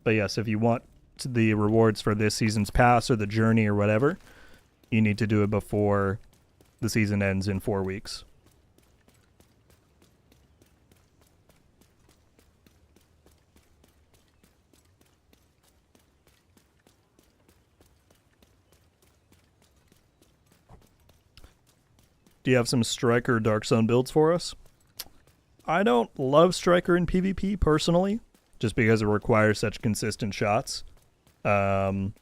But yes, if you want the rewards for this season's pass or the journey or whatever, you need to do it before the season ends in 4 weeks. Do you have some Striker Dark Zone builds for us? I don't love Striker in PvP personally, just because it requires such consistent shots. But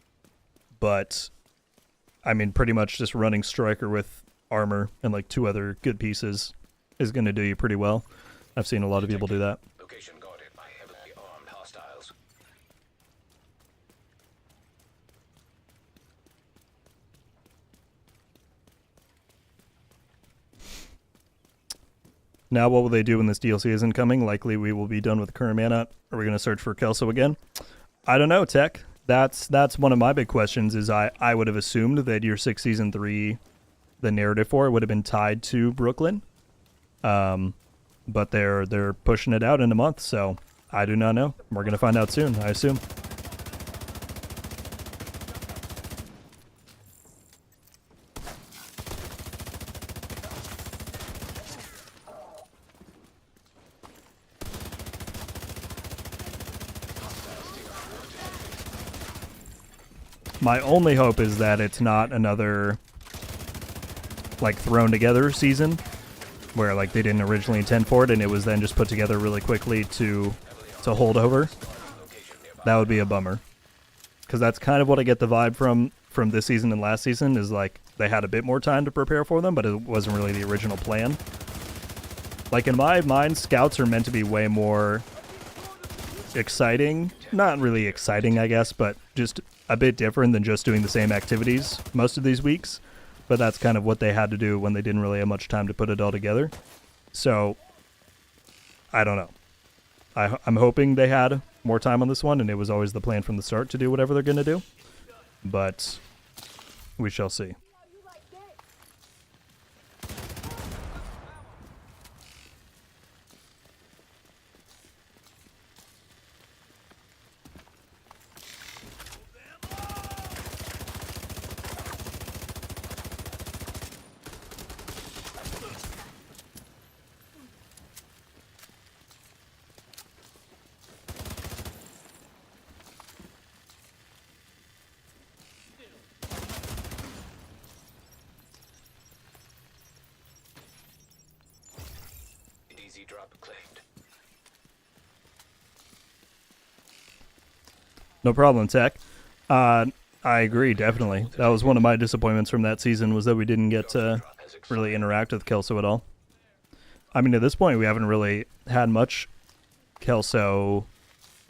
I mean, pretty much just running Striker with armor and like 2 other good pieces is going to do you pretty well. I've seen a lot of people do that. Location guarded by heavily armed hostiles. Now, what will they do when this DLC isn't coming? Likely we will be done with the current mana. Are we going to search for Kelso again? I don't know, Tech. That's one of my big questions. Is I would have assumed that Year 6 Season 3, the narrative for it would have been tied to Brooklyn. But they're pushing it out in a month, so I do not know. We're going to find out soon, I assume. My only hope is that it's not another like thrown together season where like they didn't originally intend for it and it was then just put together really quickly to hold over. That would be a bummer, because that's kind of what I get the vibe from this season and last season, is like they had a bit more time to prepare for them, but it wasn't really the original plan. Like in my mind, scouts are meant to be way more exciting. Not really exciting, I guess, but just a bit different than just doing the same activities most of these weeks. But that's kind of what they had to do when they didn't really have much time to put it all together. So, I don't know. I'm hoping they had more time on this one, and it was always the plan from the start to do whatever they're going to do. But we shall see. Easy drop claimed. No problem, Tech. I agree, definitely. That was one of my disappointments from that season, was that we didn't get to really interact with Kelso at all. I mean, at this point, we haven't really had much Kelso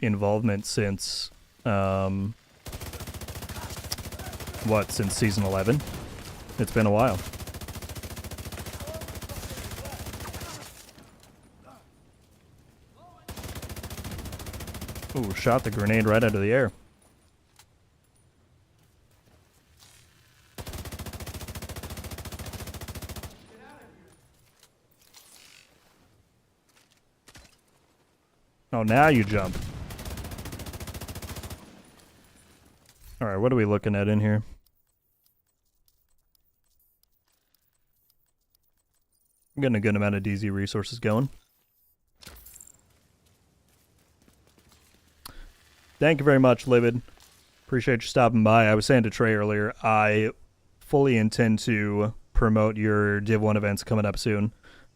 involvement since, since season 11? It's been a while. Ooh, shot the grenade right out of the air. Oh, now you jump. Alright, what are we looking at in here? I'm getting a good amount of DZ resources going. Thank you very much, Livid. Appreciate you stopping by. I was saying to Trey earlier, I fully intend to promote your Div 1 events coming up soon,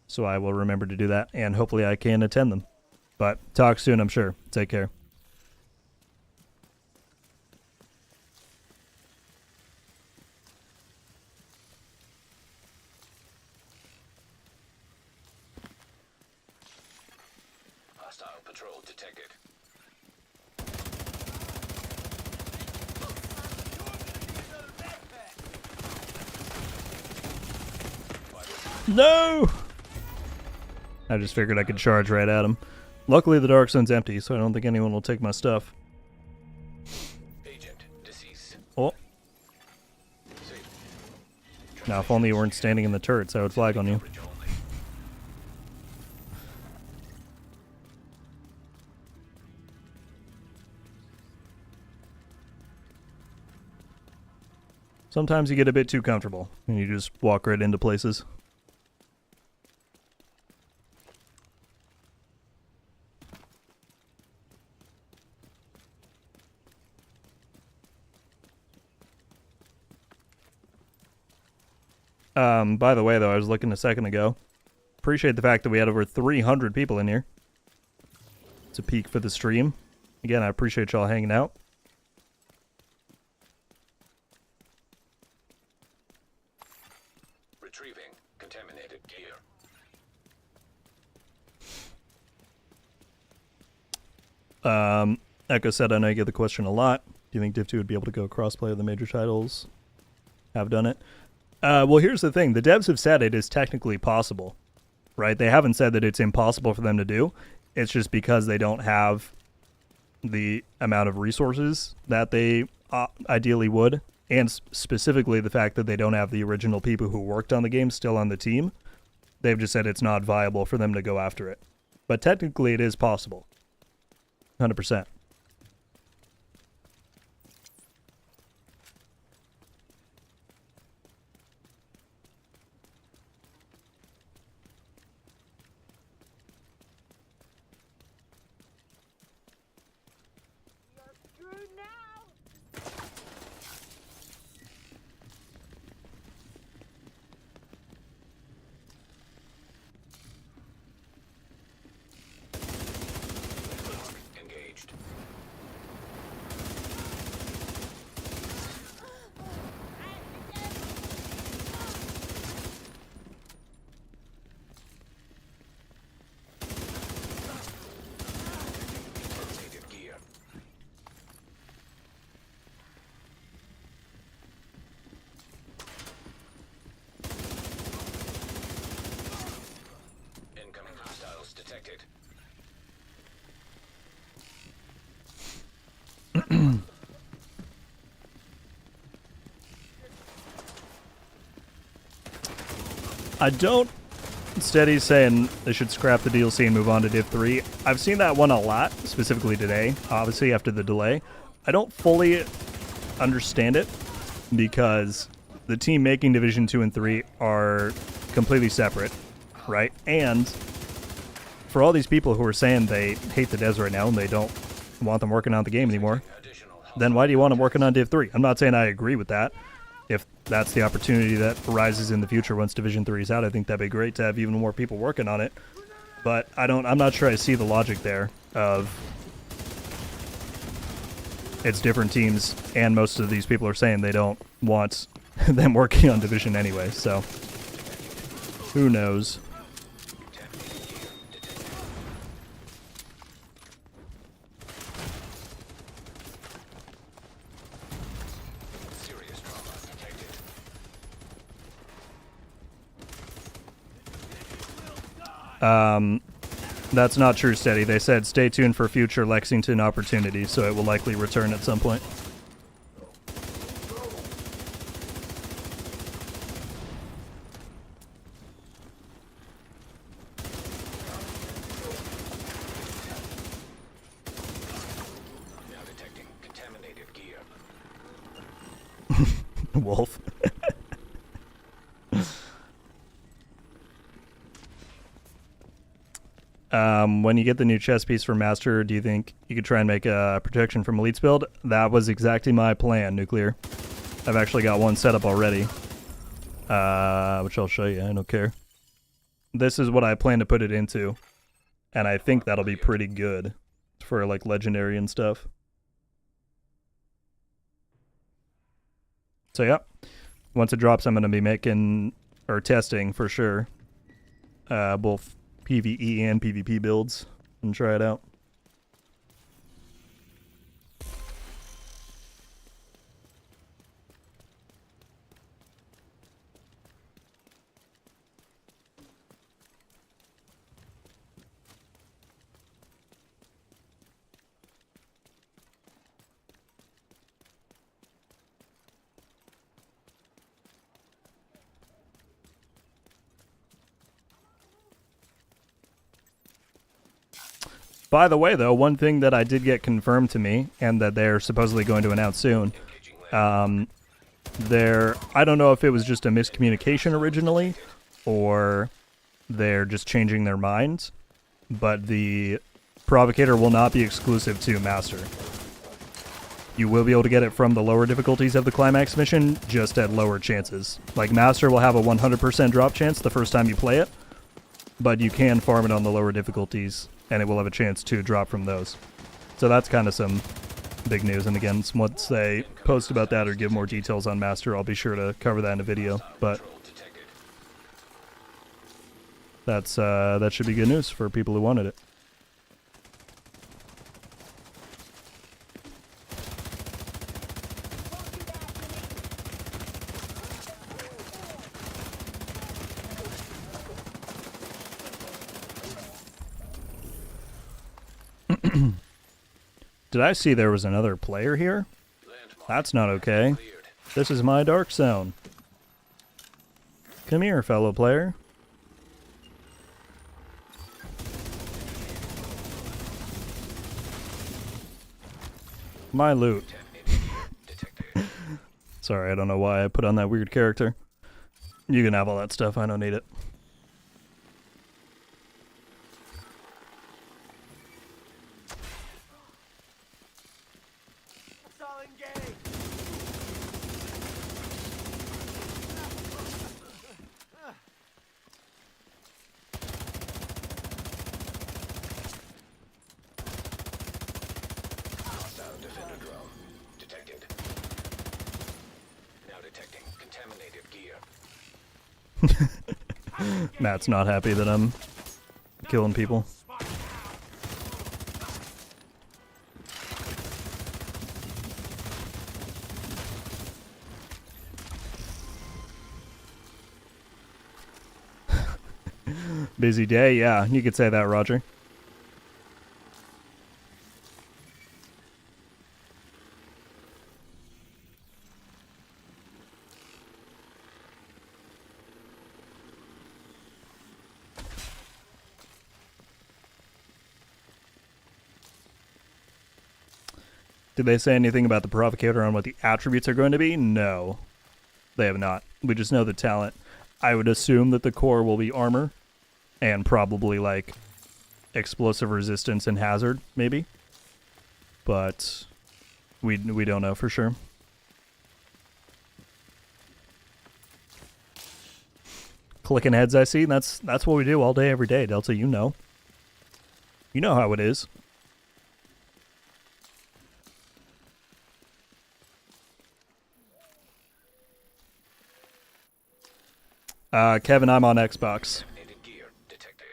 so I will remember to do that, and hopefully I can attend them. But talk soon, I'm sure. Take care. Hostile patrol detected. No! I just figured I could charge right at him. Luckily, the Dark Zone's empty, so I don't think anyone will take my stuff. Agent deceased. Oh. Safe. Now, if only you weren't standing in the turrets, I would flag on you. Coverage only. Sometimes you get a bit too comfortable, and you just walk right into places. By the way, though, I was looking a second ago. Appreciate the fact that we had over 300 people in here. It's a peak for the stream. Again, I appreciate y'all hanging out. Retrieving contaminated gear. Echo said, I know you get the question a lot. Do you think Div 2 would be able to go crossplay with the major titles? Have done it. Well, here's the thing. The devs have said it is technically possible, right? They haven't said that it's impossible for them to do. It's just because they don't have the amount of resources that they ideally would, and specifically the fact that they don't have the original people who worked on the game still on the team. They've just said it's not viable for them to go after it. But technically it is possible. 100%. You're screwed now. Engaged. Native gear. Incoming hostiles detected. I don't. Steady's saying they should scrap the DLC and move on to Div 3. I've seen that one a lot, specifically today, obviously after the delay. I don't fully understand it because the team making Division 2 and 3 are completely separate, right? And for all these people who are saying they hate the devs right now and they don't want them working on the game anymore, Additional then why do you want them working on Div 3? I'm not saying I agree with that. If that's the opportunity that arises in the future once Division 3 is out, I think that'd be great to have even more people working on it. But I'm not sure I see the logic there of it's different teams, and most of these people are saying they don't want them working on Division anyway, so who knows. Serious trauma detected. That's not true, Steady. They said stay tuned for future Lexington opportunities, so it will likely return at some point. Now detecting contaminated gear. Wolf. When you get the new chess piece for Master, do you think you could try and make a protection from Elites build? That was exactly my plan, Nuclear. I've actually got one set up already. Which I'll show you, I don't care. This is what I plan to put it into. And I think that'll be pretty good for like Legendary and stuff. So yeah, once it drops, I'm going to be making, or testing for sure, both PvE and PvP builds and try it out. By the way, though, one thing that I did get confirmed to me, and that they're supposedly going to announce soon, I don't know if it was just a miscommunication originally, or they're just changing their minds, but the Provocator will not be exclusive to Master. You will be able to get it from the lower difficulties of the Climax mission, just at lower chances. Like, Master will have a 100% drop chance the first time you play it, but you can farm it on the lower difficulties, and it will have a chance to drop from those. So that's kind of some big news. And again, once they post about that or give more details on Master, I'll be sure to cover that in a video. But that's that should be good news for people who wanted it. Did I see there was another player here? That's not okay. This is my dark zone. Come here, fellow player. My loot. Sorry, I don't know why I put on that weird character. You can have all that stuff, I don't need it. Hostile defender drone detected. Now detecting contaminated gear. Matt's not happy that I'm killing people. Busy day, yeah, you could say that, Roger. Did they say anything about the Provocator on what the attributes are going to be? No, they have not. We just know the talent. I would assume that the core will be armor and probably like explosive resistance and hazard, maybe. But we don't know for sure. Clicking heads, I see. That's what we do all day, every day, Delta. You know. You know how it is. Kevin, I'm on Xbox. Designated gear detected.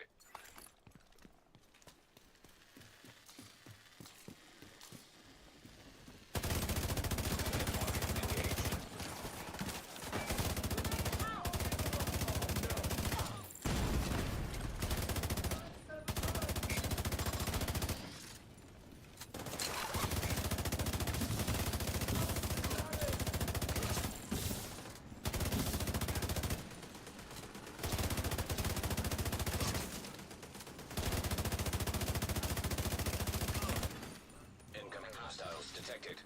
Incoming hostiles detected.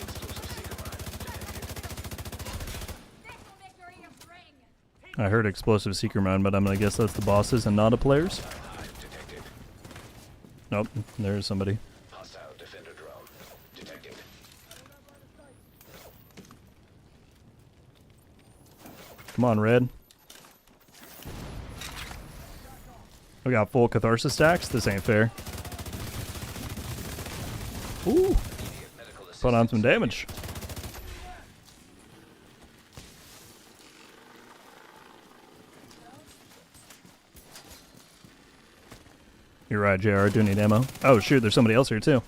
Explosive seeker mine detected. I heard explosive seeker mine, but I'm gonna guess that's the bosses and not the players. Hive detected. Nope, there's somebody. Hostile defender drone detected. Come on, Red. We got full catharsis stacks. This ain't fair. Ooh, Immediate medical put on assistance. some damage. You're right, JR. I do need ammo. Oh, shoot, there's somebody else here, too.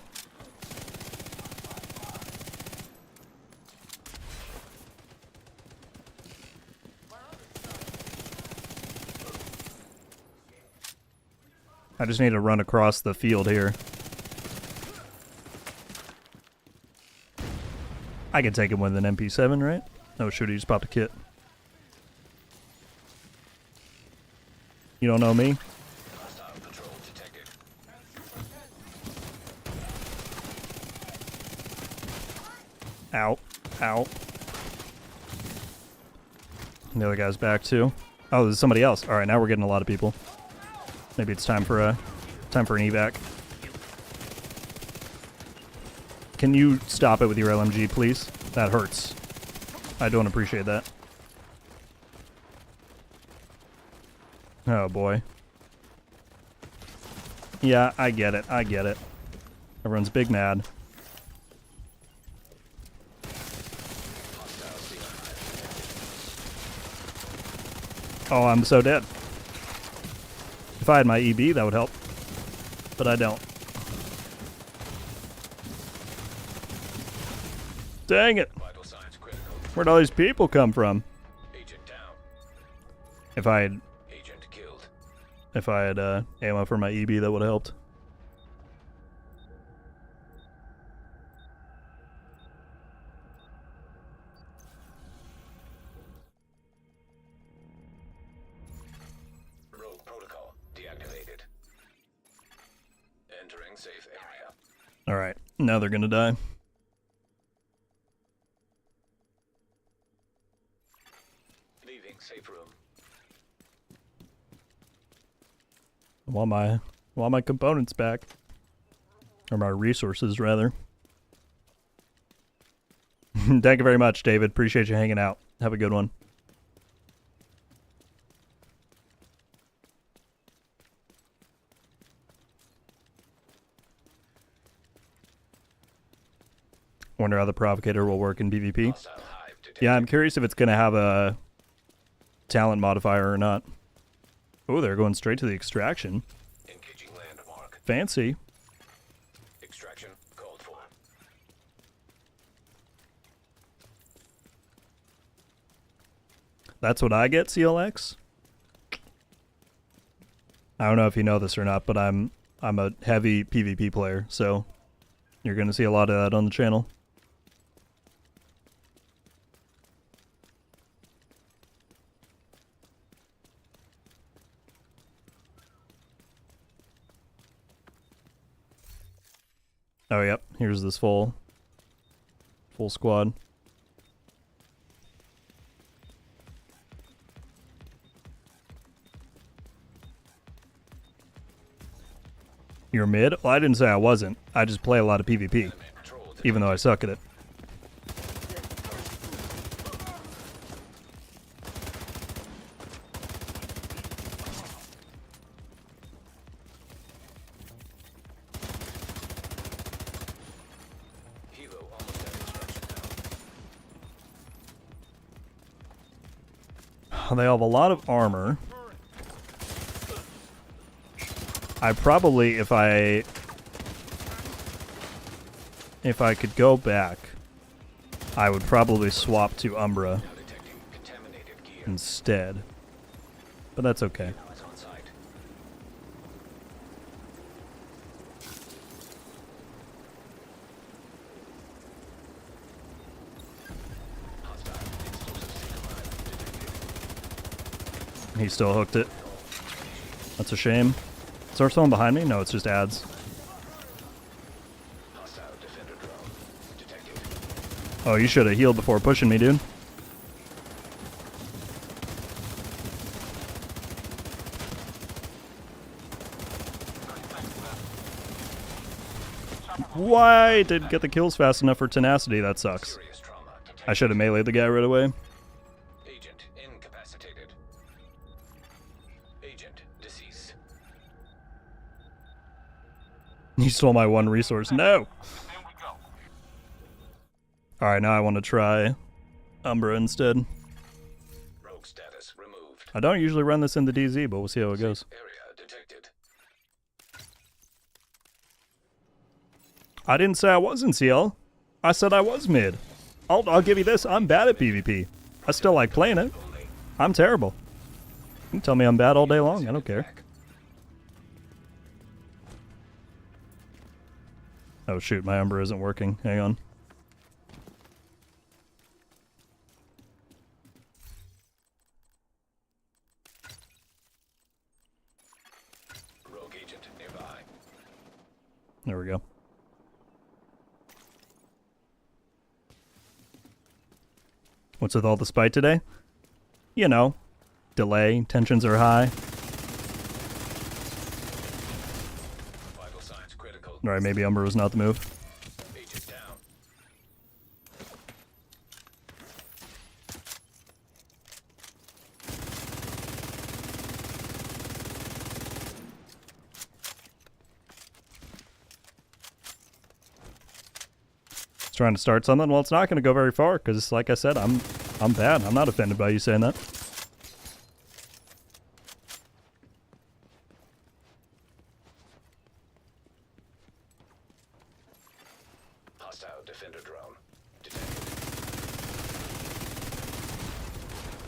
I just need to run across the field here. I can take him with an MP7, right? Oh, shoot, he just popped a kit. You don't know me? Hostile patrol detected. Ow. Ow. And the other guy's back, too. Oh, there's somebody else. Alright, now we're getting a lot of people. Maybe it's time for an evac. Can you stop it with your LMG, please? That hurts. I don't appreciate that. Oh, boy. Yeah, I get it. I get it. Everyone's big mad. Oh, I'm so dead. If I had my EB, that would help. But I don't. Dang it. Vital signs critical. Where'd all these people come from? Agent down. If I Agent killed. had ammo for my EB, that would have helped. Rogue protocol deactivated. Entering safe area. Alright, now they're gonna die. Leaving safe room. I want my components back. Or my resources, rather. Thank you very much, David. Appreciate you hanging out. Have a good one. Wonder how the provocator will work in PvP. Hostile hive detected. Yeah, I'm curious if it's going to have a talent modifier or not. Oh, they're going straight to the extraction. Engaging landmark. Fancy. Extraction called for. That's what I get, CLX? I don't know if you know this or not, but I'm a heavy PvP player, so you're going to see a lot of that on the channel. Oh, yep. Here's this full squad. You're mid? Well, I didn't say I wasn't. I just play a lot of PvP, Patrol even though I suck at it. They have a lot of armor. I probably, if I could go back, I would probably swap to Umbra Now detecting contaminated gear. instead. But that's okay. Eyes on sight. Hostile explosive signal detected. He still hooked it. That's a shame. Is there someone behind me? No, it's just ads. Hostile defender drone detected. Oh, you should have healed before pushing me, dude. Why didn't get the kills fast enough for tenacity? That sucks. Serious trauma detected. I should have meleeed the guy right away. Agent incapacitated. Agent deceased. He stole my one resource. No! Alright, now I want to try Umbra instead. Rogue status removed. I don't usually run this in the DZ, but we'll see how it goes. Area detected. I didn't say I was in CL. I said I was mid. I'll give you this. I'm bad at PvP. I still like playing it. Only. I'm terrible. You can tell me I'm bad all day long. I don't care. Oh shoot, my Umbra isn't working. Hang on. Rogue agent nearby. There we go. What's with all the spite today? You know, delay, tensions are high. Vital signs critical. Alright, maybe Umbra was not the move. Agent down. It's trying to start something. Well, it's not going to go very far because, like I said, I'm bad. I'm not offended by you saying that. Hostile defender drone detected.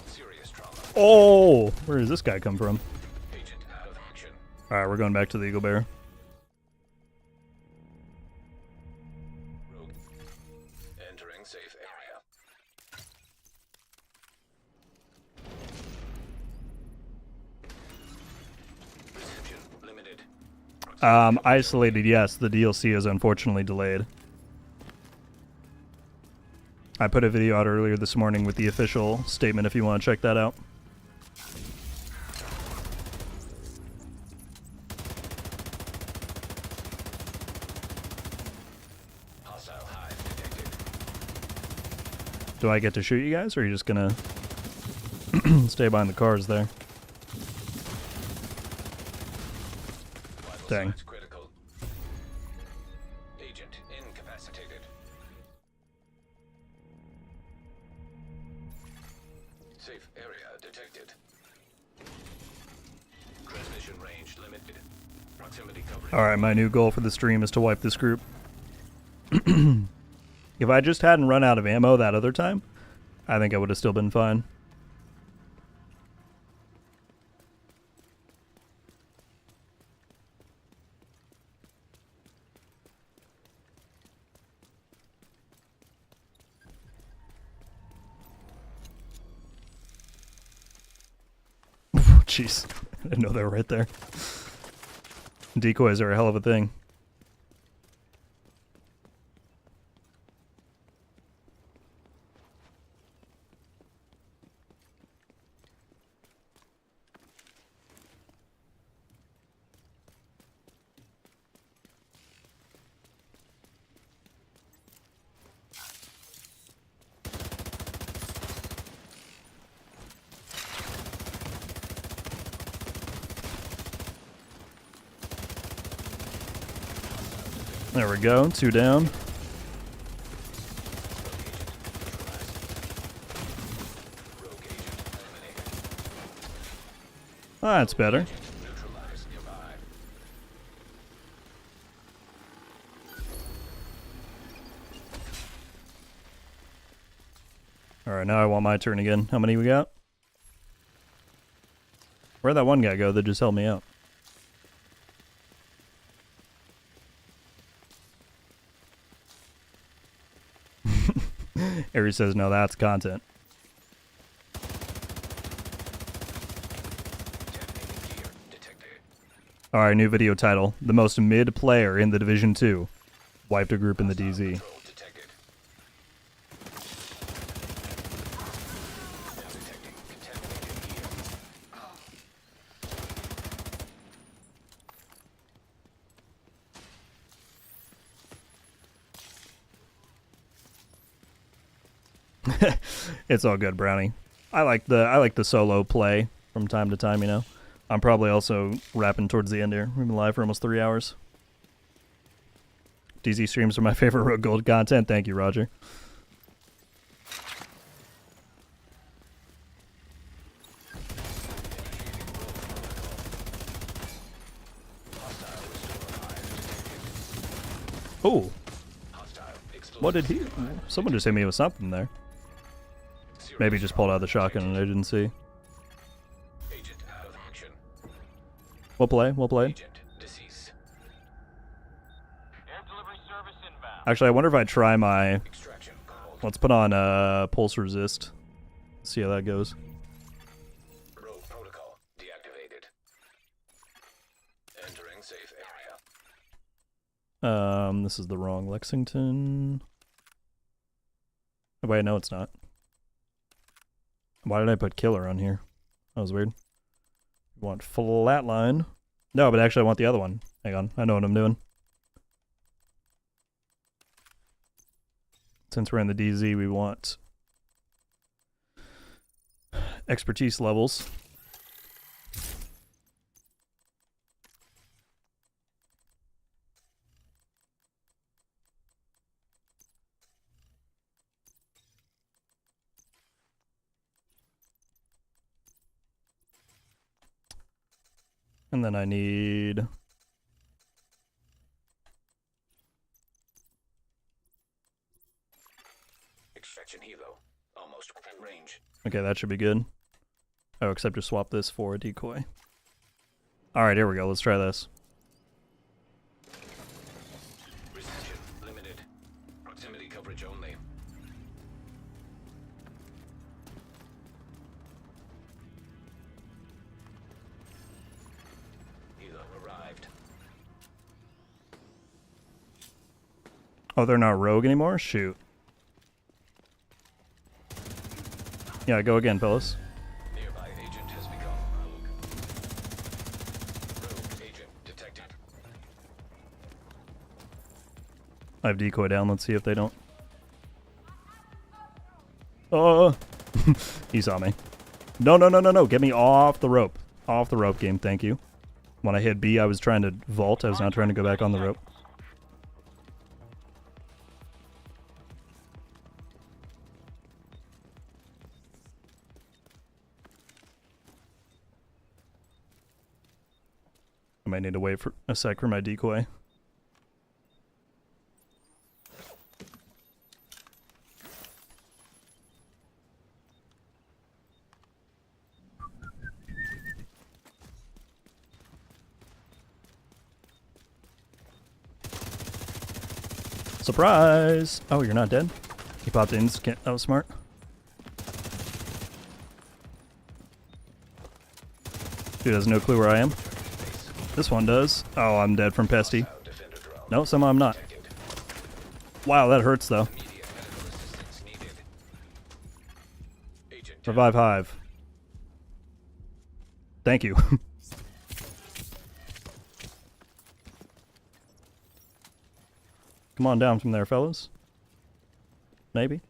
Serious trauma. Oh, where does this guy come from? Agent out of action. All right, we're going back to the Eagle Bear. Rogue entering safe area. Reception limited. Isolated, yes. The DLC is unfortunately delayed. I put a video out earlier this morning with the official statement if you want to check that out. Hostile hive detected. Do I get to shoot you guys, or are you just gonna stay behind the cars there? Vital Dang. signs critical. Agent incapacitated. Safe area detected. Transmission range limited. Proximity coverage. Alright, my new goal for the stream is to wipe this group. If I just hadn't run out of ammo that other time, I think I would have still been fine. Jeez, I didn't know they were right there. Decoys are a hell of a thing. There we go, 2 down. Rogue agent eliminated. That's better. Neutralized nearby. Alright, now I want my turn again. How many we got? Where'd that one guy go that just helped me out? Aries says, no, that's content. Detonating gear detected. Alright, new video title. The most mid player in the Division 2. Wiped a group in the DZ. Control detected. Now detecting contaminated gear. It's all good, Brownie. I like the solo play from time to time, you know. I'm probably also wrapping towards the end here. We've been live for almost 3 hours. DZ streams are my favorite RogueGold content. Thank you, Roger. Oh, Hostile explosive. what did he? Someone just hit me with something there. Maybe just pulled out the shotgun and I didn't see. Agent out of action. We'll play. We'll play. Agent deceased. Air delivery service inbound. Actually, I wonder if I try my. Extraction called. Let's put on pulse resist. See how that goes. Rogue protocol deactivated. Entering safe area. This is the wrong Lexington. Oh, wait, no, it's not. Why did I put killer on here? That was weird. I want flatline. No, but actually I want the other one. Hang on, I know what I'm doing. Since we're in the DZ, we want expertise levels. And then I need... Extraction helo. Almost within range. Okay, that should be good. Oh, except just swap this for a decoy. Alright, here we go. Let's try this. Reception limited. Proximity coverage only. Helo arrived. Oh, they're not rogue anymore? Shoot. Yeah, go again, fellas. Nearby agent has become rogue. Rogue agent detected. I have decoy down. Let's see if they don't. Oh, he saw me. No, no, no, no, no. Get me off the rope. Off the rope, game. Thank you. When I hit B, I was trying to vault. I was not trying to go back on the rope. I might need to wait for a sec for my decoy. Surprise! Oh, you're not dead? He popped in. That was smart. Dude has no clue where I am. This one does. Oh, I'm dead from Pesty. Defender drone No, somehow I'm not. detected. Wow, that hurts though. Immediate medical assistance needed. Agent down. Revive Hive. Thank you. Come on down from there, fellas. Maybe.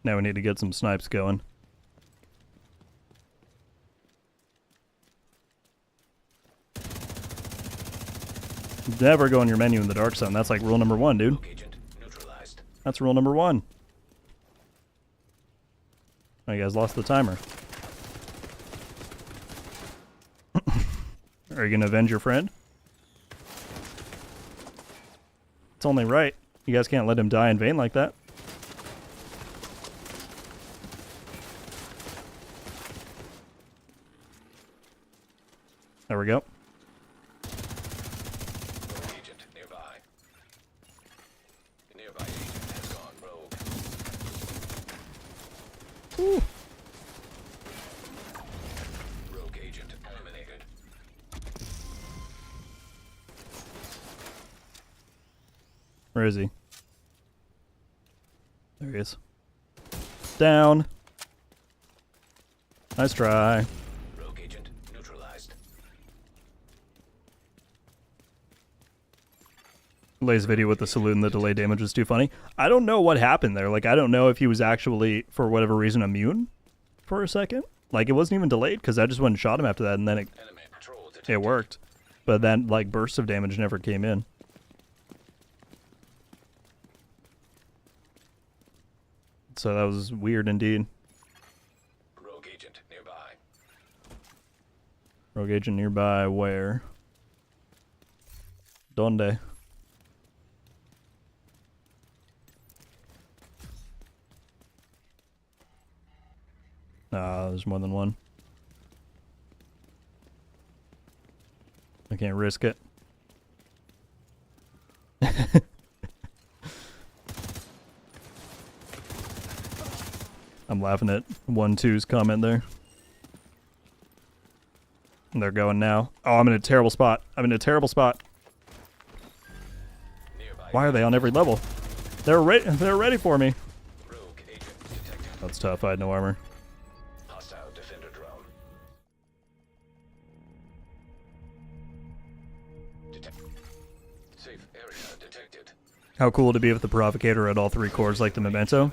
Now we need to get some snipes going. Never go in your menu in the dark zone. That's like rule number 1, dude. Rogue agent neutralized. That's rule number 1. Oh, you guys lost the timer. Are you gonna avenge your friend? It's only right. You guys can't let him die in vain like that. There we go. Rogue agent nearby. The nearby agent has gone rogue. Rogue agent eliminated. Where is he? There he is. Down. Nice try. Rogue agent neutralized. Lay's video with the salute and the delay damage was too funny. I don't know what happened there. Like, I don't know if he was actually, for whatever reason, immune for a second. Like, it wasn't even delayed because I just went and shot him after that, and then Enemy patrol detected. it worked. But then, like, bursts of damage never came in. So that was weird indeed. Rogue agent nearby. Rogue agent nearby, where? Donde? There's more than one. I can't risk it. I'm laughing at 1-2's comment there. And they're going now. Oh, I'm in a terrible spot. I'm in a terrible spot. Nearby. Why are they on every level? They're ready for me. Rogue agent detected. That's tough. I had no armor. Hostile defender drone. Safe area detected. How cool would it be if the Provocator had all 3 cores like the Memento?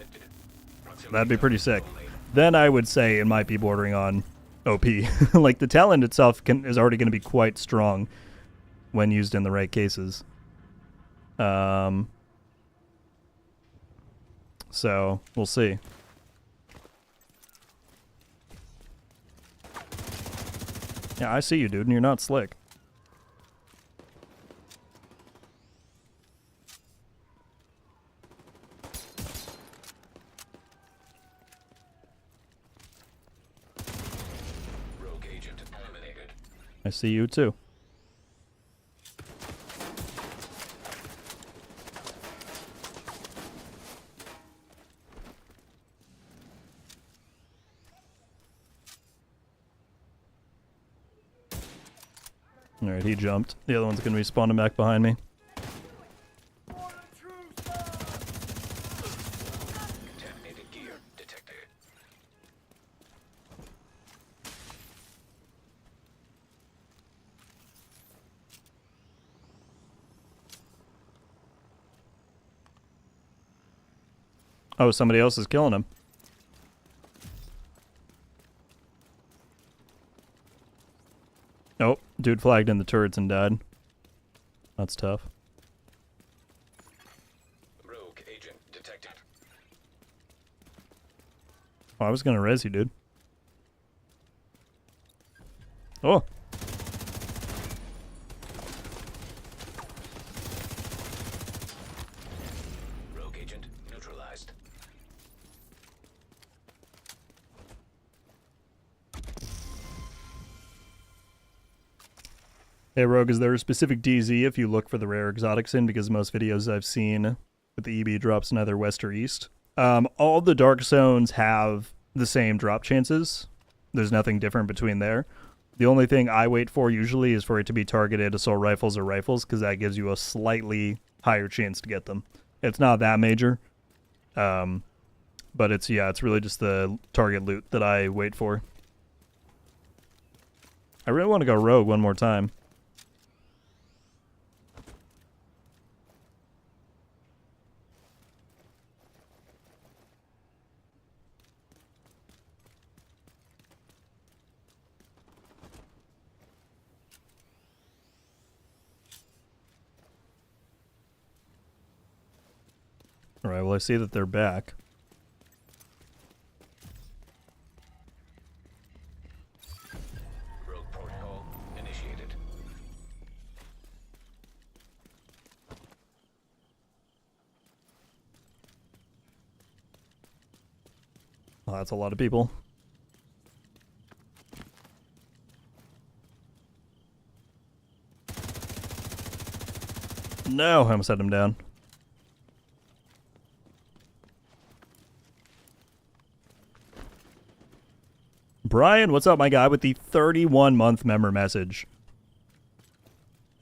That'd be pretty sick. Then I would say it might be bordering on OP. Like, the talent itself is already going to be quite strong when used in the right cases. So, we'll see. Yeah, I see you, dude, and you're not slick. Rogue agent eliminated. I see you, too. Alright, he jumped. The other one's going to be spawning back behind me. Contaminated gear detected. Oh, somebody else is killing him. Nope, dude flagged in the turrets and died. That's tough. Rogue agent detected. Oh, I was gonna res you, dude. Oh! Rogue agent neutralized. Hey Rogue, is there a specific DZ if you look for the rare exotics in? Because most videos I've seen with the EB drops in either west or east. All the dark zones have the same drop chances. There's nothing different between there. The only thing I wait for usually is for it to be targeted assault rifles or rifles, because that gives you a slightly higher chance to get them. It's not that major. But it's really just the target loot that I wait for. I really want to go Rogue one more time. Alright, well I see that they're back. Rogue protocol initiated. Oh, that's a lot of people. No, I almost had him down. Brian, what's up, my guy, with the 31-month member message.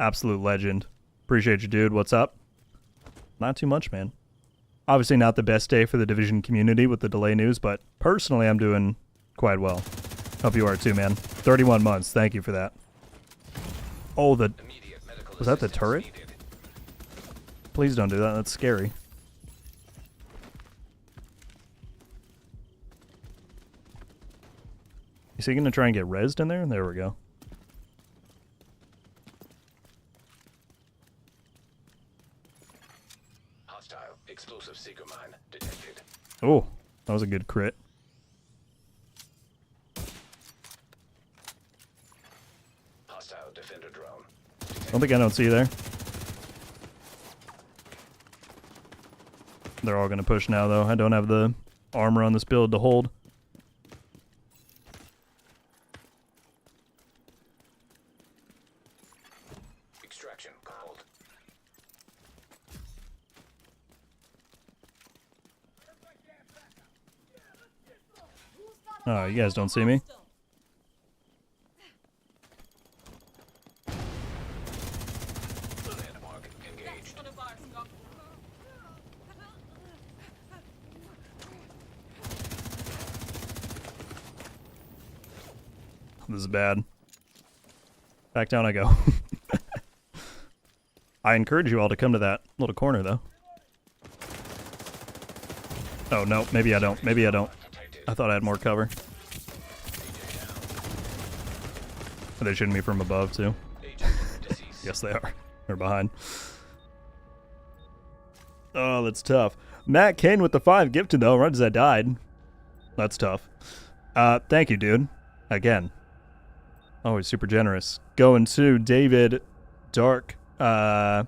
Absolute legend. Appreciate you, dude. What's up? Not too much, man. Obviously not the best day for the Division community with the delay news, but personally I'm doing quite well. Hope you are too, man. 31 months. Thank you for that. Oh, the... Immediate medical Was that the assistance turret? needed. Please don't do that. That's scary. Is he going to try and get rezzed in there? There we go. Hostile explosive seeker mine detected. Oh, that was a good crit. Hostile defender drone. One thing I don't see there. They're all going to push now, though. I don't have the armor on this build to hold. Extraction called. Oh, you guys don't see me? Landmark engaged. This is bad. Back down I go. I encourage you all to come to that little corner, though. Oh, no. Maybe I don't. Maybe I don't. I thought I had more cover. Are they shooting me from above, too? Agent deceased. Yes, they are. They're behind. Oh, that's tough. Matt Kane with the 5 gifted, though, right as I died. That's tough. Thank you, dude. Again. Always super generous. Going to David Dark, Bamonomics.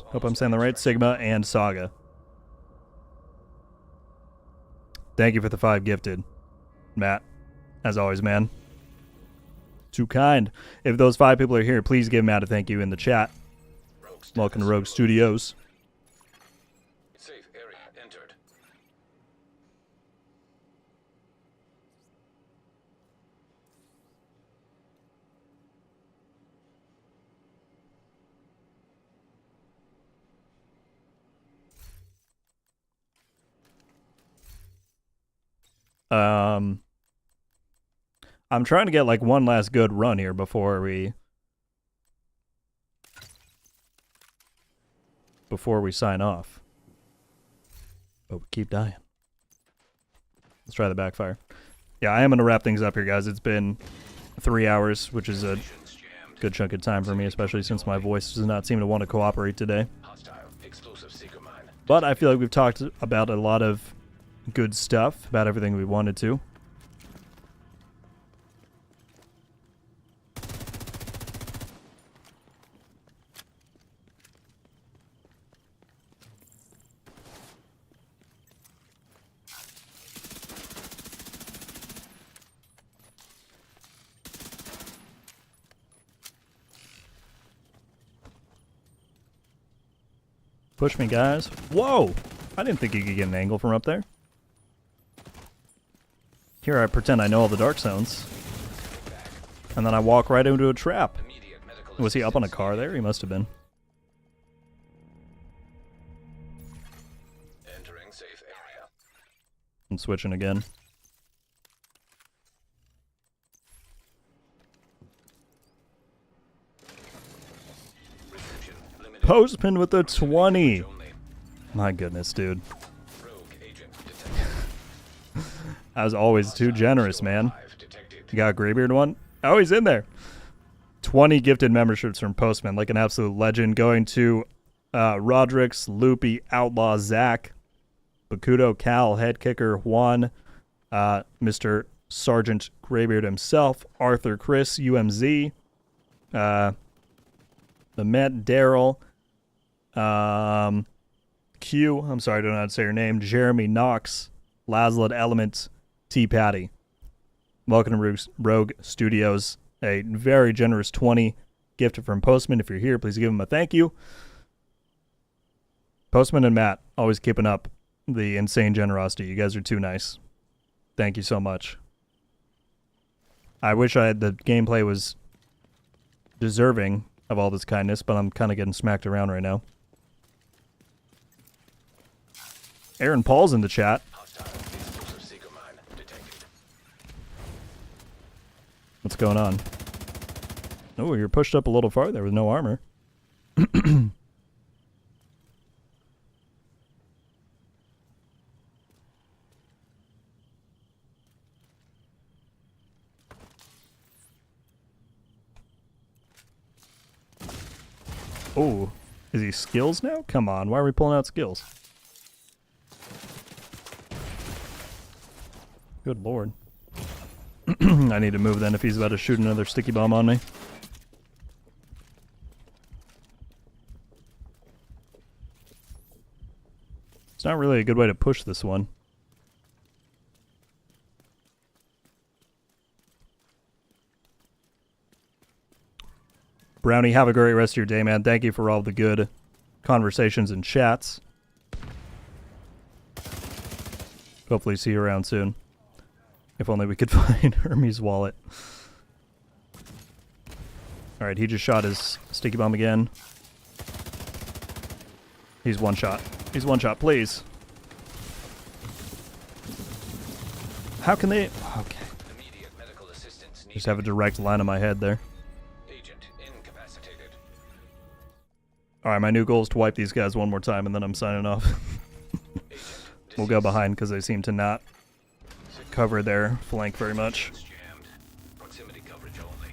Hope I'm saying the right. Sigma and Saga. Thank you for the 5 gifted, Matt. As always, man. Too kind. If those 5 people are here, please give Matt a thank you in the chat. Welcome to Rogue Studios. Safe area entered. I'm trying to get like one last good run here before we sign off. Oh, we keep dying. Let's try the backfire. Yeah, I am going to wrap things up here, guys. It's been 3 hours, which is a good chunk of time for me, especially since my voice does not seem to want to cooperate today. Hostile explosive seeker mine. But I feel like we've talked about a lot of good stuff, about everything we wanted to. Push me, guys. Whoa! I didn't think you could get an angle from up there. Here I pretend I know all the dark zones. And then I walk right into a trap. Immediate medical Was he up on a assistance car needed. there? He must have been. Entering safe area. I'm switching again. Reception limited. Postman with a 20. Only. My goodness, dude. Rogue agent detected. As always, too generous, man. 5 detected. You got a Greybeard one? Oh, he's in there. 20 gifted memberships from Postman, like an absolute legend. Going to Rodrix, Loopy, Outlaw, Zach, Bakudo, Cal, Head Kicker, Juan, Mr. Sergeant Graybeard himself, Arthur, Chris, UMZ, the Met, Daryl, Q, I'm sorry, I don't know how to say your name, Jeremy, Knox, Lazled, Element, T. Patty. Welcome to Rogue Studios. A very generous 20 gifted from Postman. If you're here, please give him a thank you. Postman and Matt, always keeping up the insane generosity. You guys are too nice. Thank you so much. I wish the gameplay was deserving of all this kindness, but I'm kind of getting smacked around right now. Aaron Paul's in the chat. What's going on? Oh, you're pushed up a little farther with no armor. Oh, is he skills now? Come on, why are we pulling out skills? Good lord. I need to move then if he's about to shoot another sticky bomb on me. It's not really a good way to push this one. Brownie, have a great rest of your day, man. Thank you for all the good conversations and chats. Hopefully see you around soon. If only we could find Hermes' wallet. Alright, he just shot his sticky bomb again. He's one shot. He's one shot, please. How can they... Okay. Just have a direct line on my head there. Alright, my new goal is to wipe these guys one more time and then I'm signing off. We'll go behind because they seem to not cover their flank very much. Proximity coverage only.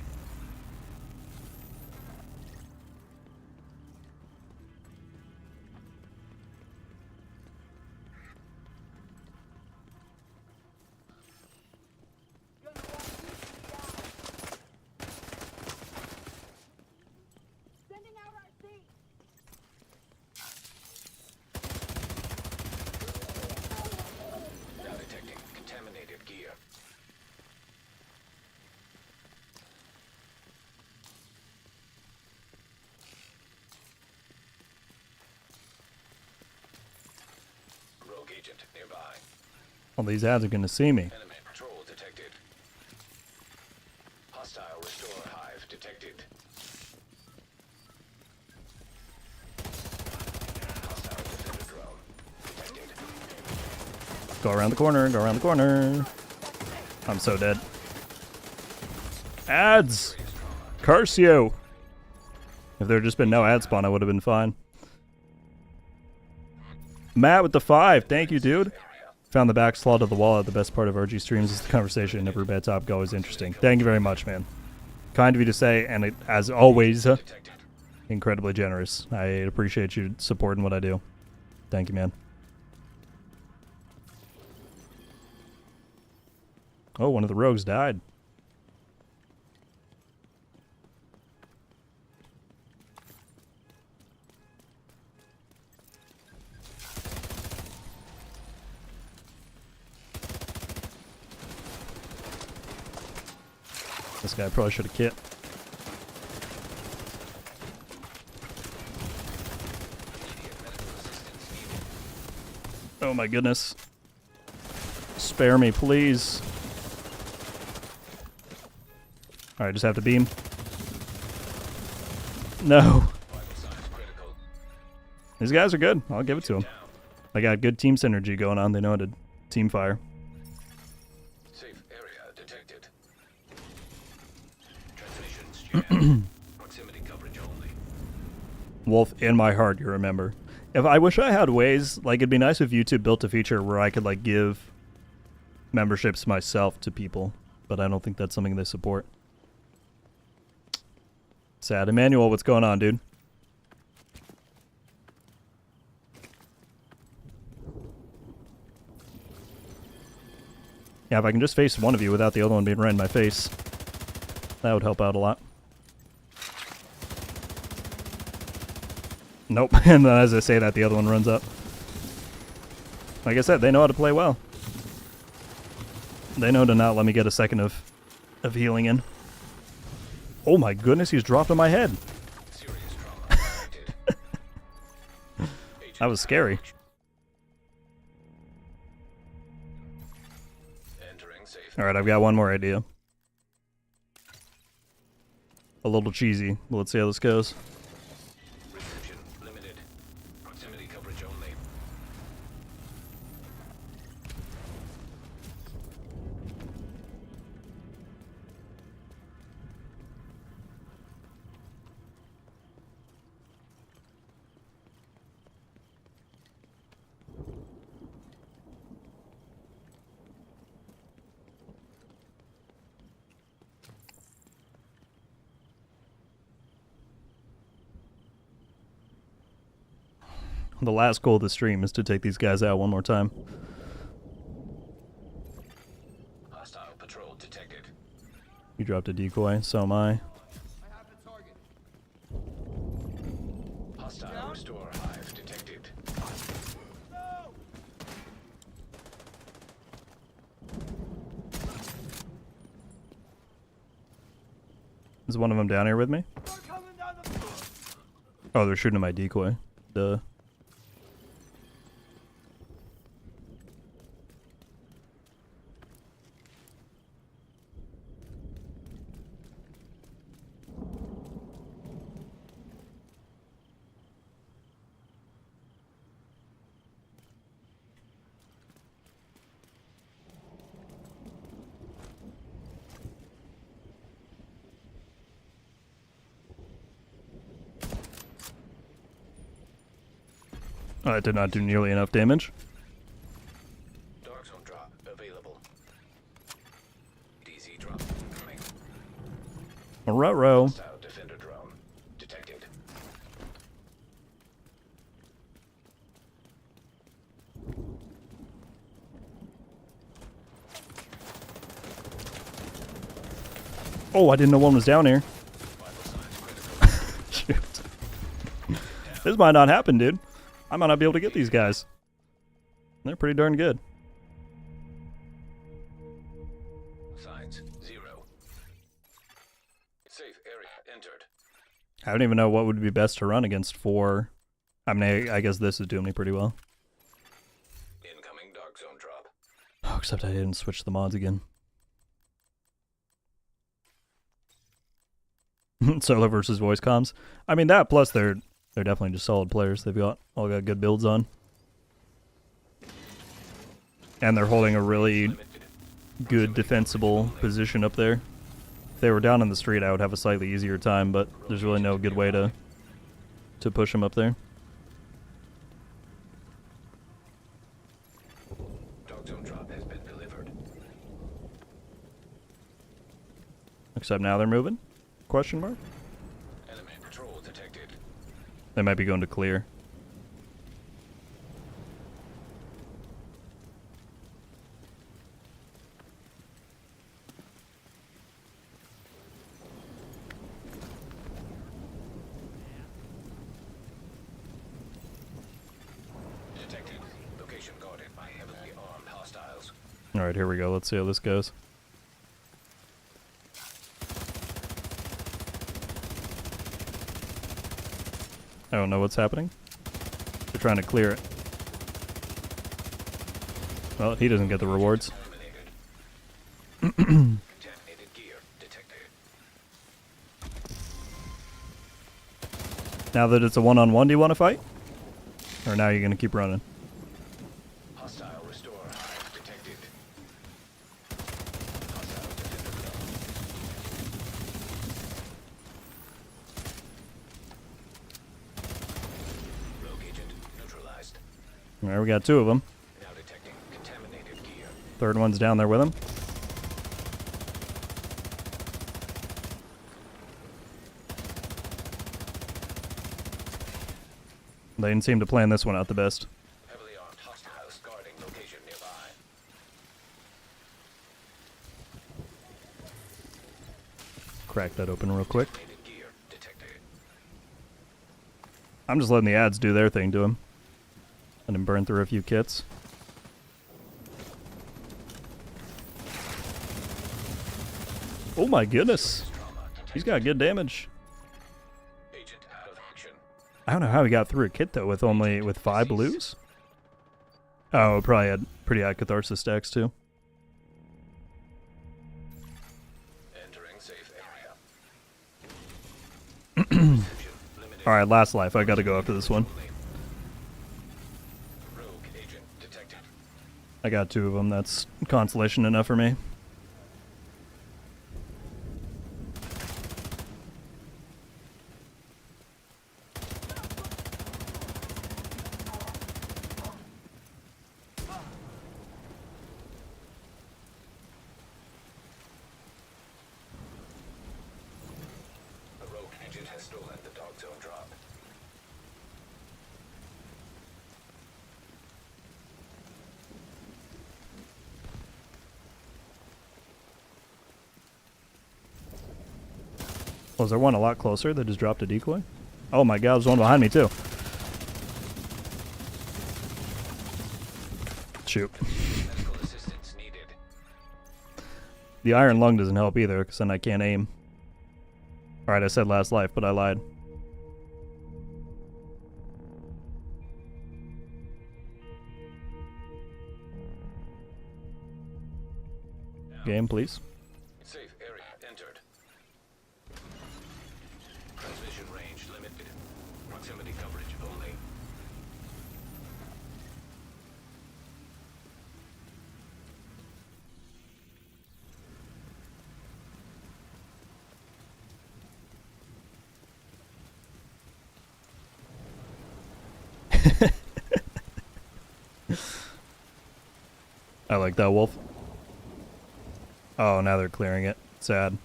Sending out our seat. Now detecting contaminated gear. Rogue agent nearby. All these ads are going to see me. Enemy patrol detected. Hostile restore hive detected. Hostile defender drone detected. Go around the corner, go around the corner. I'm so dead. Ads! Carcio! If there had just been no ad spawn, I would have been fine. Matt with the 5. Thank you, dude. Found the back slot of the wallet. The best part of RG streams is the conversation. Every bad topic always interesting. Thank you very much, man. Kind of you to say, and it, as always, incredibly generous. I appreciate you supporting what I do. Thank you, man. Oh, one of the rogues died. This guy probably should have kit. Oh my goodness. Spare me, please. Alright, just have to beam. No. These guys are good. I'll give it to them. They got good team synergy going on. They know how to team fire. Safe area detected. Transmissions jammed. Proximity coverage only. Wolf in my heart, you remember. If I wish I had ways, like it'd be nice if YouTube built a feature where I could like give memberships myself to people, but I don't think that's something they support. Sad. Emmanuel, what's going on, dude? Yeah, if I can just face one of you without the other one being right in my face, that would help out a lot. Nope. And then as I say that, the other one runs up. Like I said, they know how to play well. They know to not let me get a second of healing in. Oh my goodness, he's dropped on my head. Serious trauma detected. That was scary. Entering safe. Alright, I've got one more idea. A little cheesy, but let's see how this goes. Reception limited. Proximity coverage only. The last goal of the stream is to take these guys out one more time. Hostile patrol detected. You dropped a decoy, so am I. Hostile restore hive detected. Is one of them down here with me? Oh, they're shooting at my decoy. Duh. Oh, that did not do nearly enough damage. Dark zone drop available. DZ drop coming. Ruh-roh. Hostile defender drone detected. Oh, I didn't know one was down here. Vital signs critical. Shoot. This might not happen, dude. I might not be able to get these guys. They're pretty darn good. Signs 0. Safe area entered. I don't even know what would be best to run against 4. I mean, I guess this is doing me pretty well. Incoming dark zone drop. Oh, except I didn't switch the mods again. Solo versus voice comms. I mean, that plus they're definitely just solid players. They've all got good builds on. And they're holding a really good defensible position up there. If they were down in the street, I would have a slightly easier time, but there's really no good way to push them up there. Dark zone drop has been delivered. Except now they're moving? Question mark? Enemy patrol detected. They might be going to clear. Detected. Location guarded by heavily armed hostiles. Alright, here we go. Let's see how this goes. I don't know what's happening. They're trying to clear it. Well, he doesn't get the rewards. Contaminated gear detected. Now that it's a one-on-one, do you want to fight? Or now you're going to keep running? Hostile restore hive detected. Hostile defender drone. Rogue agent neutralized. Alright, we got 2 of them. Now detecting contaminated gear. Third one's down there with him. They didn't seem to plan this one out the best. Heavily armed hostiles guarding location nearby. crack that open real quick. Detonated gear detected. I'm just letting the ads do their thing to him. Let him burn through a few kits. Oh my goodness. He's got good damage. Agent out of action. I don't know how he got through a kit though with 5 blues. Oh, probably had pretty high catharsis stacks too. Entering safe area. Reception limited. Alright, last life. I gotta go after this one. Rogue agent detected. I got 2 of them. That's consolation enough for me. A rogue agent has stolen the dog zone drop. Was there one a lot closer that just dropped a decoy? Oh my god, there's one behind me too. Shoot. Medical assistance needed. The iron lung doesn't help either, because then I can't aim. Alright, I said last life, but I lied. Game, please. Safe area entered. Transmission range limited. Proximity coverage only. I like that, Wolf. Oh, now they're clearing it. Sad.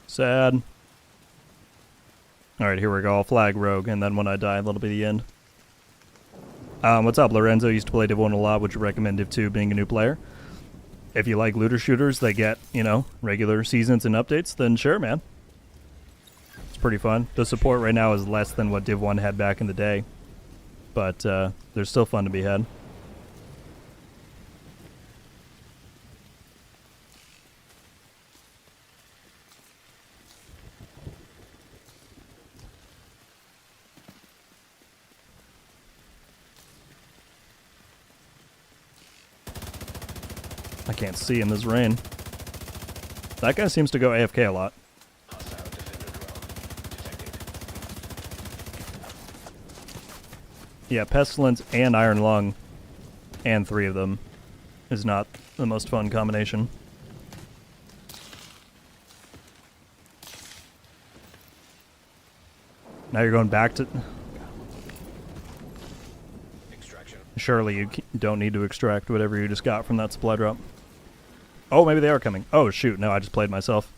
Sad. Alright, here we go. I'll flag Rogue, and then when I die, that'll be the end. What's up, Lorenzo? Used to play Div 1 a lot. Would you recommend Div 2 being a new player? If you like looter shooters that get, regular seasons and updates, then sure, man. It's pretty fun. The support right now is less than what Div 1 had back in the day. But, they're still fun to be had. I can't see in this rain. That guy seems to go AFK a lot. Hostile defender drone detected. Yeah, Pestilence and Iron Lung, and 3 of them, is not the most fun combination. Now you're going back to... Extraction. Surely you don't need to extract whatever you just got from that supply drop. Oh, maybe they are coming. Oh, shoot. No, I just played myself.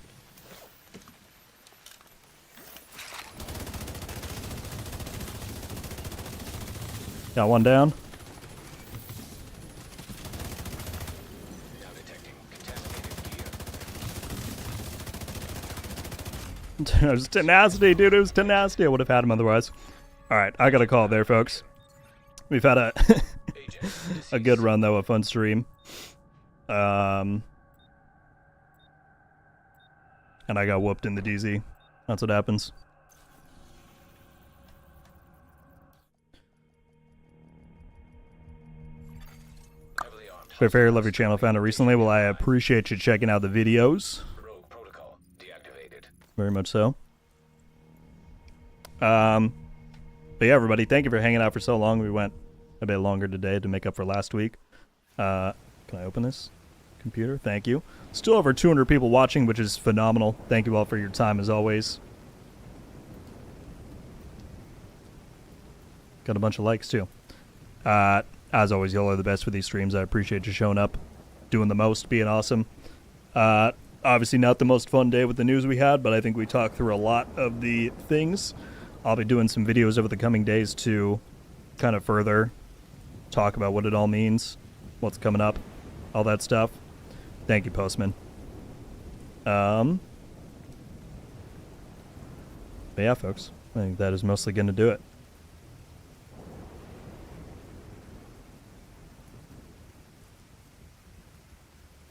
Got one down. Now detecting contaminated gear. It was tenacity, dude. It was tenacity. I would have had him otherwise. Alright, I got a call there, folks. We've had a Agent a good run, though, a fun stream. And I got whooped in the DZ. That's what happens. heavily armed. Fair, love your channel. Found it recently. Well, I appreciate you checking out the videos. Rogue protocol deactivated. Very much so. But yeah, everybody, thank you for hanging out for so long. We went a bit longer today to make up for last week. Can I open this computer? Thank you. Still over 200 people watching, which is phenomenal. Thank you all for your time, as always. Got a bunch of likes, too. As always, y'all are the best for these streams. I appreciate you showing up, doing the most, being awesome. Obviously not the most fun day with the news we had, but I think we talked through a lot of the things. I'll be doing some videos over the coming days to kind of further talk about what it all means, what's coming up, all that stuff. Thank you, Postman. But yeah, folks, I think that is mostly going to do it.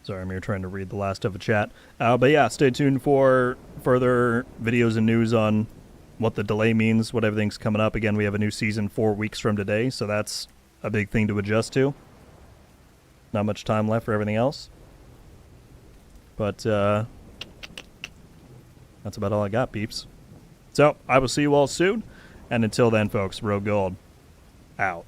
Sorry, I'm here trying to read the last of a chat. But yeah, stay tuned for further videos and news on what the delay means, what everything's coming up. Again, we have a new season 4 weeks from today, so that's a big thing to adjust to. Not much time left for everything else. But that's about all I got, peeps. So I will see you all soon. And until then, folks, RogueGold out.